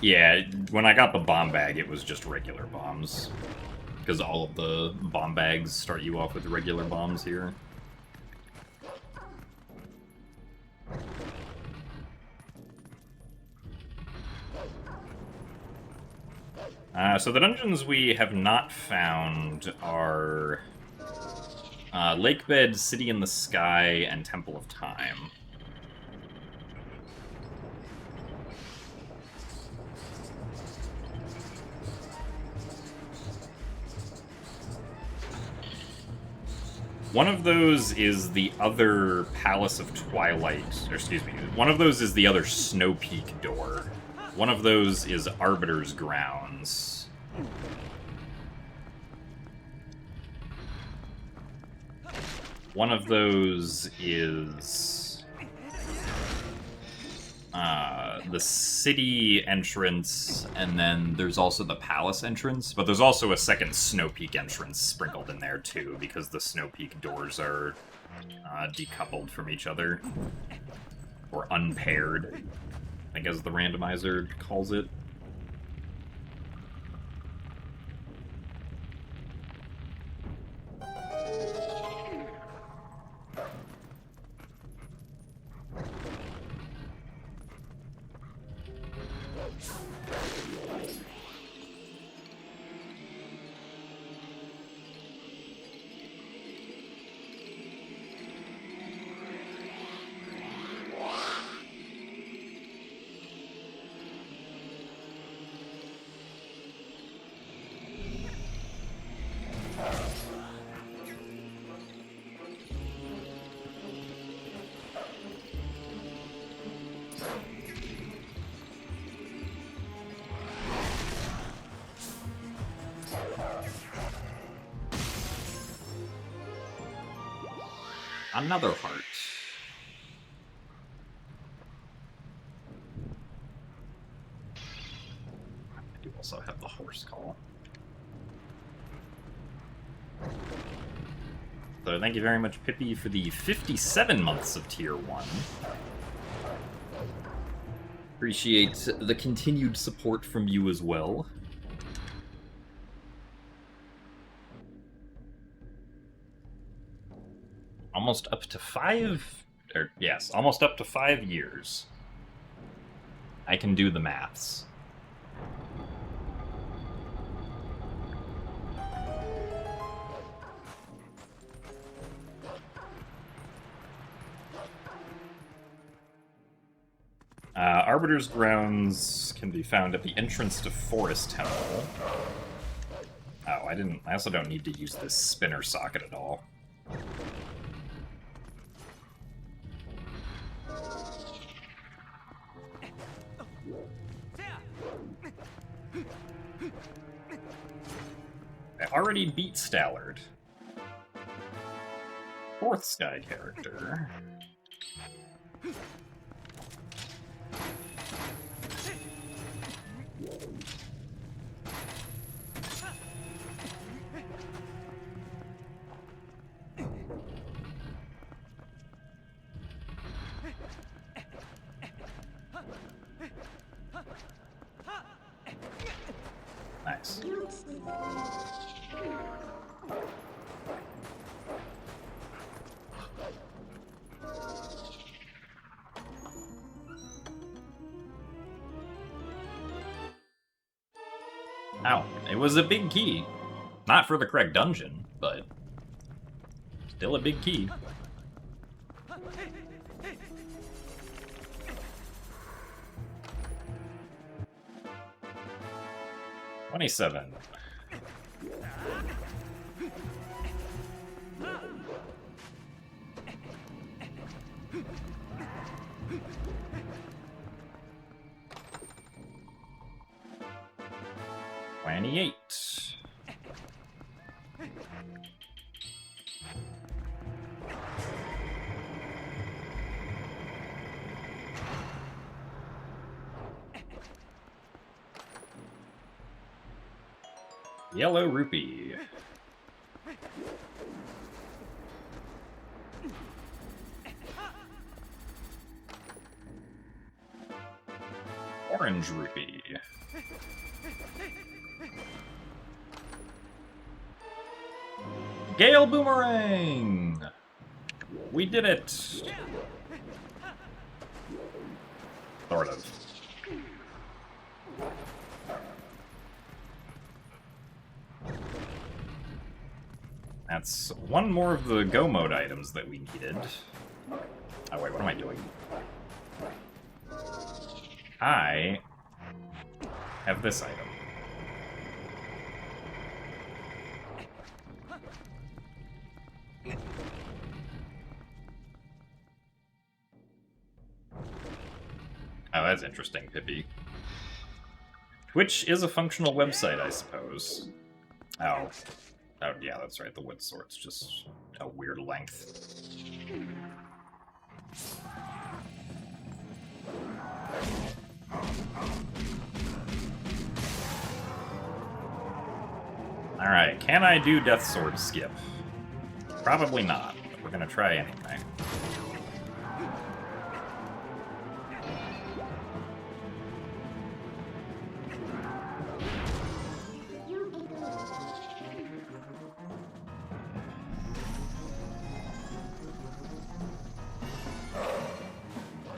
Yeah, when I got the bomb bag, it was just regular bombs. Because all of the bomb bags start you off with regular bombs here. So the dungeons we have not found are Lakebed, City in the Sky, and Temple of Time. One of those is the other Palace of Twilight, or excuse me, one of those is the other Snow Peak door. One of those is Arbiter's Grounds. One of those is the city entrance, and then there's also the palace entrance, but there's also a second Snow Peak entrance sprinkled in there too, because the Snow Peak doors are decoupled from each other, or unpaired, I guess the randomizer calls it. Another heart. I do also have the horse call. So thank you very much, Pippi, for the 57 months of Tier 1. Appreciate the continued support from you as well. Almost up to 5... yes, almost up to 5 years. I can do the maths. Arbiter's Grounds can be found at the entrance to Forest Temple. Oh, I also don't need to use this spinner socket at all. I already beat Stallard. 4th Sky character. Nice. Ow, it was a big key. Not for the correct dungeon, but still a big key. $27. 28. Yellow rupee. Orange rupee. Gale boomerang! We did it! Sort of. That's one more of the go mode items that we needed. Oh wait, what am I doing? I have this item. Oh, that's interesting, Pippi. Twitch is a functional website, I suppose. Oh. Oh, yeah, that's right. The wood sword's just a weird length. Alright, can I do Death Sword skip? Probably not, but we're gonna try anyway.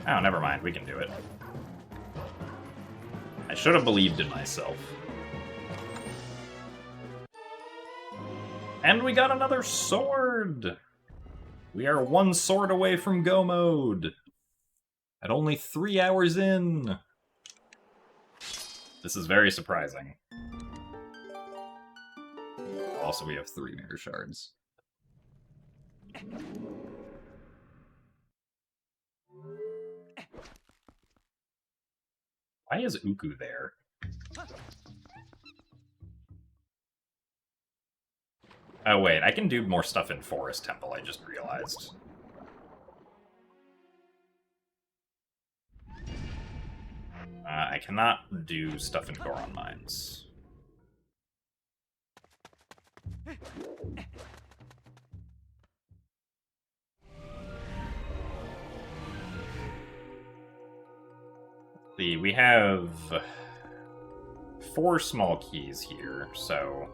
Oh, never mind, we can do it. I should have believed in myself. And we got another sword! We are one sword away from go mode! At only 3 hours in! This is very surprising. Also, we have 3 mirror shards. Why is Uku there? Oh wait, I can do more stuff in Forest Temple, I just realized. I cannot do stuff in Goron Mines. See, we have 4 small keys here, so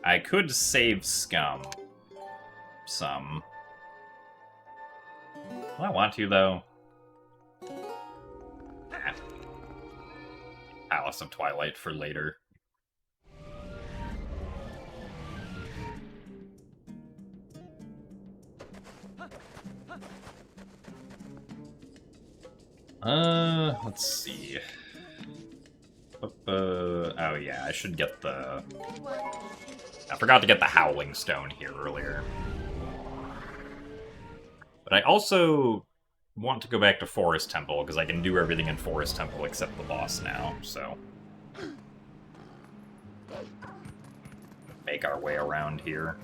I could save Scum some. Do I want to, though? Palace of Twilight for later. Let's see. Oh yeah, I should get the... I forgot to get the Howling Stone here earlier. But I also want to go back to Forest Temple, because I can do everything in Forest Temple except the boss now, so... Make our way around here.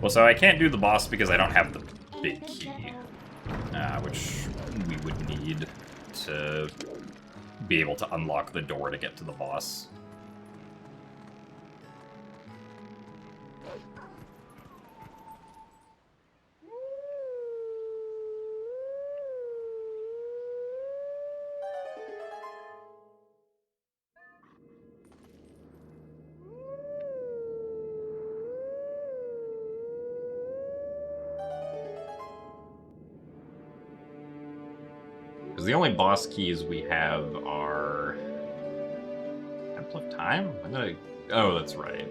Well, so I can't do the boss because I don't have the big key, which we would need to be able to unlock the door to get to the boss. The only boss keys we have are... Temple of Time? I'm gonna Oh, that's right.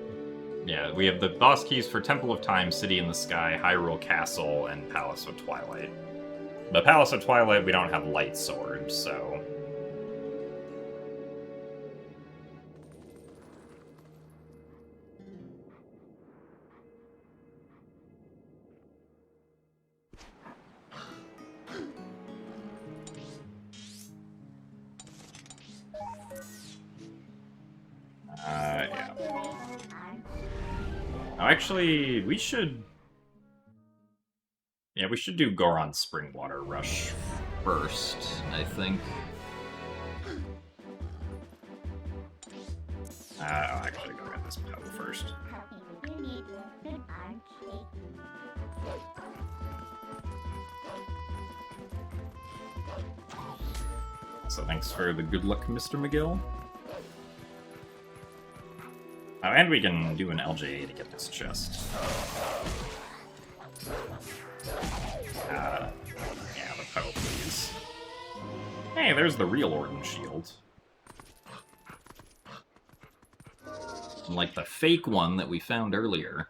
Yeah, we have the boss keys for Temple of Time, City in the Sky, Hyrule Castle, and Palace of Twilight. The Palace of Twilight, we don't have light swords, so... yeah. Oh, actually, we should... Yeah, we should do Goron's Springwater Rush First, I think. I'll actually go get this Poe first. So thanks for the good luck, Mr. McGill. Oh, and we can do an LJA to get this chest. Yeah, the Poe, please. Hey, there's the real Orden shield. Like the fake one that we found earlier.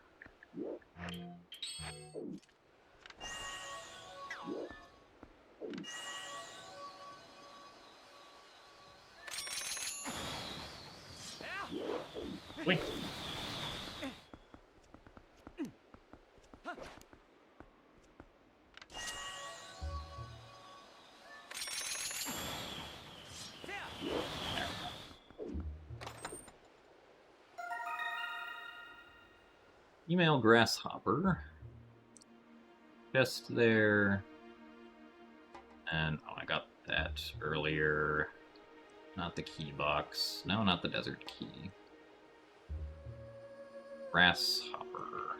Wait. Email Grasshopper. Chest there. And, oh, I got that earlier. Not the key box. No, not the desert key. Grasshopper.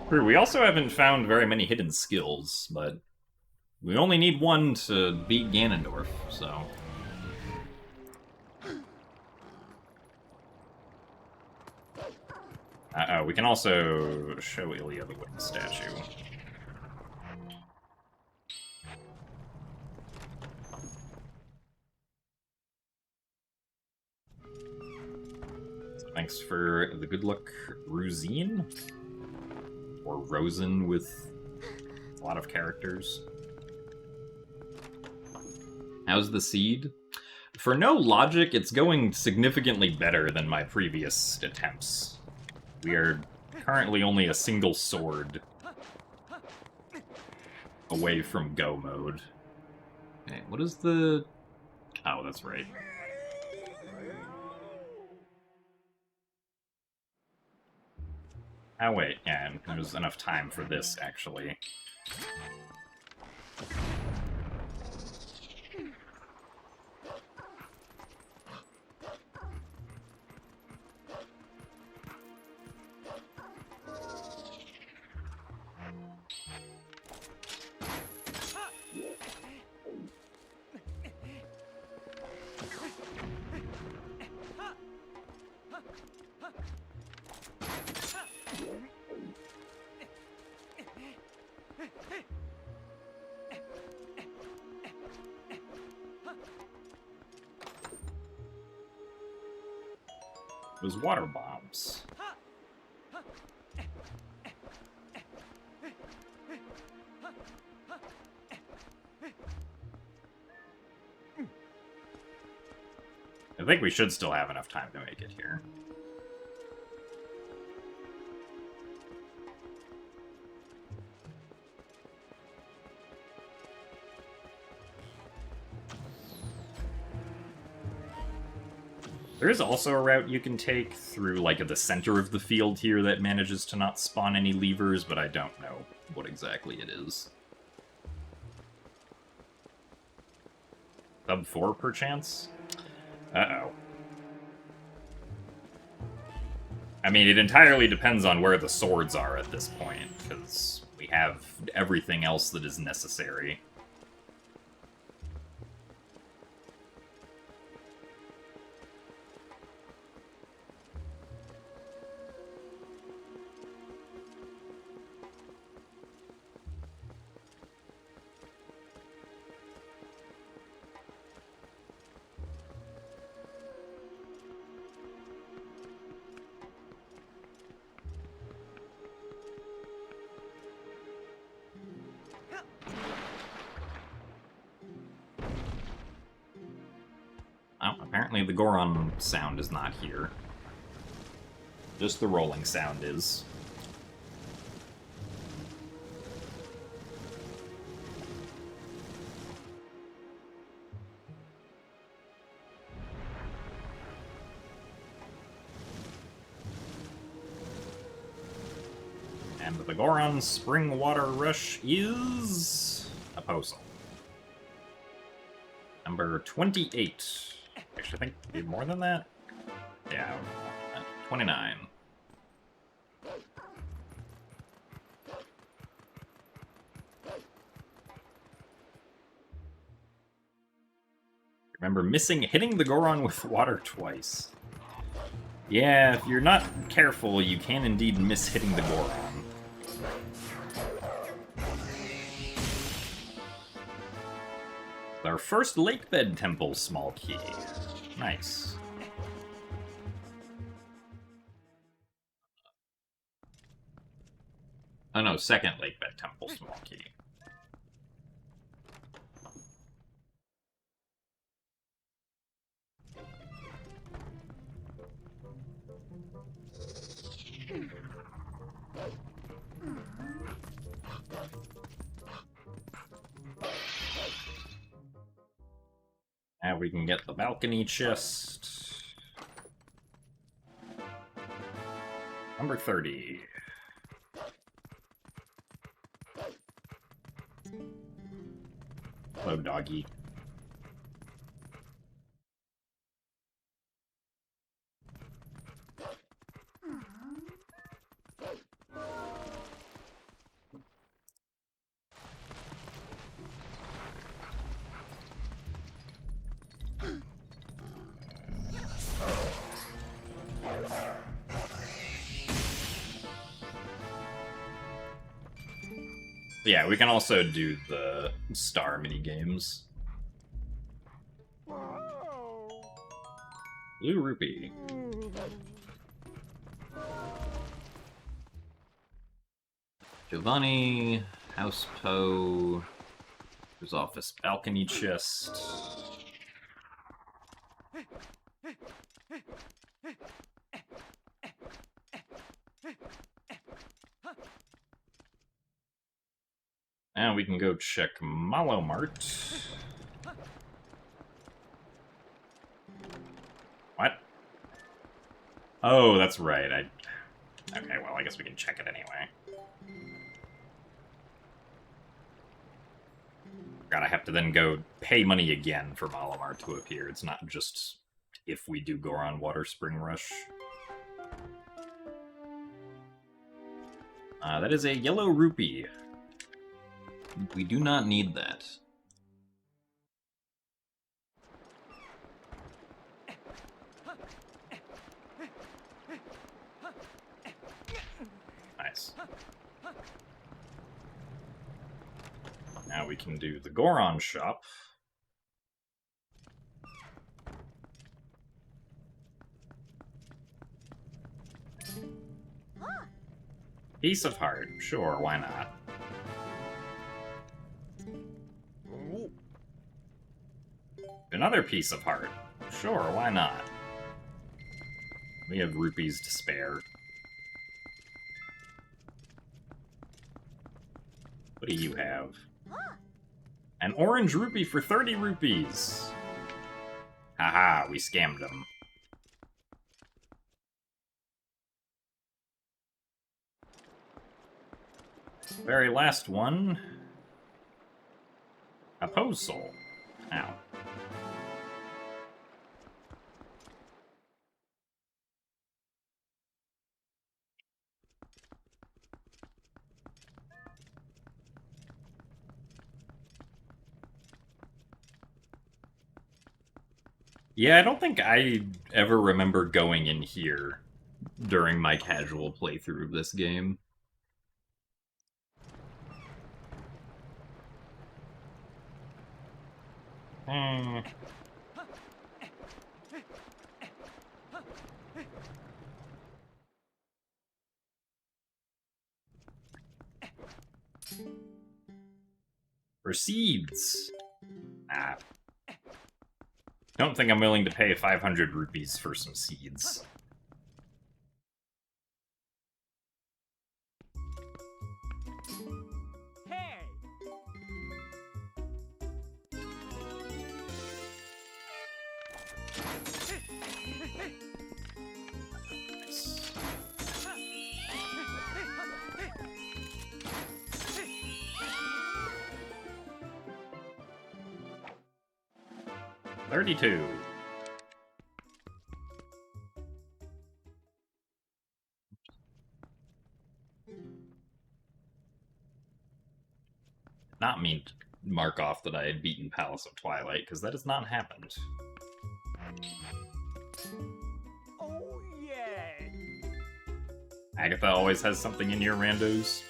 True, we also haven't found very many hidden skills, but we only need one to beat Ganondorf, so... Uh-oh, we can also show Ilya the wooden statue. So thanks for the good luck, Ruzine. Or Rosen with a lot of characters. How's the seed? For no logic, it's going significantly better than my previous attempts. We are currently only a single sword away from go mode. Okay, what is the... Oh, that's right. Oh, wait, yeah, and there's enough time for this, actually. Those water bombs. I think we should still have enough time to make it here. There is also a route you can take through, like, the center of the field here that manages to not spawn any levers, but I don't know what exactly it is. Sub 4, perchance? Uh-oh. I mean, it entirely depends on where the swords are at this point, because we have everything else that is necessary. Apparently the Goron sound is not here. Just the rolling sound is. And the Goron Spring Water Rush is a puzzle. Number 28. Actually, I think it'd be more than that. Yeah, 29. Remember hitting the Goron with water twice. Yeah, if you're not careful, you can indeed miss hitting the Goron. Our first Lakebed Temple small key. Nice. Oh no, second Lakebed Temple small key. Now we can get the balcony chest. Number 30. Hello, doggy. Yeah, we can also do the star minigames. Blue Rupee. Giovanni, House Poe, his office balcony chest. Now we can go check Malomart. What? Oh, that's right. Okay, well, I guess we can check it anyway. God, I have to then go pay money again for Malomart to appear. It's not just if we do Goron Water Spring Rush. That is a yellow rupee. We do not need that. Nice. Now we can do the Goron shop. Piece of heart. Sure, why not? Another piece of heart. Sure, why not? We have rupees to spare. What do you have? An orange rupee for 30 rupees! Haha, we scammed him. Very last one. A Pose Soul. Ow. Yeah, I don't think I ever remember going in here during my casual playthrough of this game. Proceeds. Ah. Don't think I'm willing to pay 500 rupees for some seeds. Hey! Nice. 32. Not mean to mark off that I had beaten Palace of Twilight, because that has not happened. Oh, yeah! Agatha always has something in your randos.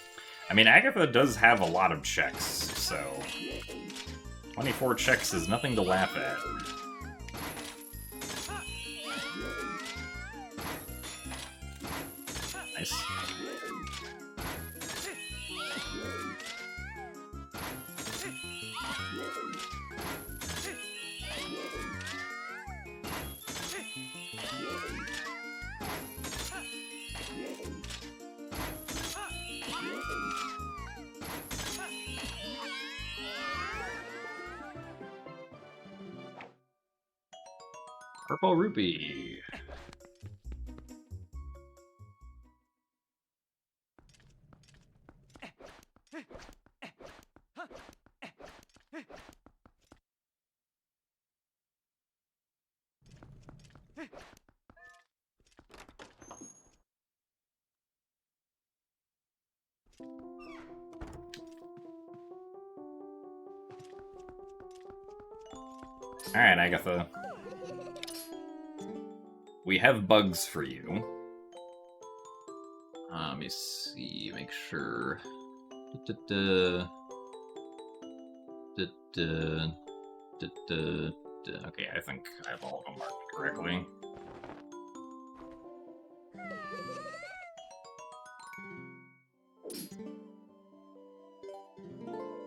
I mean, Agatha does have a lot of checks, so 24 checks is nothing to laugh at. Nice. Purple rupee. Alright, Agatha. We have bugs for you. Let me see, make sure. Okay, I think I have all of them marked correctly.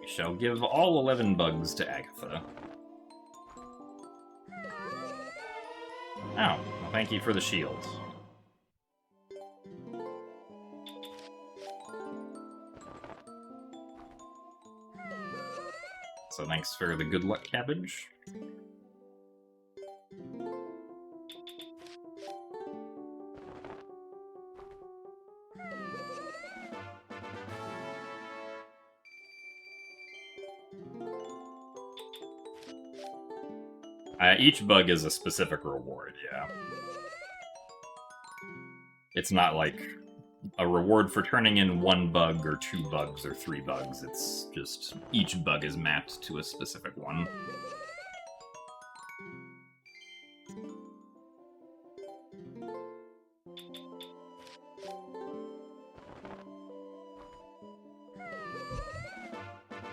We shall give all 11 bugs to Agatha. Oh, well, thank you for the shield. So thanks for the good luck cabbage. Each bug is a specific reward, yeah. It's not like a reward for turning in 1 bug or 2 bugs or 3 bugs. It's just each bug is mapped to a specific one.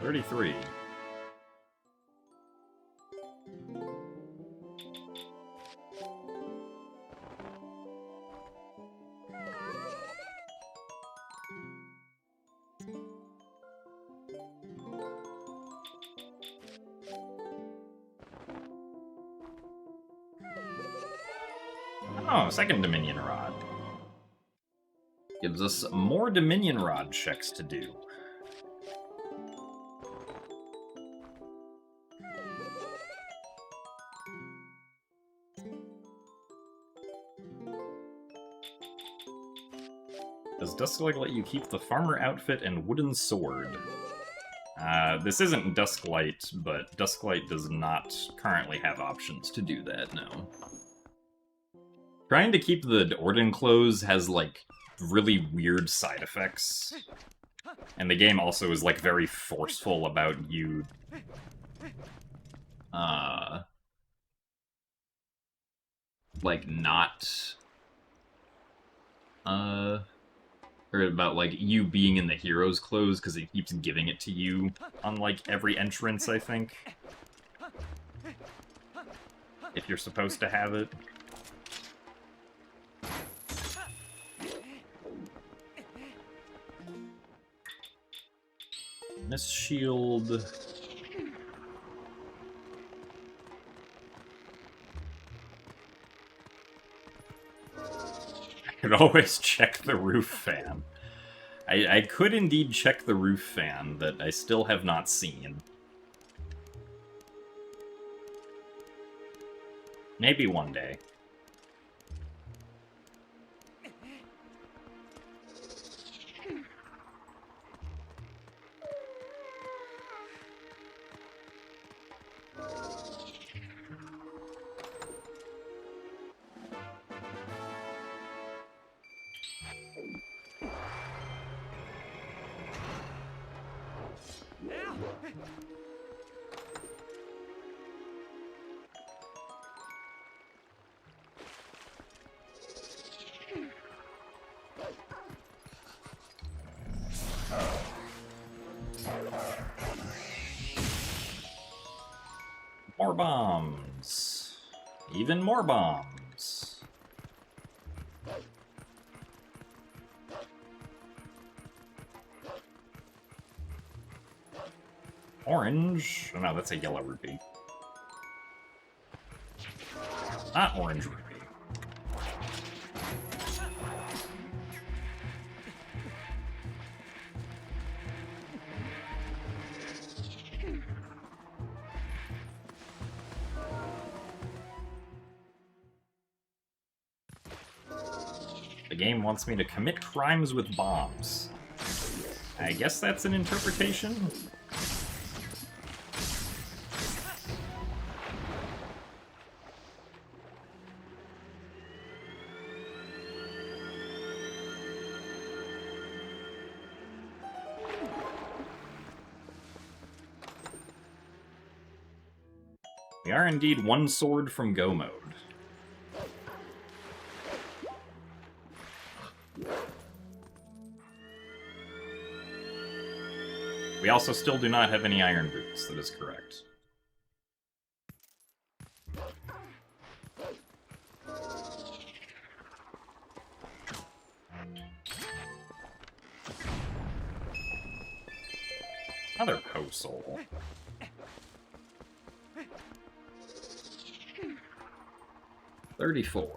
$33. Oh, second Dominion Rod. Gives us more Dominion Rod checks to do. Does Dusklight let you keep the farmer outfit and wooden sword? This isn't Dusklight, but Dusklight does not currently have options to do that, no. Trying to keep the Orden clothes has, like, really weird side effects. And the game also is, like, very forceful about you... like, not... or about, like, you being in the hero's clothes, because it keeps giving it to you on, like, every entrance, I think. If you're supposed to have it. Miss Shield. Could always check the roof fan. I could indeed check the roof fan that I still have not seen. Maybe one day. More bombs. Even more bombs. Orange. Oh, no, that's a yellow rupee. Not orange rupee. The game wants me to commit crimes with bombs. I guess that's an interpretation? We are indeed one sword from go mode. We also still do not have any iron boots, that is correct. Another Poe-Soul. $34.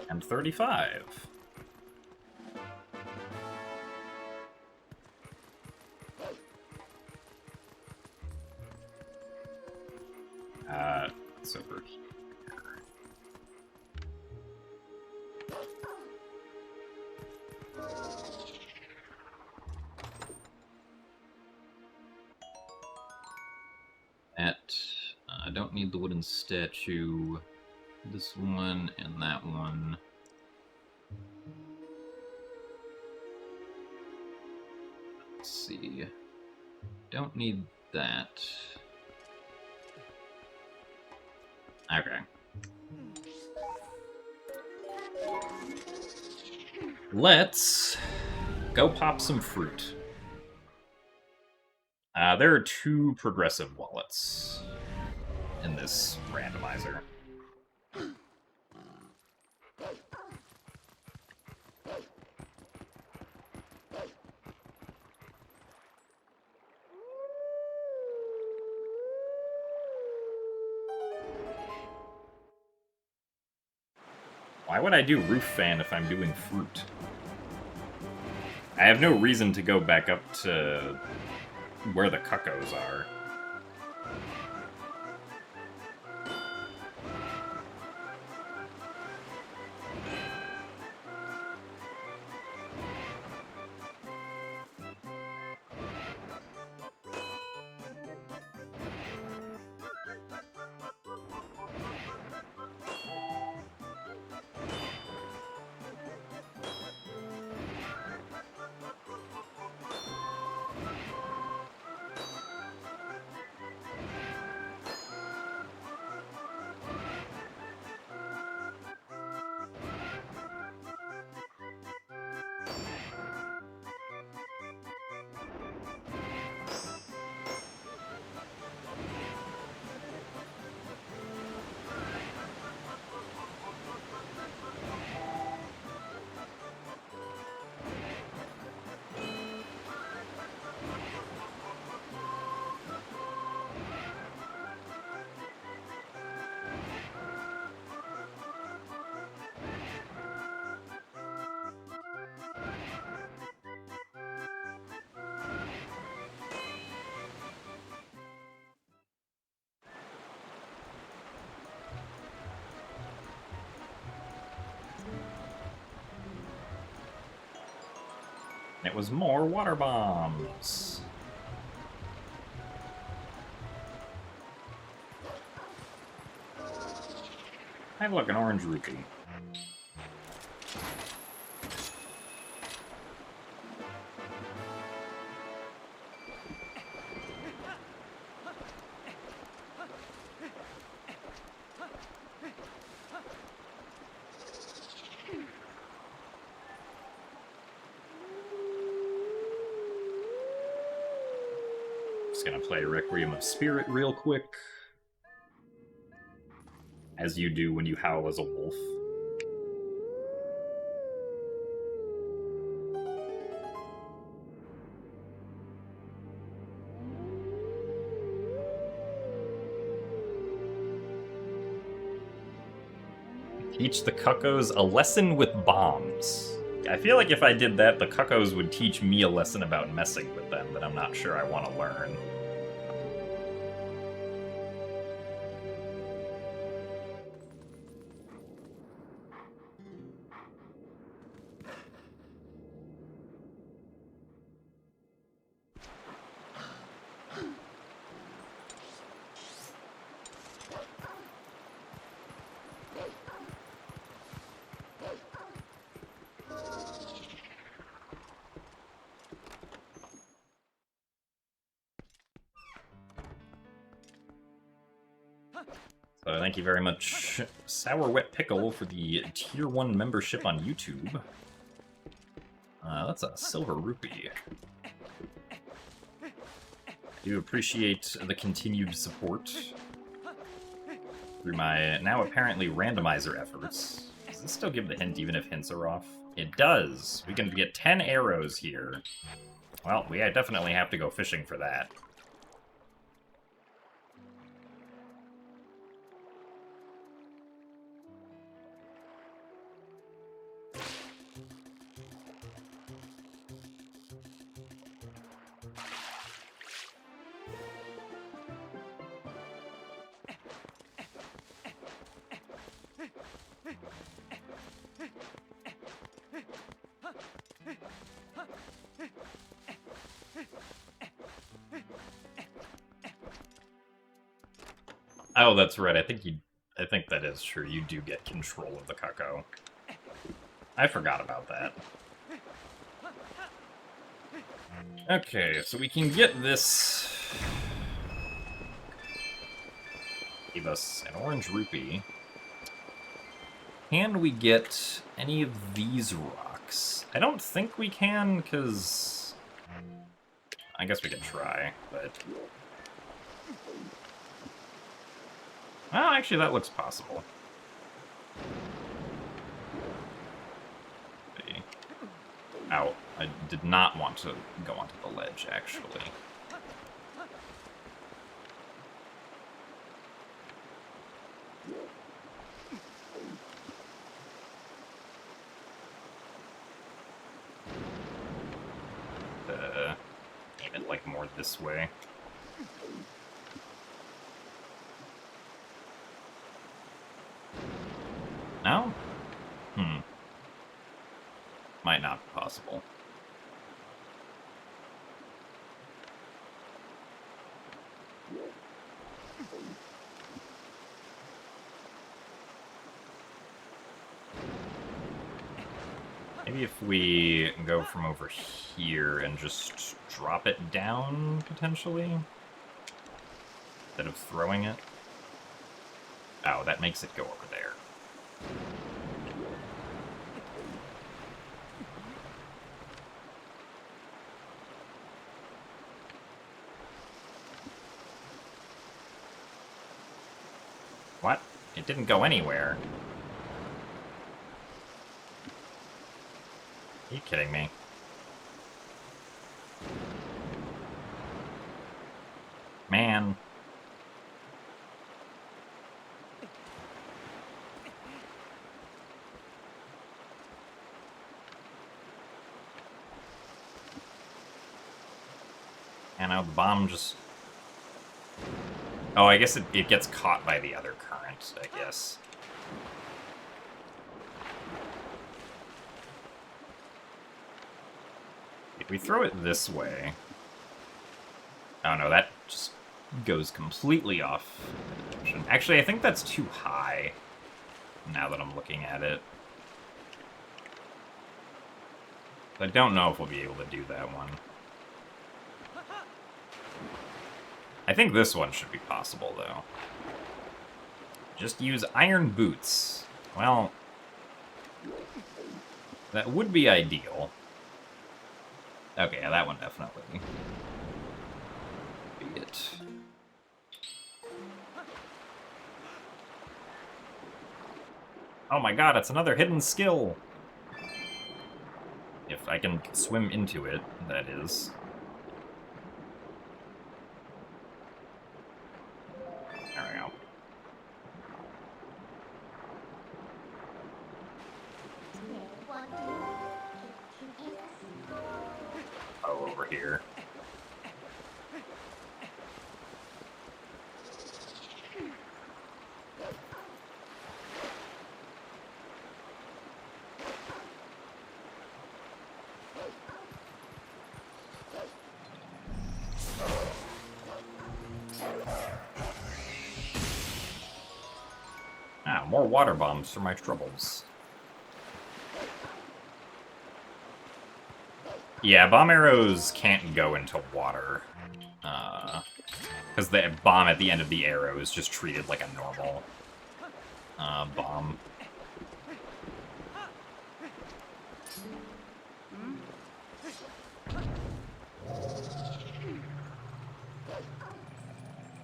And $35. It's over here. I don't need the wooden statue. This one and that one. Let's see. Don't need that. Okay. Let's go pop some fruit. There are 2 progressive wallets in this randomizer. Why would I do roof fan if I'm doing fruit? I have no reason to go back up to where the cuckoos are. It was more water bombs. Hey, look, an orange rupee. Just gonna play Requiem of Spirit real quick. As you do when you howl as a wolf. Teach the cuckoos a lesson with bombs. I feel like if I did that, the cuckoos would teach me a lesson about messing with them that I'm not sure I want to learn. So thank you very much, Sour Wet Pickle, for the Tier 1 membership on YouTube. That's a silver rupee. I do appreciate the continued support through my now apparently randomizer efforts. Does this still give the hint even if hints are off? It does! We can get 10 arrows here. Well, we definitely have to go fishing for that. Oh, that's right. I think that is true. You do get control of the cuckoo. I forgot about that. Okay, so we can get this. Give us an orange rupee. Can we get any of these rocks? I don't think we can, because I guess we can try, but well, actually, that looks possible. Ow, I did not want to go onto the ledge, actually. Aim it, like, more this way. No? Might not be possible. Maybe if we go from over here and just drop it down, potentially? Instead of throwing it? Oh, that makes it go over there. What? It didn't go anywhere. Are you kidding me? Man. And now the bomb just... Oh, I guess it gets caught by the other current, I guess. If we throw it this way... Oh no, that just goes completely off. Actually, I think that's too high, now that I'm looking at it. I don't know if we'll be able to do that one. I think this one should be possible, though. Just use iron boots. Well, that would be ideal. Okay, yeah, that one definitely. Be it. Oh my god, it's another hidden skill! If I can swim into it, that is. There we go. Oh, over here. Ah, more water bombs for my troubles. Yeah, bomb arrows can't go into water. Because the bomb at the end of the arrow is just treated like a normal bomb.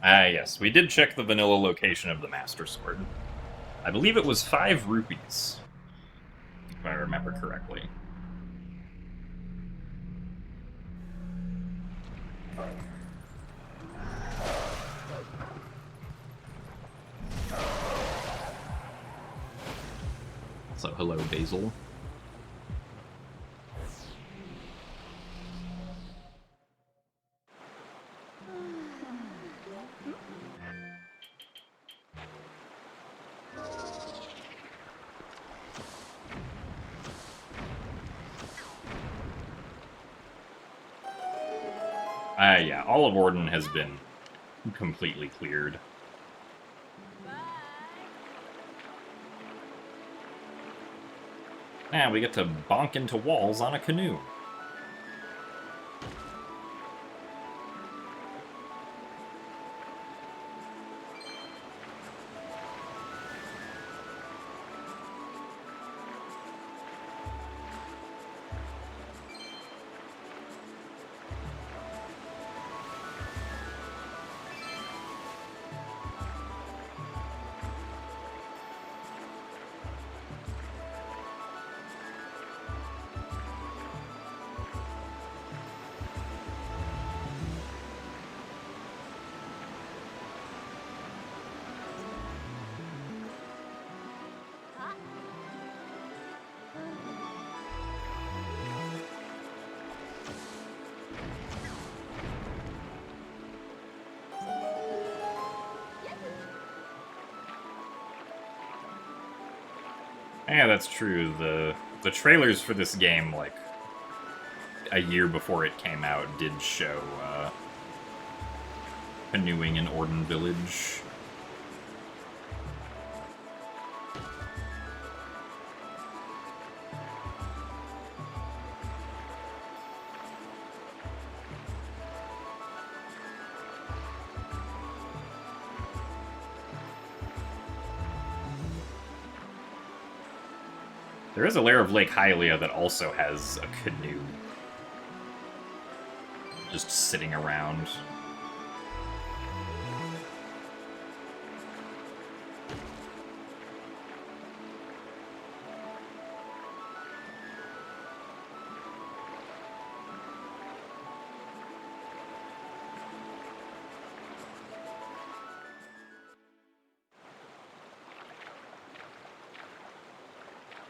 Yes, we did check the vanilla location of the Master Sword. I believe it was 5 rupees, if I remember correctly. So, hello, Basil. Yeah, all of Orden has been completely cleared. Now we get to bonk into walls on a canoe. Yeah, that's true. The trailers for this game, like, a year before it came out, did show canoeing in Orden Village. There is a layer of Lake Hylia that also has a canoe just sitting around.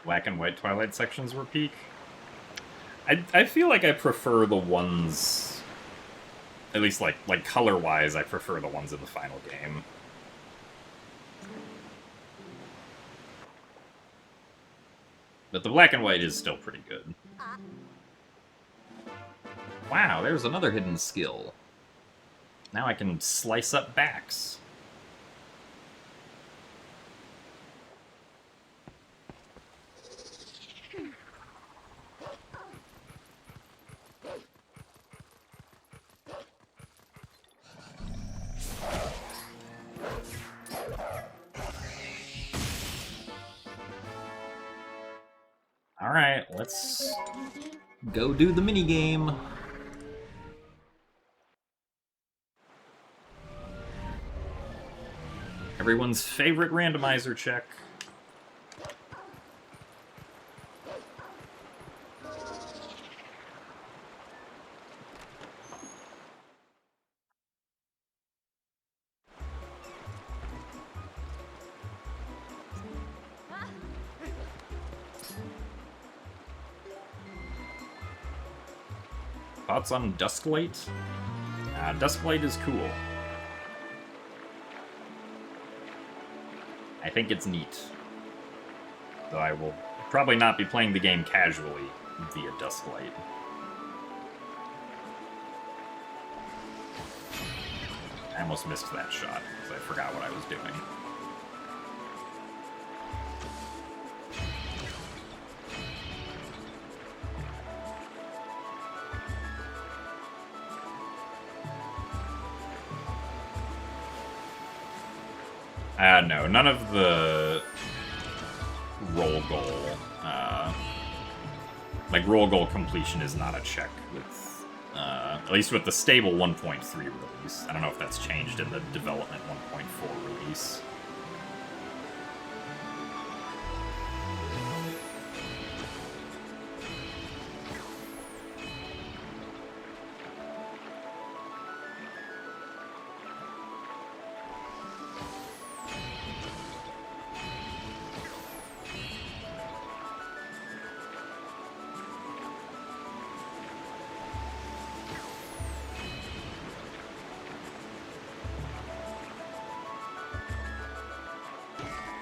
Black and white Twilight sections were peak. I feel like I prefer the ones, at least like color-wise, I prefer the ones in the final game. But the black and white is still pretty good. Wow, there's another hidden skill. Now I can slice up backs. Alright, let's go do the minigame. Everyone's favorite randomizer check. Thoughts on Dusklight? Dusklight is cool. I think it's neat. Though I will probably not be playing the game casually via Dusklight. I almost missed that shot, because I forgot what I was doing. No, none of the roll goal, like roll goal completion is not a check with, at least with the stable 1.3 release. I don't know if that's changed in the development 1.4 release.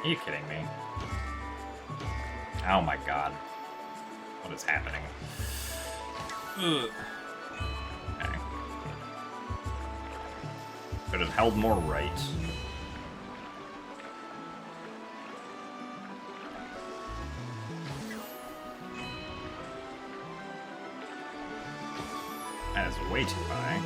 Are you kidding me? Oh my god. What is happening? Ugh. Okay. Could have held more right. That is way too high.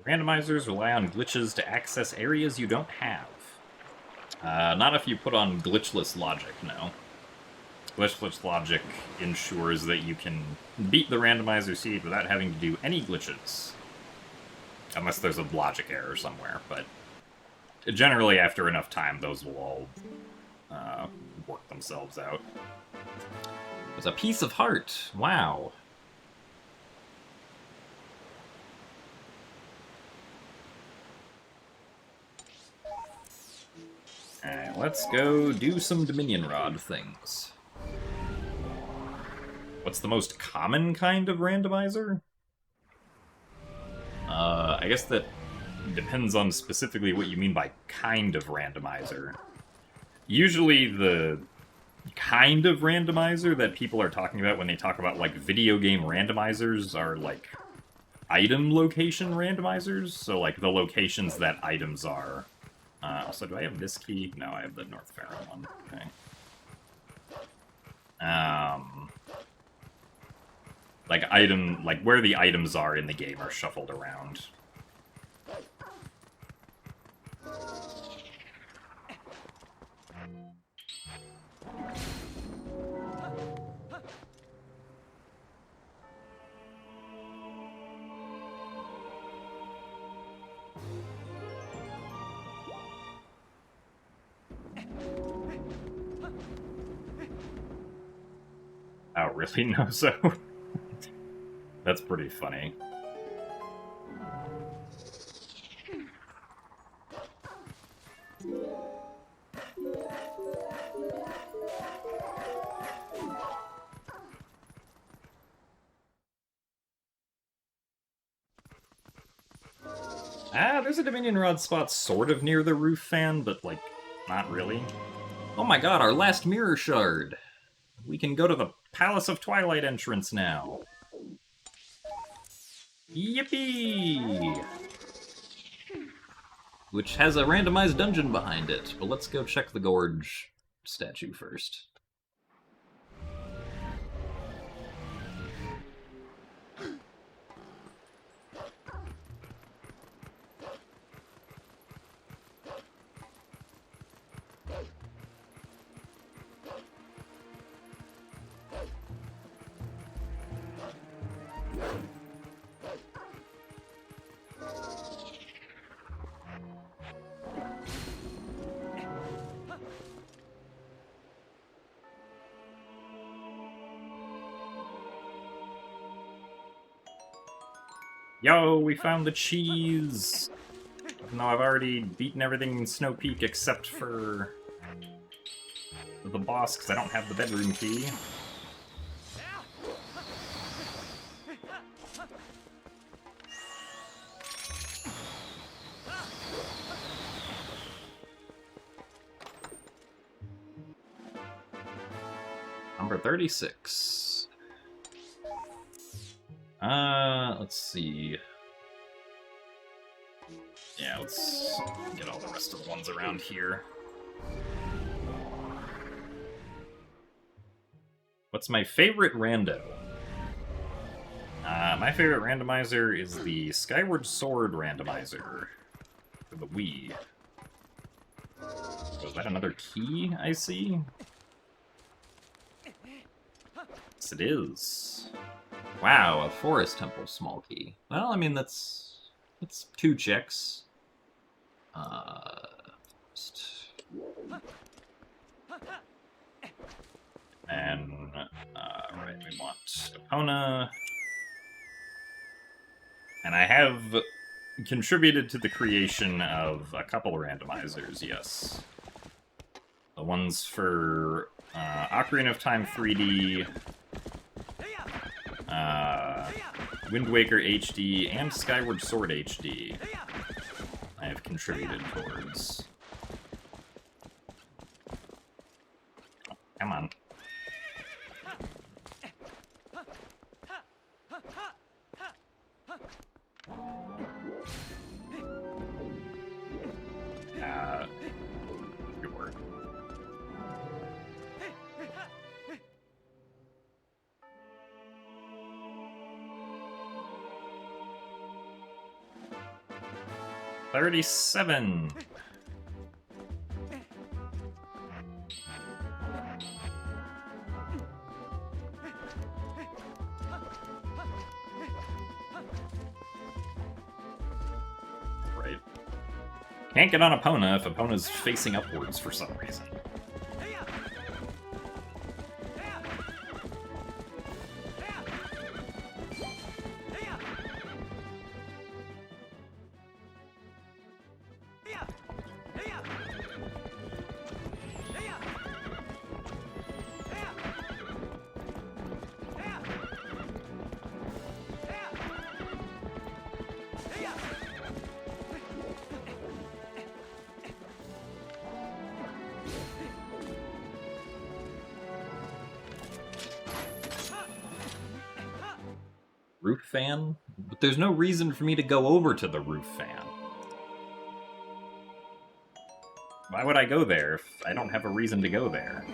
Randomizers rely on glitches to access areas you don't have. Not if you put on glitchless logic, no. Glitchless logic ensures that you can beat the randomizer seed without having to do any glitches. Unless there's a logic error somewhere, but generally after enough time those will all work themselves out. There's a piece of heart! Wow. Alright, let's go do some Dominion Rod things. What's the most common kind of randomizer? I guess that depends on specifically what you mean by kind of randomizer. Usually the kind of randomizer that people are talking about when they talk about, like, video game randomizers are, like, item location randomizers. So, like, the locations that items are. Also, do I have this key? No, I have the North Faron one. Okay. Like where the items are in the game are shuffled around. Oh, really? No, so? That's pretty funny. There's a Dominion Rod spot sort of near the roof fan, but, like, not really. Oh my god, our last mirror shard! We can go to the Palace of Twilight entrance now. Yippee! Which has a randomized dungeon behind it, but let's go check the Gorge statue first. Yo, we found the cheese! Even though I've already beaten everything in Snow Peak except for the boss, because I don't have the bedroom key. Number 36. Let's see. Yeah, let's get all the rest of the ones around here. What's my favorite rando? My favorite randomizer is the Skyward Sword randomizer for the Wii. Was that another key I see? Yes, it is. Wow, a Forest Temple small key. Well, I mean, that's 2 checks. And, right, we want Epona. And I have contributed to the creation of a couple randomizers, yes. The ones for Ocarina of Time 3D, Wind Waker HD, and Skyward Sword HD. I have contributed towards. Oh, come on. Good work. $37. Right. Can't get on Epona if Epona's facing upwards for some reason. Roof fan? But there's no reason for me to go over to the roof fan. Why would I go there if I don't have a reason to go there?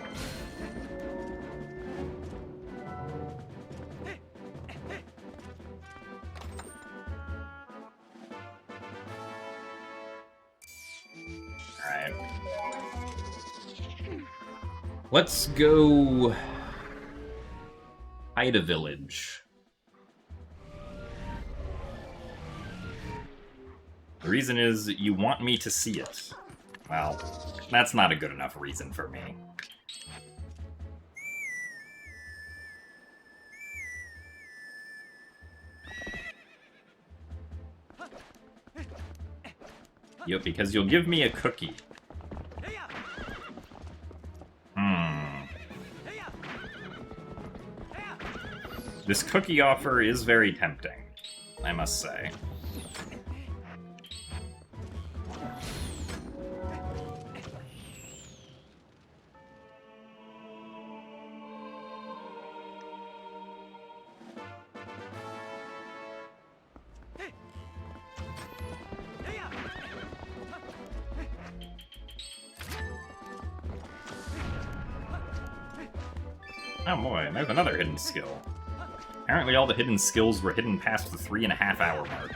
Alright. Let's go... Ida Village. The reason is you want me to see it. Well, that's not a good enough reason for me. Yep, because you'll give me a cookie. This cookie offer is very tempting, I must say. Oh boy, there's another hidden skill. Apparently all the hidden skills were hidden past the 3.5 hour mark.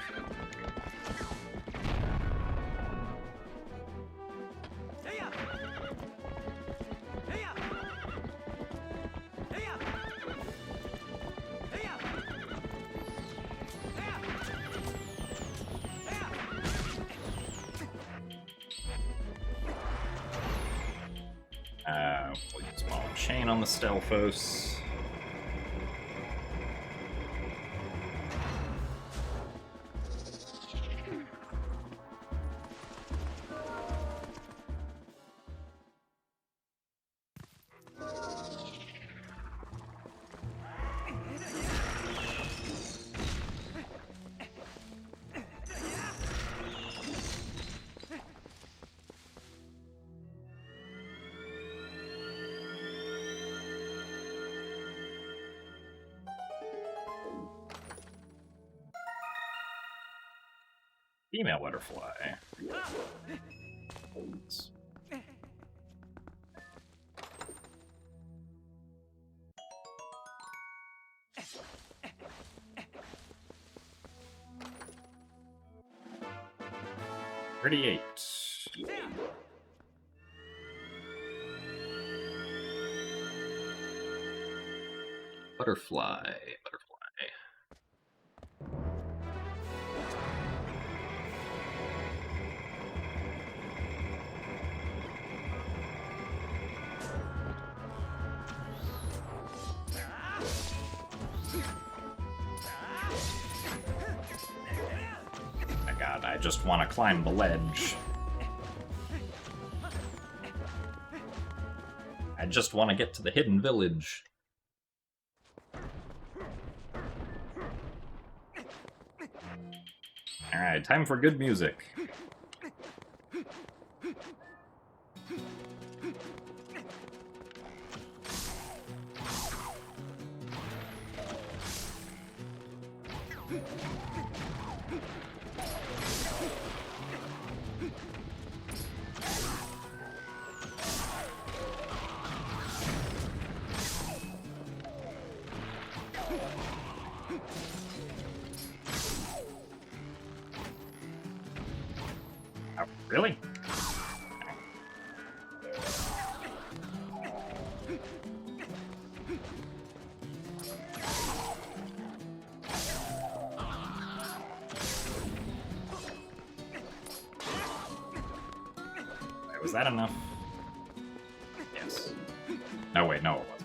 We'll use Ball and Chain on the Stelphos. Female butterfly. $38. Butterfly. My god, I just want to climb the ledge. I just want to get to the hidden village. Alright, time for good music. Oh, really? Wait, was that enough? Yes. No, wait, no, it wasn't.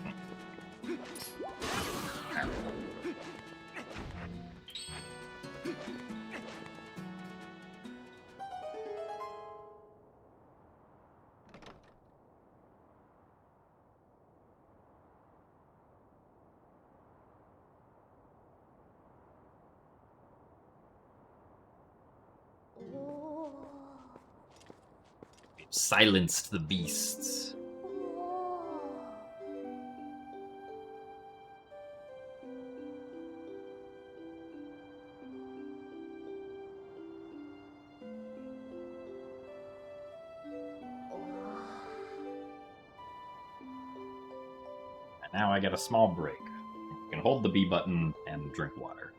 Silenced the beasts. And now I get a small break. You can hold the B button and drink water.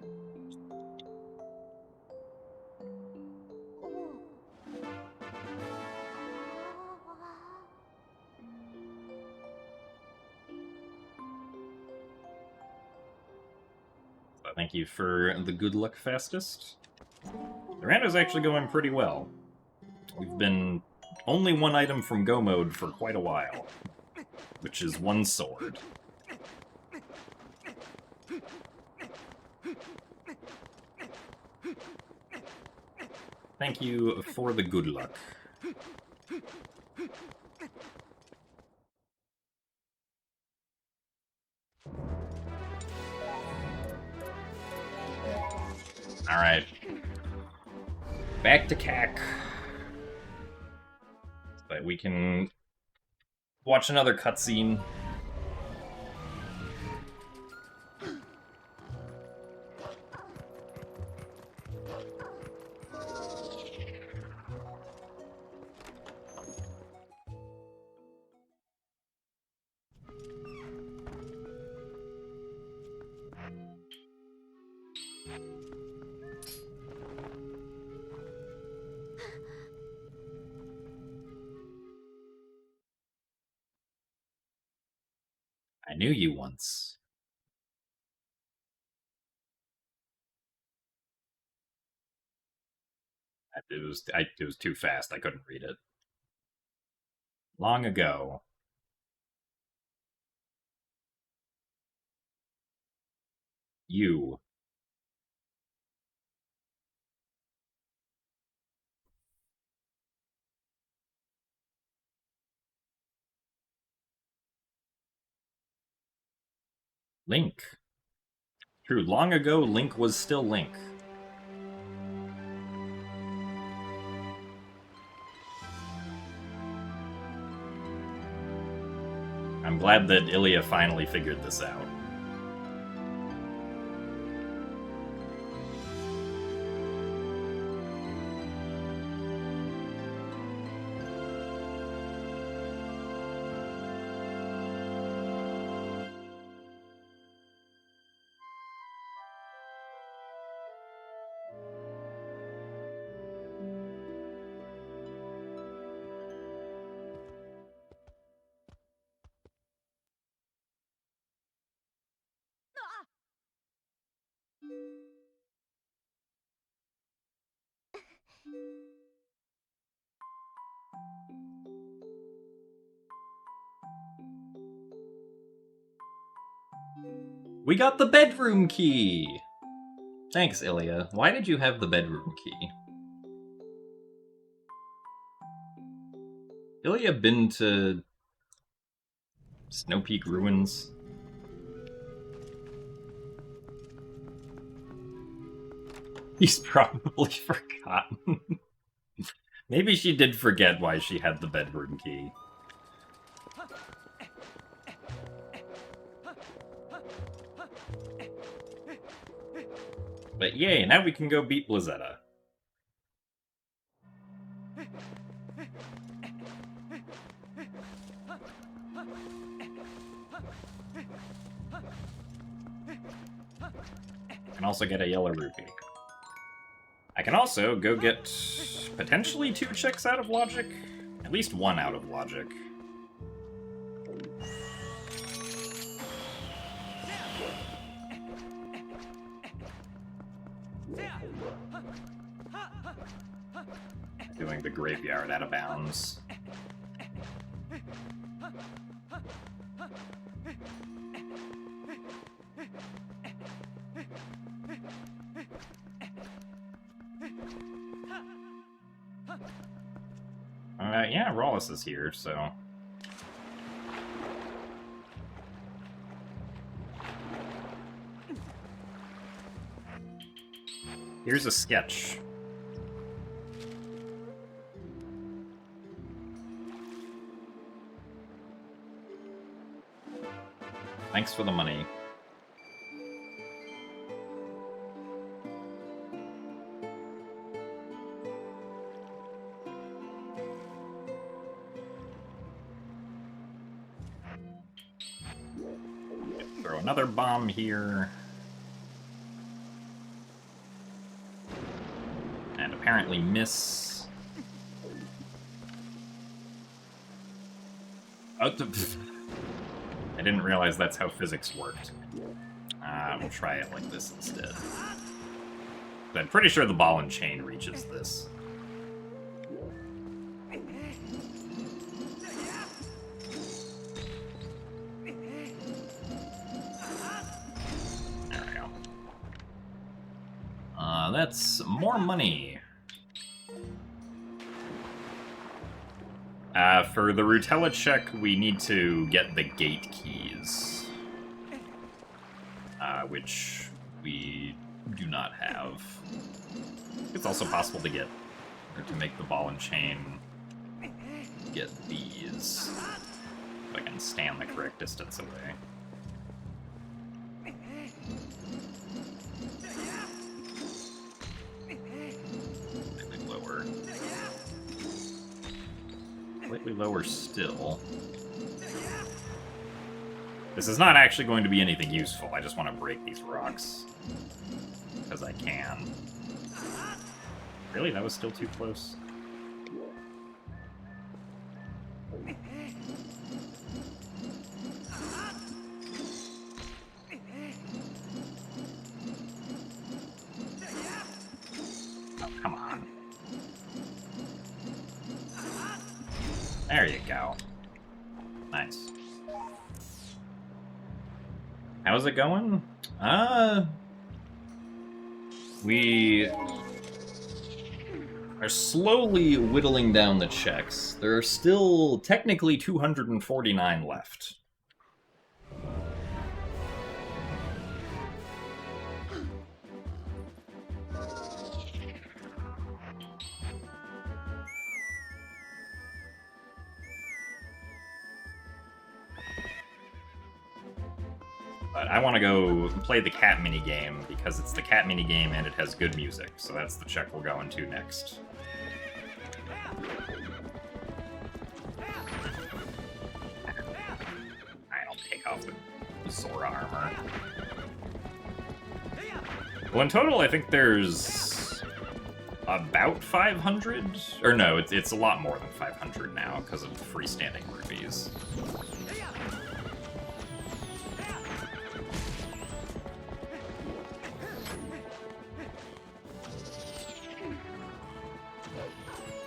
Thank you for the good luck fastest. The rando's actually going pretty well. We've been only one item from go mode for quite a while, which is one sword. Thank you for the good luck. Alright. Back to CAC. But we can watch another cutscene. I knew you once. It was too fast. I couldn't read it. Long ago. You. Link. True, long ago, Link was still Link. I'm glad that Ilya finally figured this out. We got the bedroom key! Thanks, Ilya. Why did you have the bedroom key? Ilya been to Snow Peak Ruins? He's probably forgotten. Maybe she did forget why she had the bedroom key. But yay, now we can go beat Blizzetta. Can also get a yellow rupee. I can also go get potentially 2 checks out of logic. At least 1 out of logic. Doing the graveyard out of bounds. Yeah, Rawless is here, so... Here's a sketch. Thanks for the money. Throw another bomb here. And apparently miss. Oh, I didn't realize that's how physics worked. We'll try it like this instead. But I'm pretty sure the ball and chain reaches this. There we go. That's more money. For the Rutella check, we need to get the gate keys. Which we do not have. It's also possible to get, or to make the ball and chain, get these. If I can stand the correct distance away. Slightly lower. Slightly lower still. This is not actually going to be anything useful. I just want to break these rocks. Because I can. Really? That was still too close? Oh, come on. There you go. Nice. How's it going? We are slowly whittling down the checks. There are still technically 249 left. But I want to go play the cat minigame because it's the cat minigame and it has good music, so that's the check we're going to next. I'll take off the Zora armor. Well, in total, I think there's about 500? Or no, it's a lot more than 500 now because of freestanding rubies.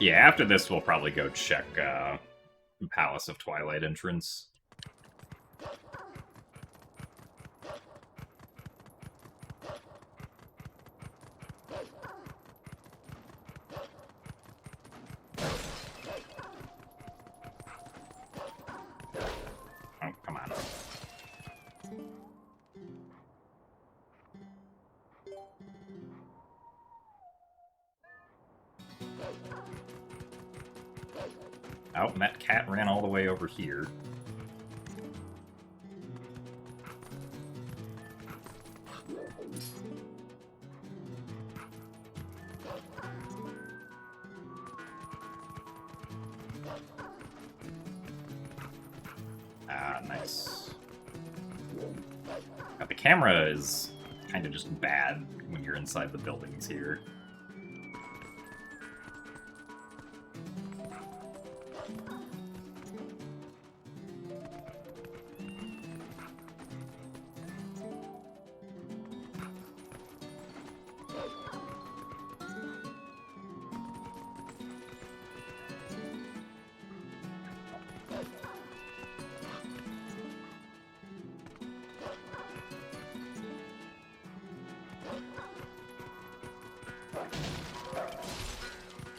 Yeah, after this, we'll probably go check Palace of Twilight entrance. Oh, come on. Oh, and that cat ran all the way over here. Ah, nice. Now, the camera is kind of just bad when you're inside the buildings here.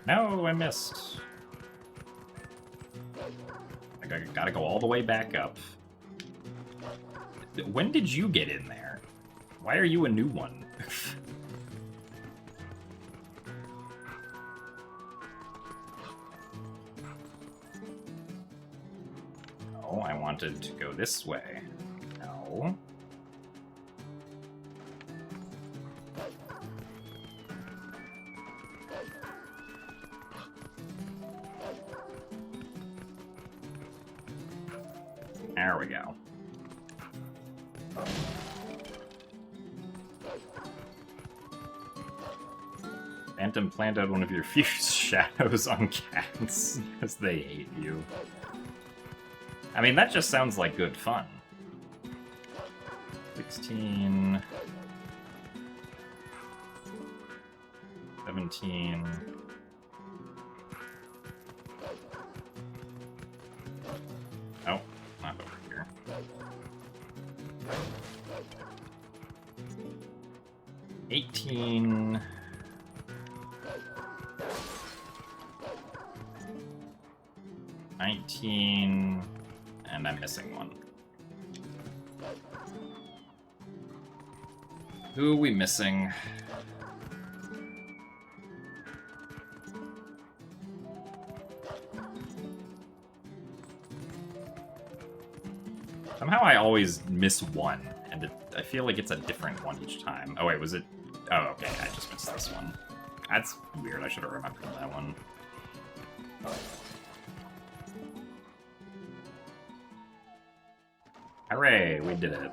No, I missed. I gotta go all the way back up. When did you get in there? Why are you a new one? Oh, I wanted to go this way. No. There we go. Phantom planted one of your fused shadows on cats because they hate you. I mean, that just sounds like good fun. 16... 17... Oh, not over here. 18... 19... 19, and I'm missing one. Who are we missing? Somehow I always miss one, and I feel like it's a different one each time. Oh wait, was it? Oh, okay, I just missed this one. That's weird, I should have remembered that one. Hooray, we did it.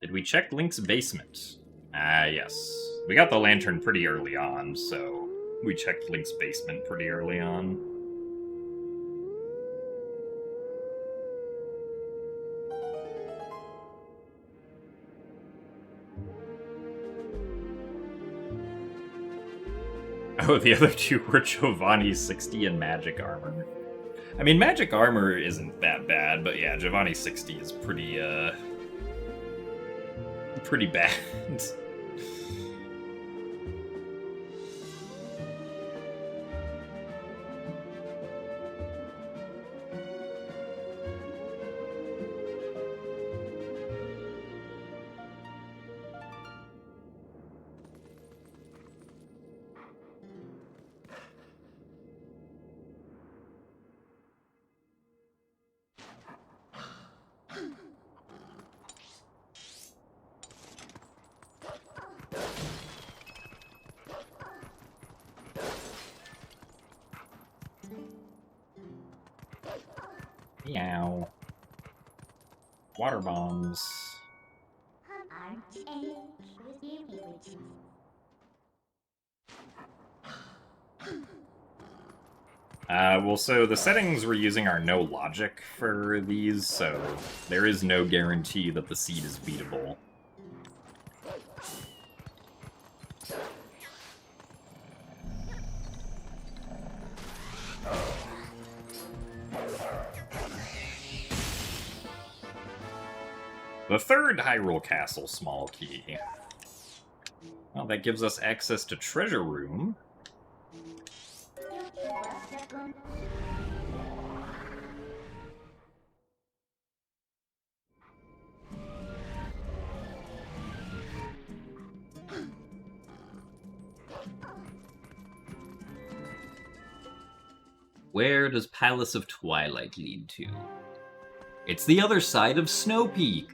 Did we check Link's basement? Yes. We got the lantern pretty early on, so we checked Link's basement pretty early on. Oh, the other two were Giovanni's 60 and Magic Armor. I mean, Magic Armor isn't that bad, but yeah, Giovanni's 60 is pretty bad. Meow. Water bombs. Well, so the settings we're using are no logic for these, so there is no guarantee that the seed is beatable. The third Hyrule Castle small key. Well, that gives us access to Treasure Room. Where does Palace of Twilight lead to? It's the other side of Snow Peak.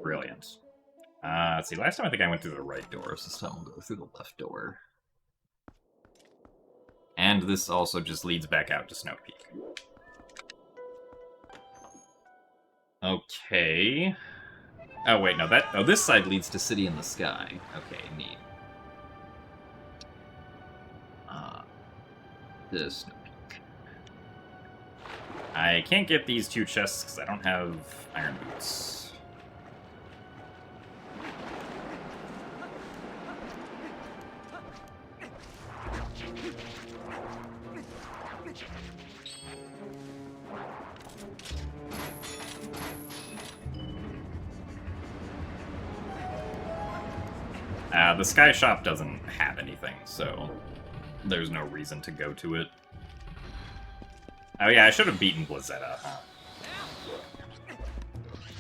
Brilliant. Let's see, last time I think I went through the right door, so This time we'll go through the left door. and this also just leads back out to Snow Peak. Okay. Oh, wait, no, that... Oh, this side leads to City in the Sky. Okay, neat. This Snow Peak. I can't get these two chests because I don't have iron boots. The Sky Shop doesn't have anything, so there's no reason to go to it. Oh yeah, I should have beaten Blizzetta, huh?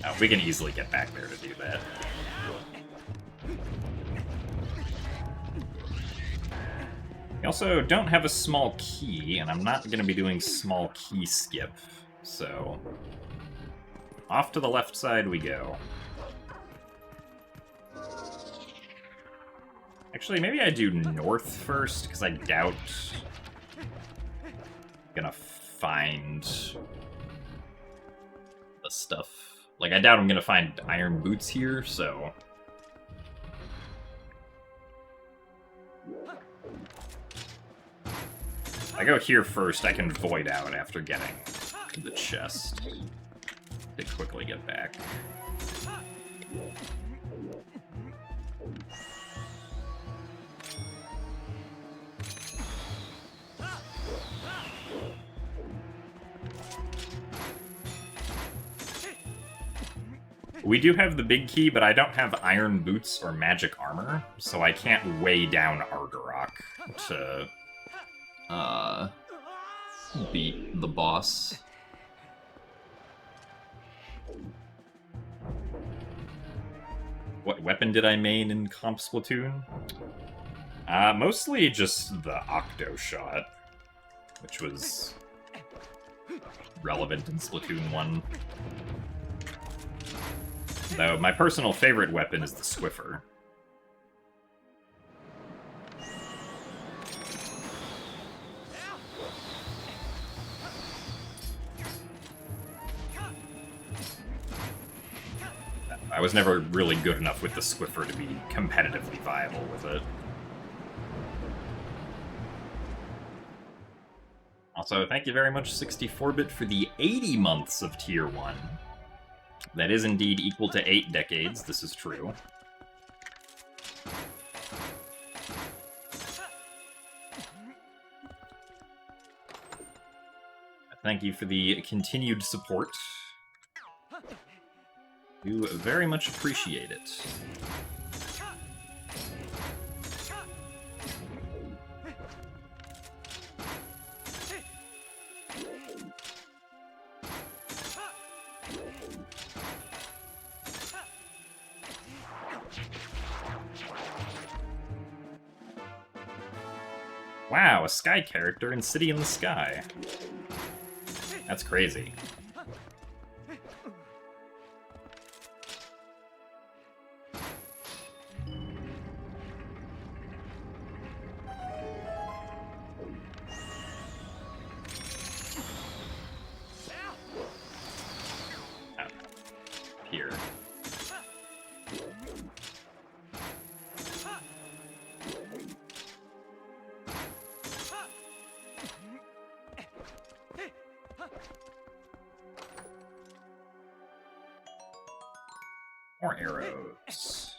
Oh, we can easily get back there to do that. We also don't have a small key, and I'm not going to be doing small key skip, so... Off to the left side we go. Actually, maybe I do north first, because I doubt I'm gonna find the stuff. Like, I doubt I'm gonna find iron boots here, so... If I go here first, I can void out after getting the chest to quickly get back. We do have the big key, but I don't have iron boots or magic armor, so I can't weigh down Argarok to beat the boss. What weapon did I main in Comp Splatoon? Mostly just the Octo Shot, which was relevant in Splatoon 1. Though my personal favorite weapon is the Swiffer. I was never really good enough with the Swiffer to be competitively viable with it. Also, thank you very much, 64-bit, for the 80 months of Tier 1. That is indeed equal to 8 decades, this is true. Thank you for the continued support. Do very much appreciate it. Wow, a sky character in City in the Sky. That's crazy. Here. More arrows.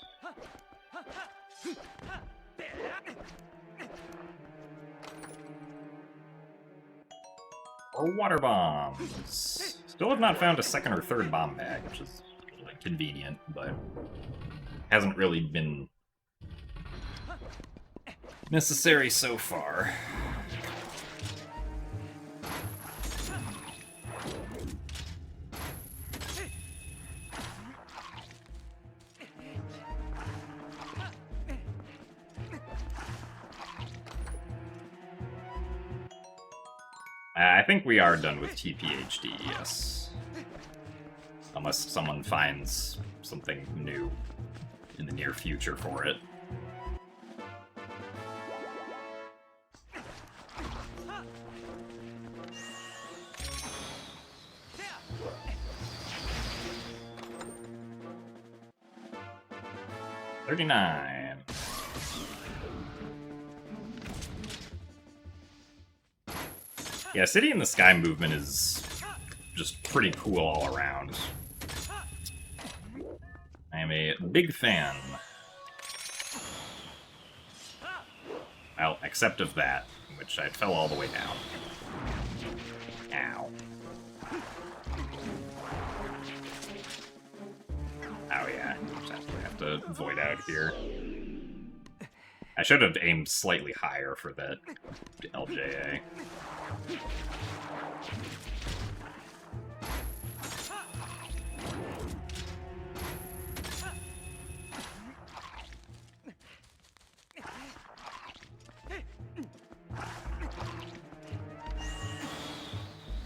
Or water bombs. Still have not found a second or third bomb bag, which is like, convenient, but hasn't really been necessary so far. I think we are done with TPHD, yes. Unless someone finds something new in the near future for it. $39. Yeah, City in the Sky movement is just pretty cool all around. I am a big fan. Well, except of that, which I fell all the way down. Ow. Oh yeah, just have to void out here. I should have aimed slightly higher for that LJA.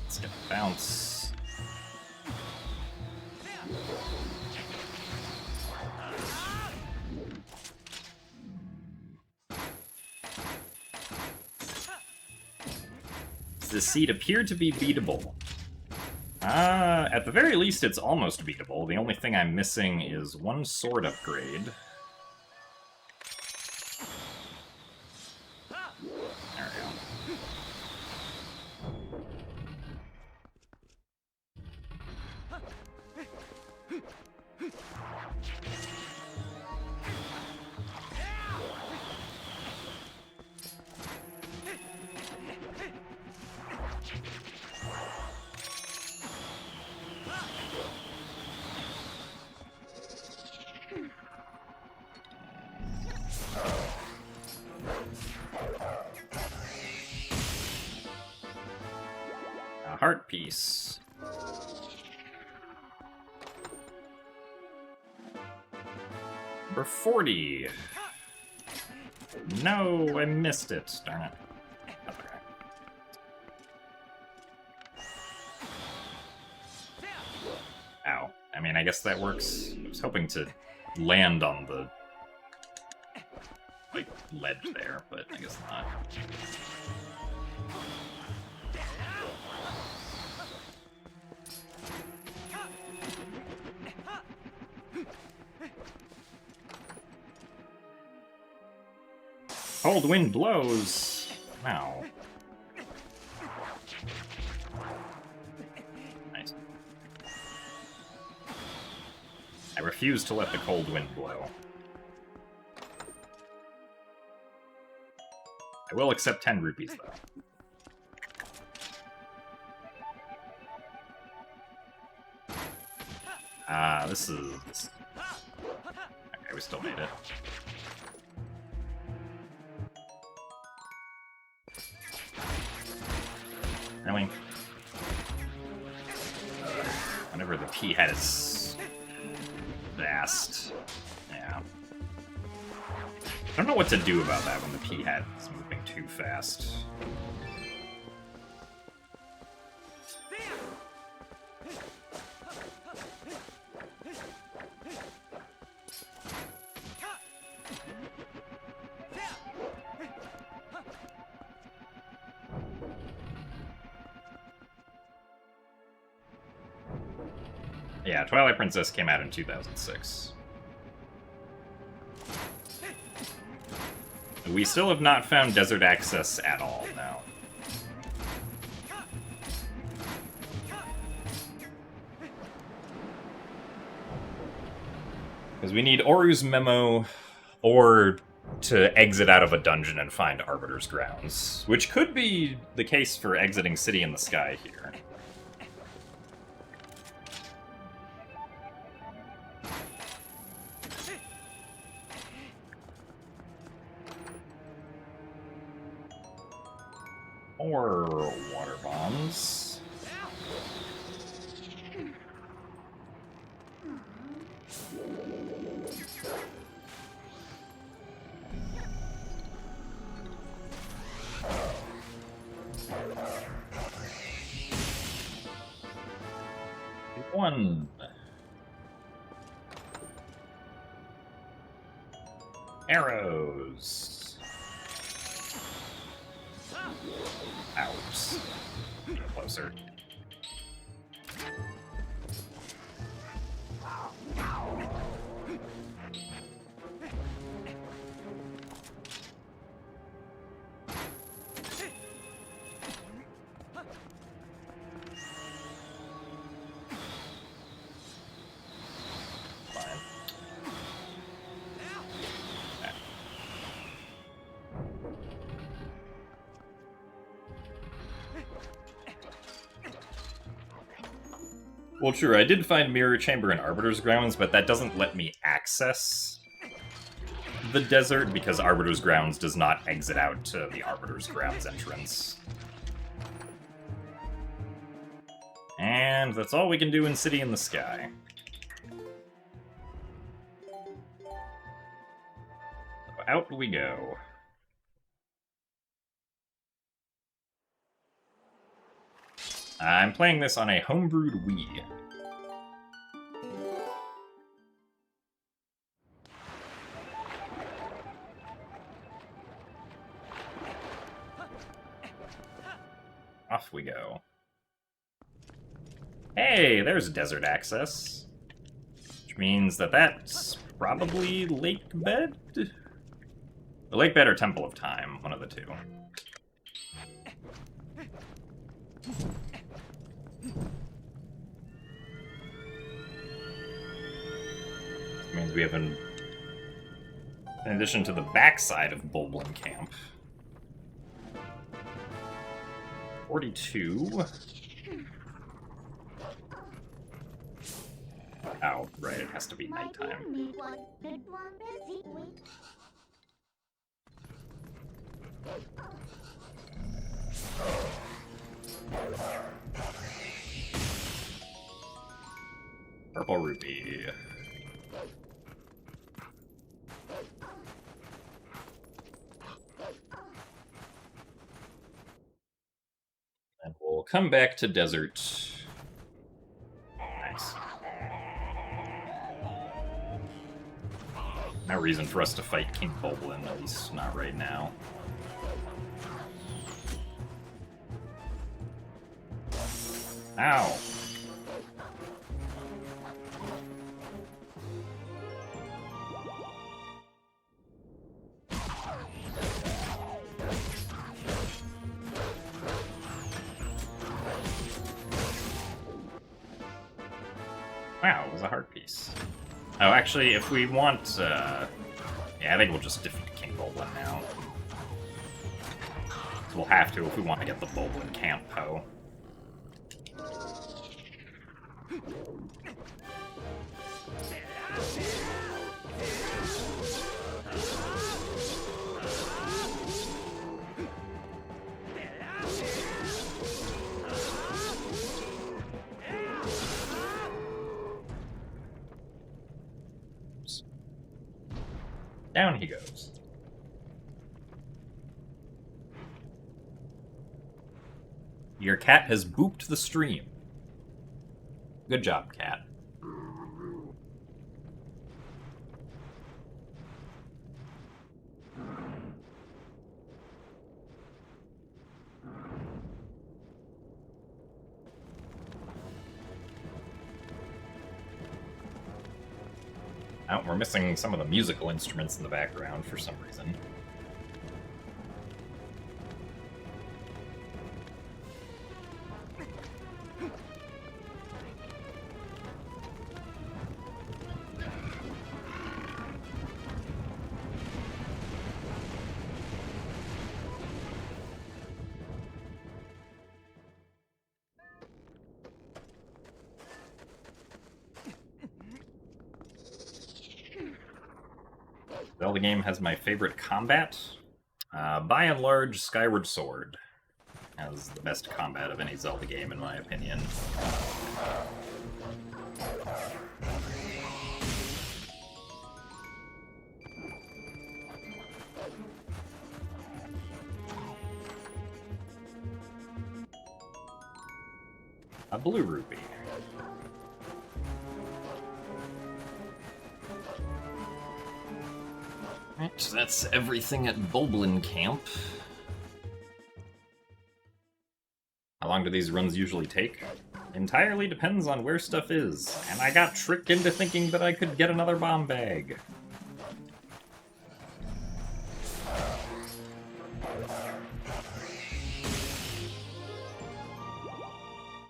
It's gonna bounce. The seed appeared to be beatable. At the very least, it's almost beatable. The only thing I'm missing is one sword upgrade. There we go. art piece. Number 40. No, I missed it. Darn it. That's okay. Ow. I mean, I guess that works. I was hoping to land on the, like, ledge there, but I guess not. Cold wind blows. Wow. Nice. I refuse to let the cold wind blow. I will accept 10 rupees, though. This is... Okay, we still made it. Really? Whenever the P head is vast. Yeah. I don't know what to do about that when the P head is moving too fast. Yeah, Twilight Princess came out in 2006. We still have not found desert access at all, now. Because we need Oru's memo, or to exit out of a dungeon and find Arbiter's grounds, which could be the case for exiting City in the Sky here. Or water bombs. One. Arrows. Ouch. Get closer. Well, true, I did find Mirror Chamber and Arbiter's Grounds, but that doesn't let me access the desert because Arbiter's Grounds does not exit out to the Arbiter's Grounds entrance. And that's all we can do in City in the Sky. So out we go. I'm playing this on a homebrewed Wii. Off we go. Hey, there's desert access. Which means that that's probably Lake Bed? The Lake Bed or Temple of Time, one of the two. Means we have in addition to the backside of Bulblin Camp. 42. Oh, right, it has to be nighttime. Purple rupee. And we'll come back to desert. Nice. No reason for us to fight King Boblin, at least not right now. Ow! Wow, it was a heart piece. Oh, actually, if we want, yeah, I think we'll just defeat King Boblin now. We'll have to if we want to get the Boblin Camp Poe. Down he goes. Your cat has booped the stream. Good job, cat. Oh, we're missing some of the musical instruments in the background for some reason. Zelda game has my favorite combat. By and large, Skyward Sword has the best combat of any Zelda game, in my opinion. A blue rupee. Right, so that's everything at Boblin Camp. How long do these runs usually take? Entirely depends on where stuff is, and I got tricked into thinking that I could get another bomb bag.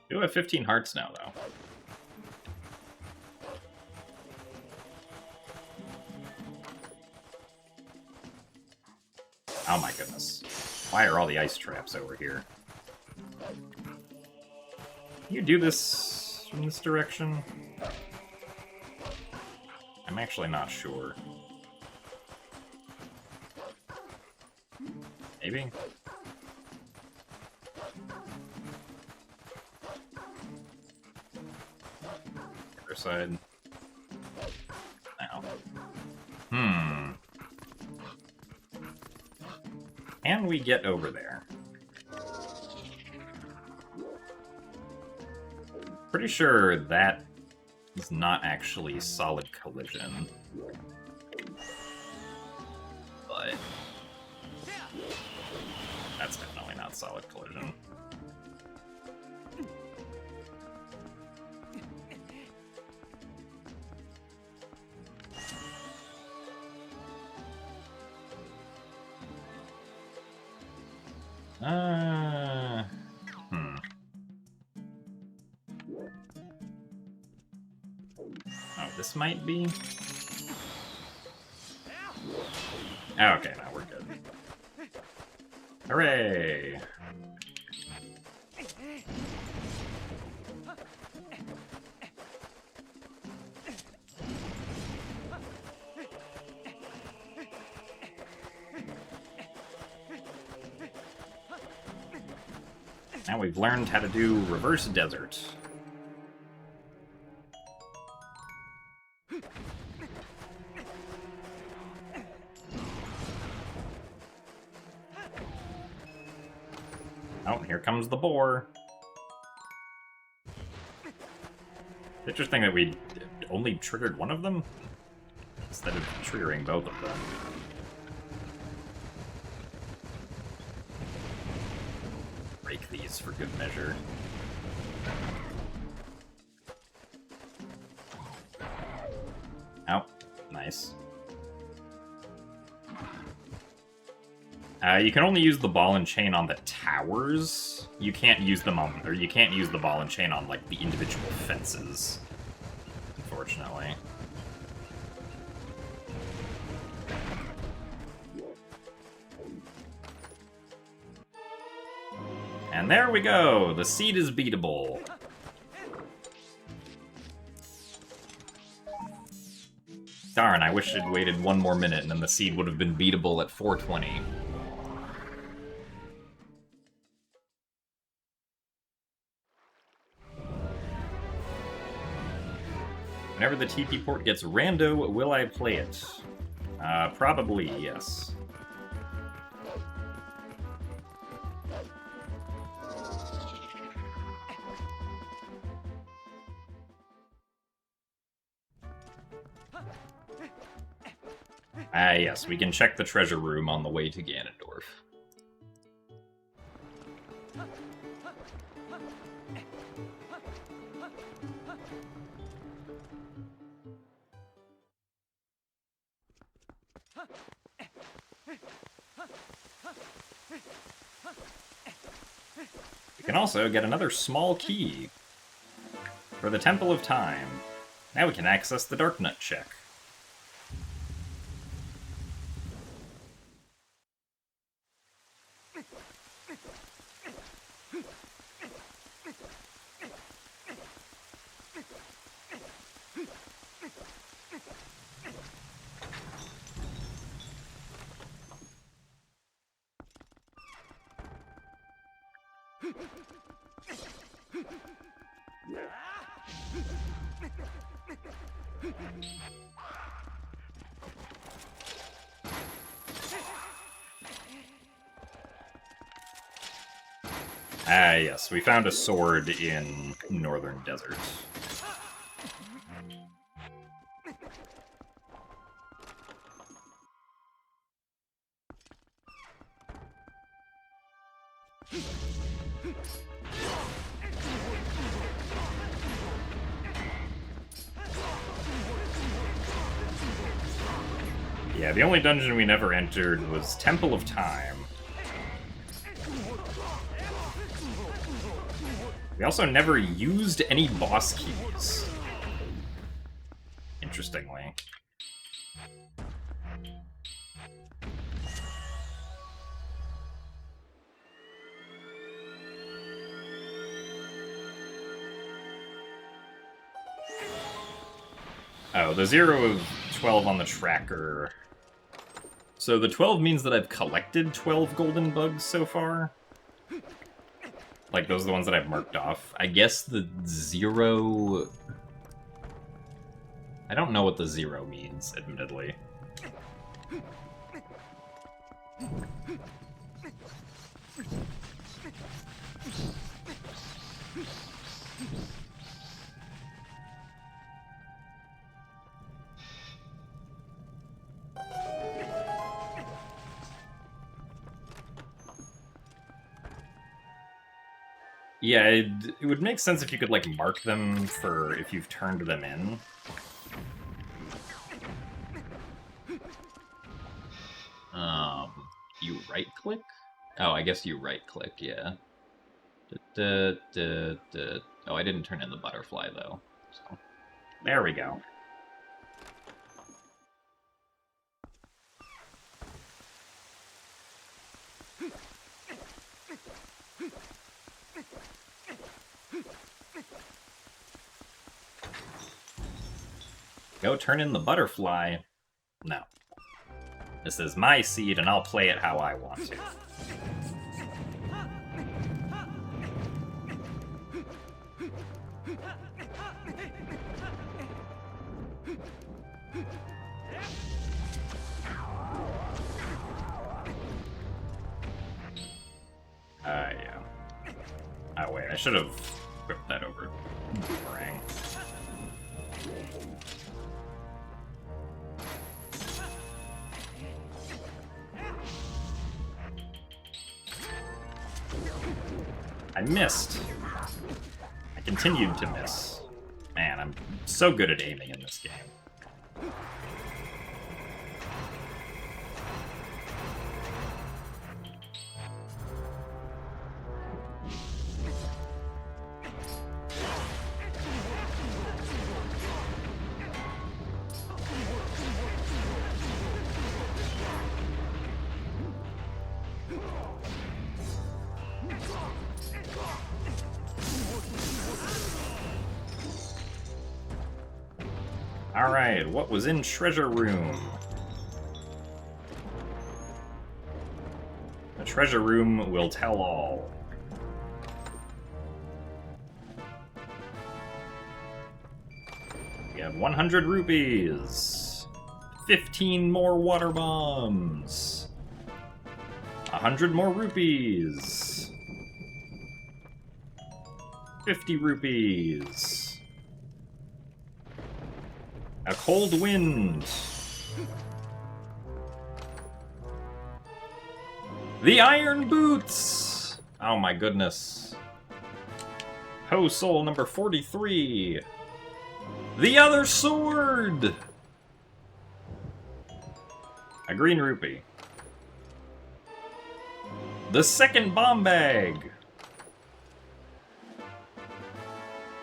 Do have 15 hearts now, though. Oh my goodness. Why are all the ice traps over here? Can you do this from this direction? I'm actually not sure. Maybe? Other side. Now. Can we get over there? Pretty sure that is not actually solid collision. But that's definitely not solid collision. Oh, this might be. Oh, okay, now we're good. Hooray! Now we've learned how to do reverse desert. Oh, here comes the boar. Interesting that we only triggered one of them, instead of triggering both of them. Break these for good measure. Oh, nice. You can only use the ball and chain on the towers. You can't use them on, or you can't use the ball and chain on, like, the individual fences, unfortunately. And there we go! The seed is beatable. Darn, I wish I'd waited one more minute and then the seed would have been beatable at 420. Whenever the TP port gets rando, will I play it? Probably, yes. Yes, we can check the treasure room on the way to Ganondorf. We can also get another small key for the Temple of Time. Now we can access the Dark Nut check. Yes, we found a sword in Northern Desert. Yeah, the only dungeon we never entered was Temple of Time. We also never used any boss keys. Interestingly. Oh, the 0 of 12 on the tracker. So the 12 means that I've collected 12 golden bugs so far? Like, those are the ones that I've marked off. I guess the 0... I don't know what the 0 means, admittedly. Yeah, it would make sense if you could, like, mark them for if you've turned them in. You right-click? Oh, I guess you right-click, yeah. Oh, I didn't turn in the butterfly, though. So There we go. Go turn in the butterfly. No. This is my seed, and I'll play it how I want to. Yeah. should have equipped that over Boomerang. I missed. I continued to miss. Man, I'm so good at aiming in this game. Alright, what was in Treasure Room? The Treasure Room will tell all. We have 100 rupees, 15 more water bombs, 100 more rupees, 50 rupees. A cold wind. The iron boots! Oh my goodness. Ho Soul number 43. The other sword! A green rupee. The second bomb bag.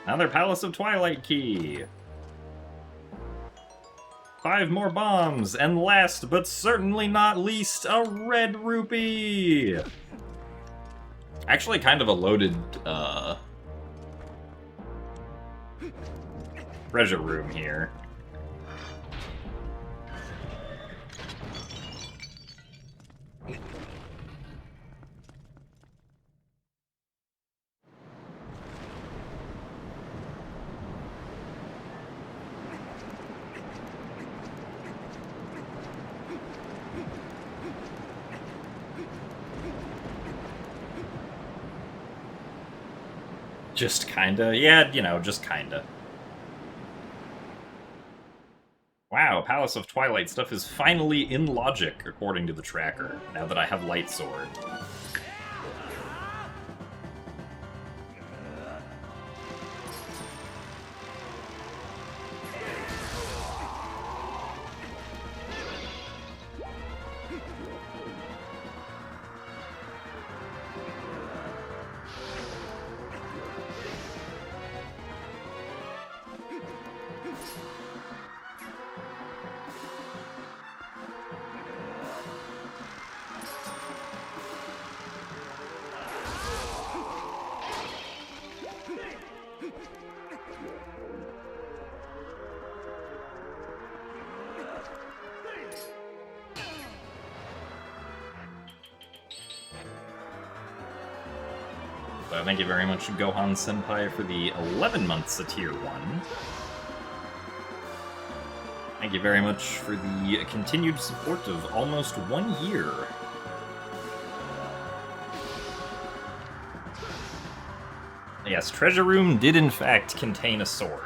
Another Palace of Twilight key. 5 more bombs, and last but certainly not least, a red rupee! Actually kind of a loaded, treasure room here. Just kinda. Yeah, you know, just kinda. Wow, Palace of Twilight stuff is finally in logic, according to the tracker, now that I have Light Sword. So thank you very much, Gohan Senpai, for the 11 months of Tier 1. Thank you very much for the continued support of almost 1 year. Yes, Treasure Room did in fact contain a sword.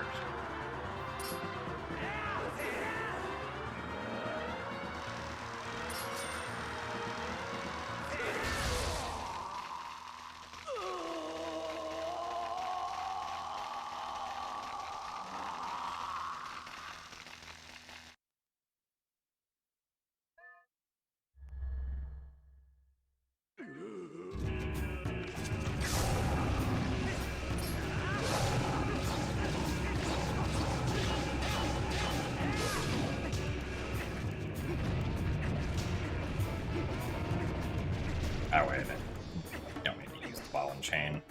Oh, wait a minute. Don't need to use the ball and chain.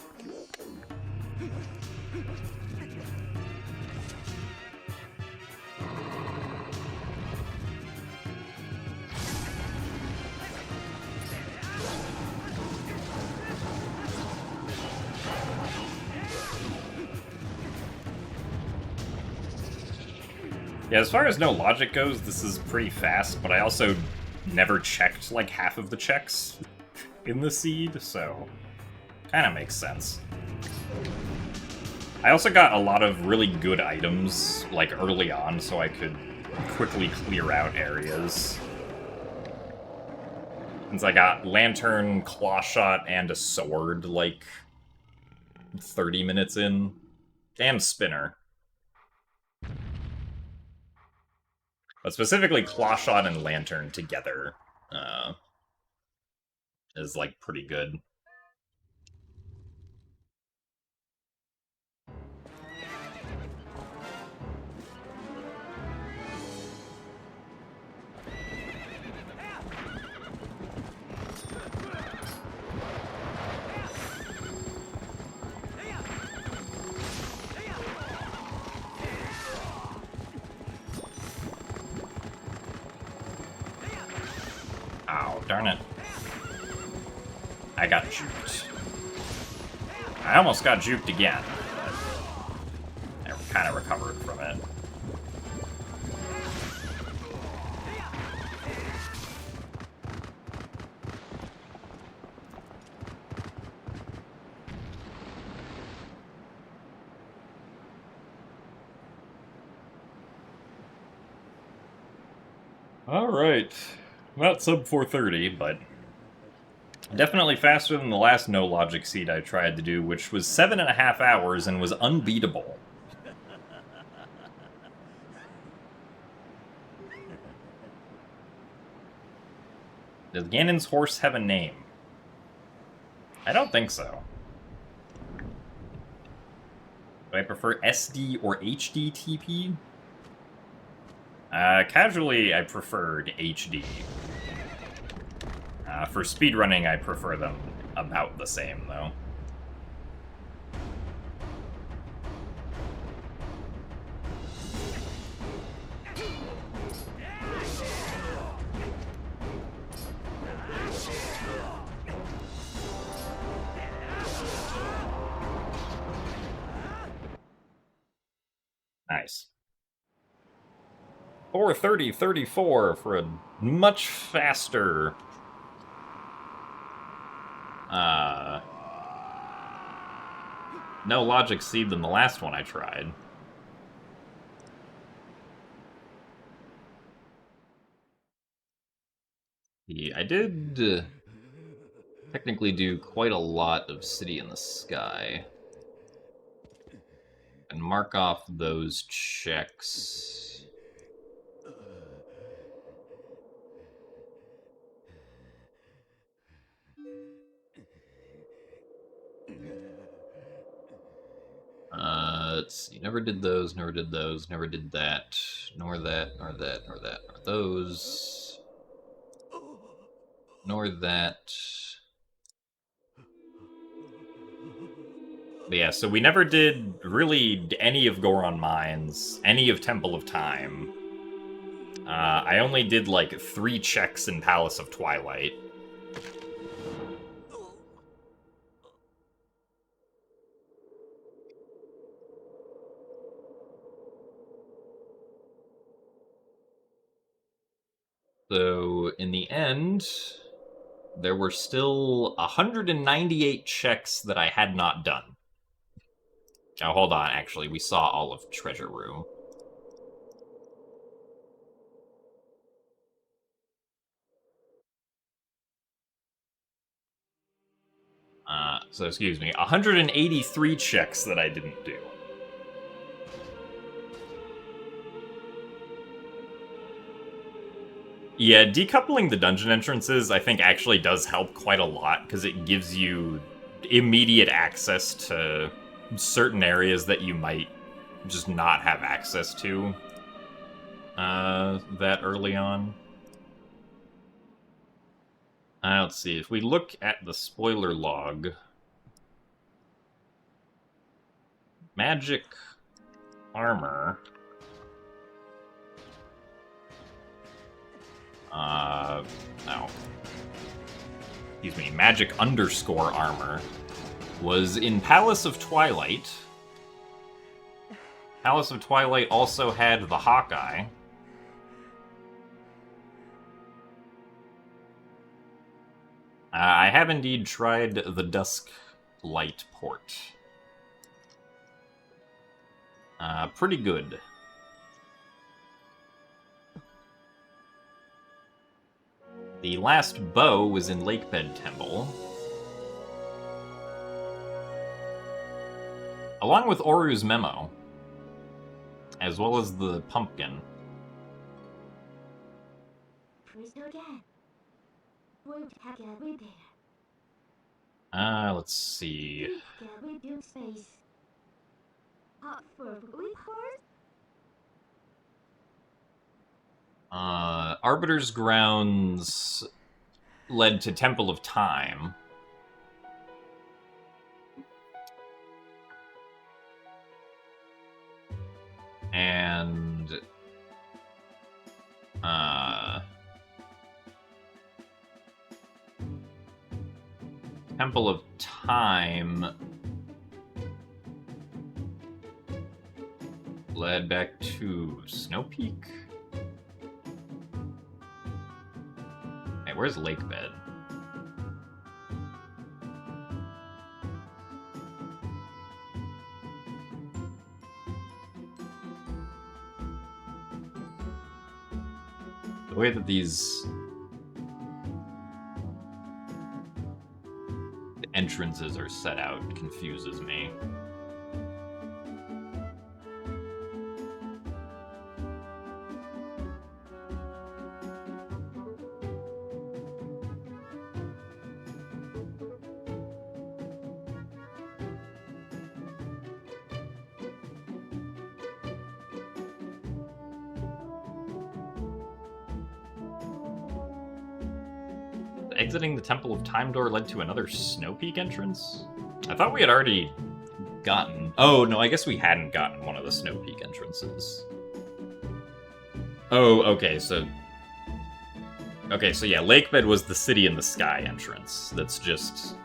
Yeah, as far as no logic goes, this is pretty fast, but I also never checked, like, half of the checks in the seed, so kind of makes sense. I also got a lot of really good items, like, early on, so I could quickly clear out areas. Since I got Lantern, Clawshot, and a sword, like, 30 minutes in. And Spinner. But specifically, Clawshot and Lantern together is, like, pretty good. Ow, darn it. I got juked. I almost got juked again, but I kind of recovered from it. Alright. Not sub 430, but definitely faster than the last no logic seed I tried to do, which was 7.5 hours and was unbeatable. Does Ganon's horse have a name? I don't think so. Do I prefer SD or HD TP? Casually, I preferred HD. For speedrunning, I prefer them about the same, though. Nice. 4:30:34 for a much faster no logic seed than the last one I tried. I did technically do quite a lot of City in the Sky. And mark off those checks. Let's see. Never did those, never did those, never did that, nor that, nor that, nor that, nor those, nor that. But yeah, so we never did really any of Goron Mines, any of Temple of Time. I only did like 3 checks in Palace of Twilight. So, in the end, there were still 198 checks that I had not done. Now, hold on, actually, we saw all of Treasure Room. So, excuse me, 183 checks that I didn't do. Yeah, decoupling the dungeon entrances, I think, actually does help quite a lot, because it gives you immediate access to certain areas that you might just not have access to that early on. Let's see, if we look at the spoiler log, magic armor... no. Excuse me, magic underscore armor was in Palace of Twilight. Palace of Twilight also had the Hawkeye. I have indeed tried the Dusk Light port. Pretty good. The last bow was in Lakebed Temple. Along with Oru's memo. As well as the pumpkin. Let's see. Arbiter's grounds led to Temple of Time. And Temple of Time led back to Snow Peak. Hey, where's Lakebed? The way that these entrances are set out confuses me. Exiting the Temple of Time door led to another Snow Peak entrance? I thought we had already gotten... Oh, no, I guess we hadn't gotten one of the Snow Peak entrances. Oh, okay, so... Okay, so yeah, Lakebed was the City in the Sky entrance. That's just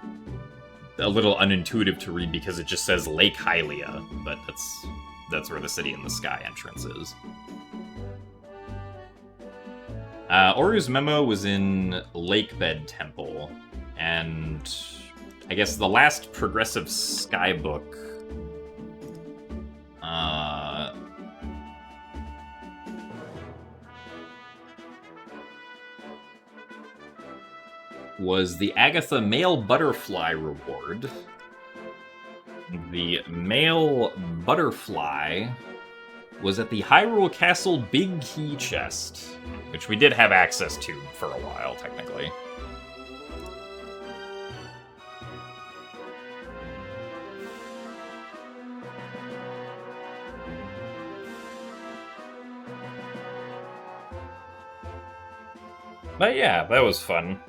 a little unintuitive to read because it just says Lake Hylia, but that's where the City in the Sky entrance is. Oru's memo was in Lakebed Temple, and I guess the last progressive skybook was the Agatha Male Butterfly reward. The Male Butterfly was at the Hyrule Castle Big Key Chest, which we did have access to for a while, technically. But yeah, that was fun.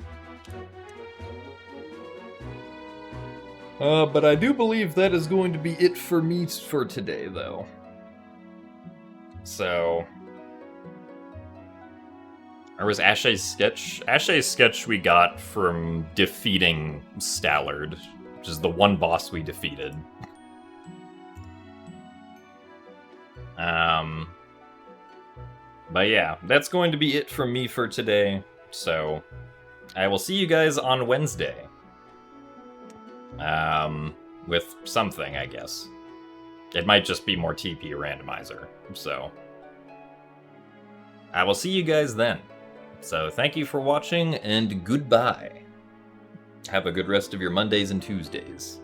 But I do believe that is going to be it for me for today, though. So... Or was Ashe's sketch? Ashe's sketch we got from defeating Stallard, which is the one boss we defeated. But yeah, that's going to be it from me for today. So, I will see you guys on Wednesday. With something, I guess. It might just be more TP Randomizer, so... I will see you guys then. So thank you for watching, and goodbye. Have a good rest of your Mondays and Tuesdays.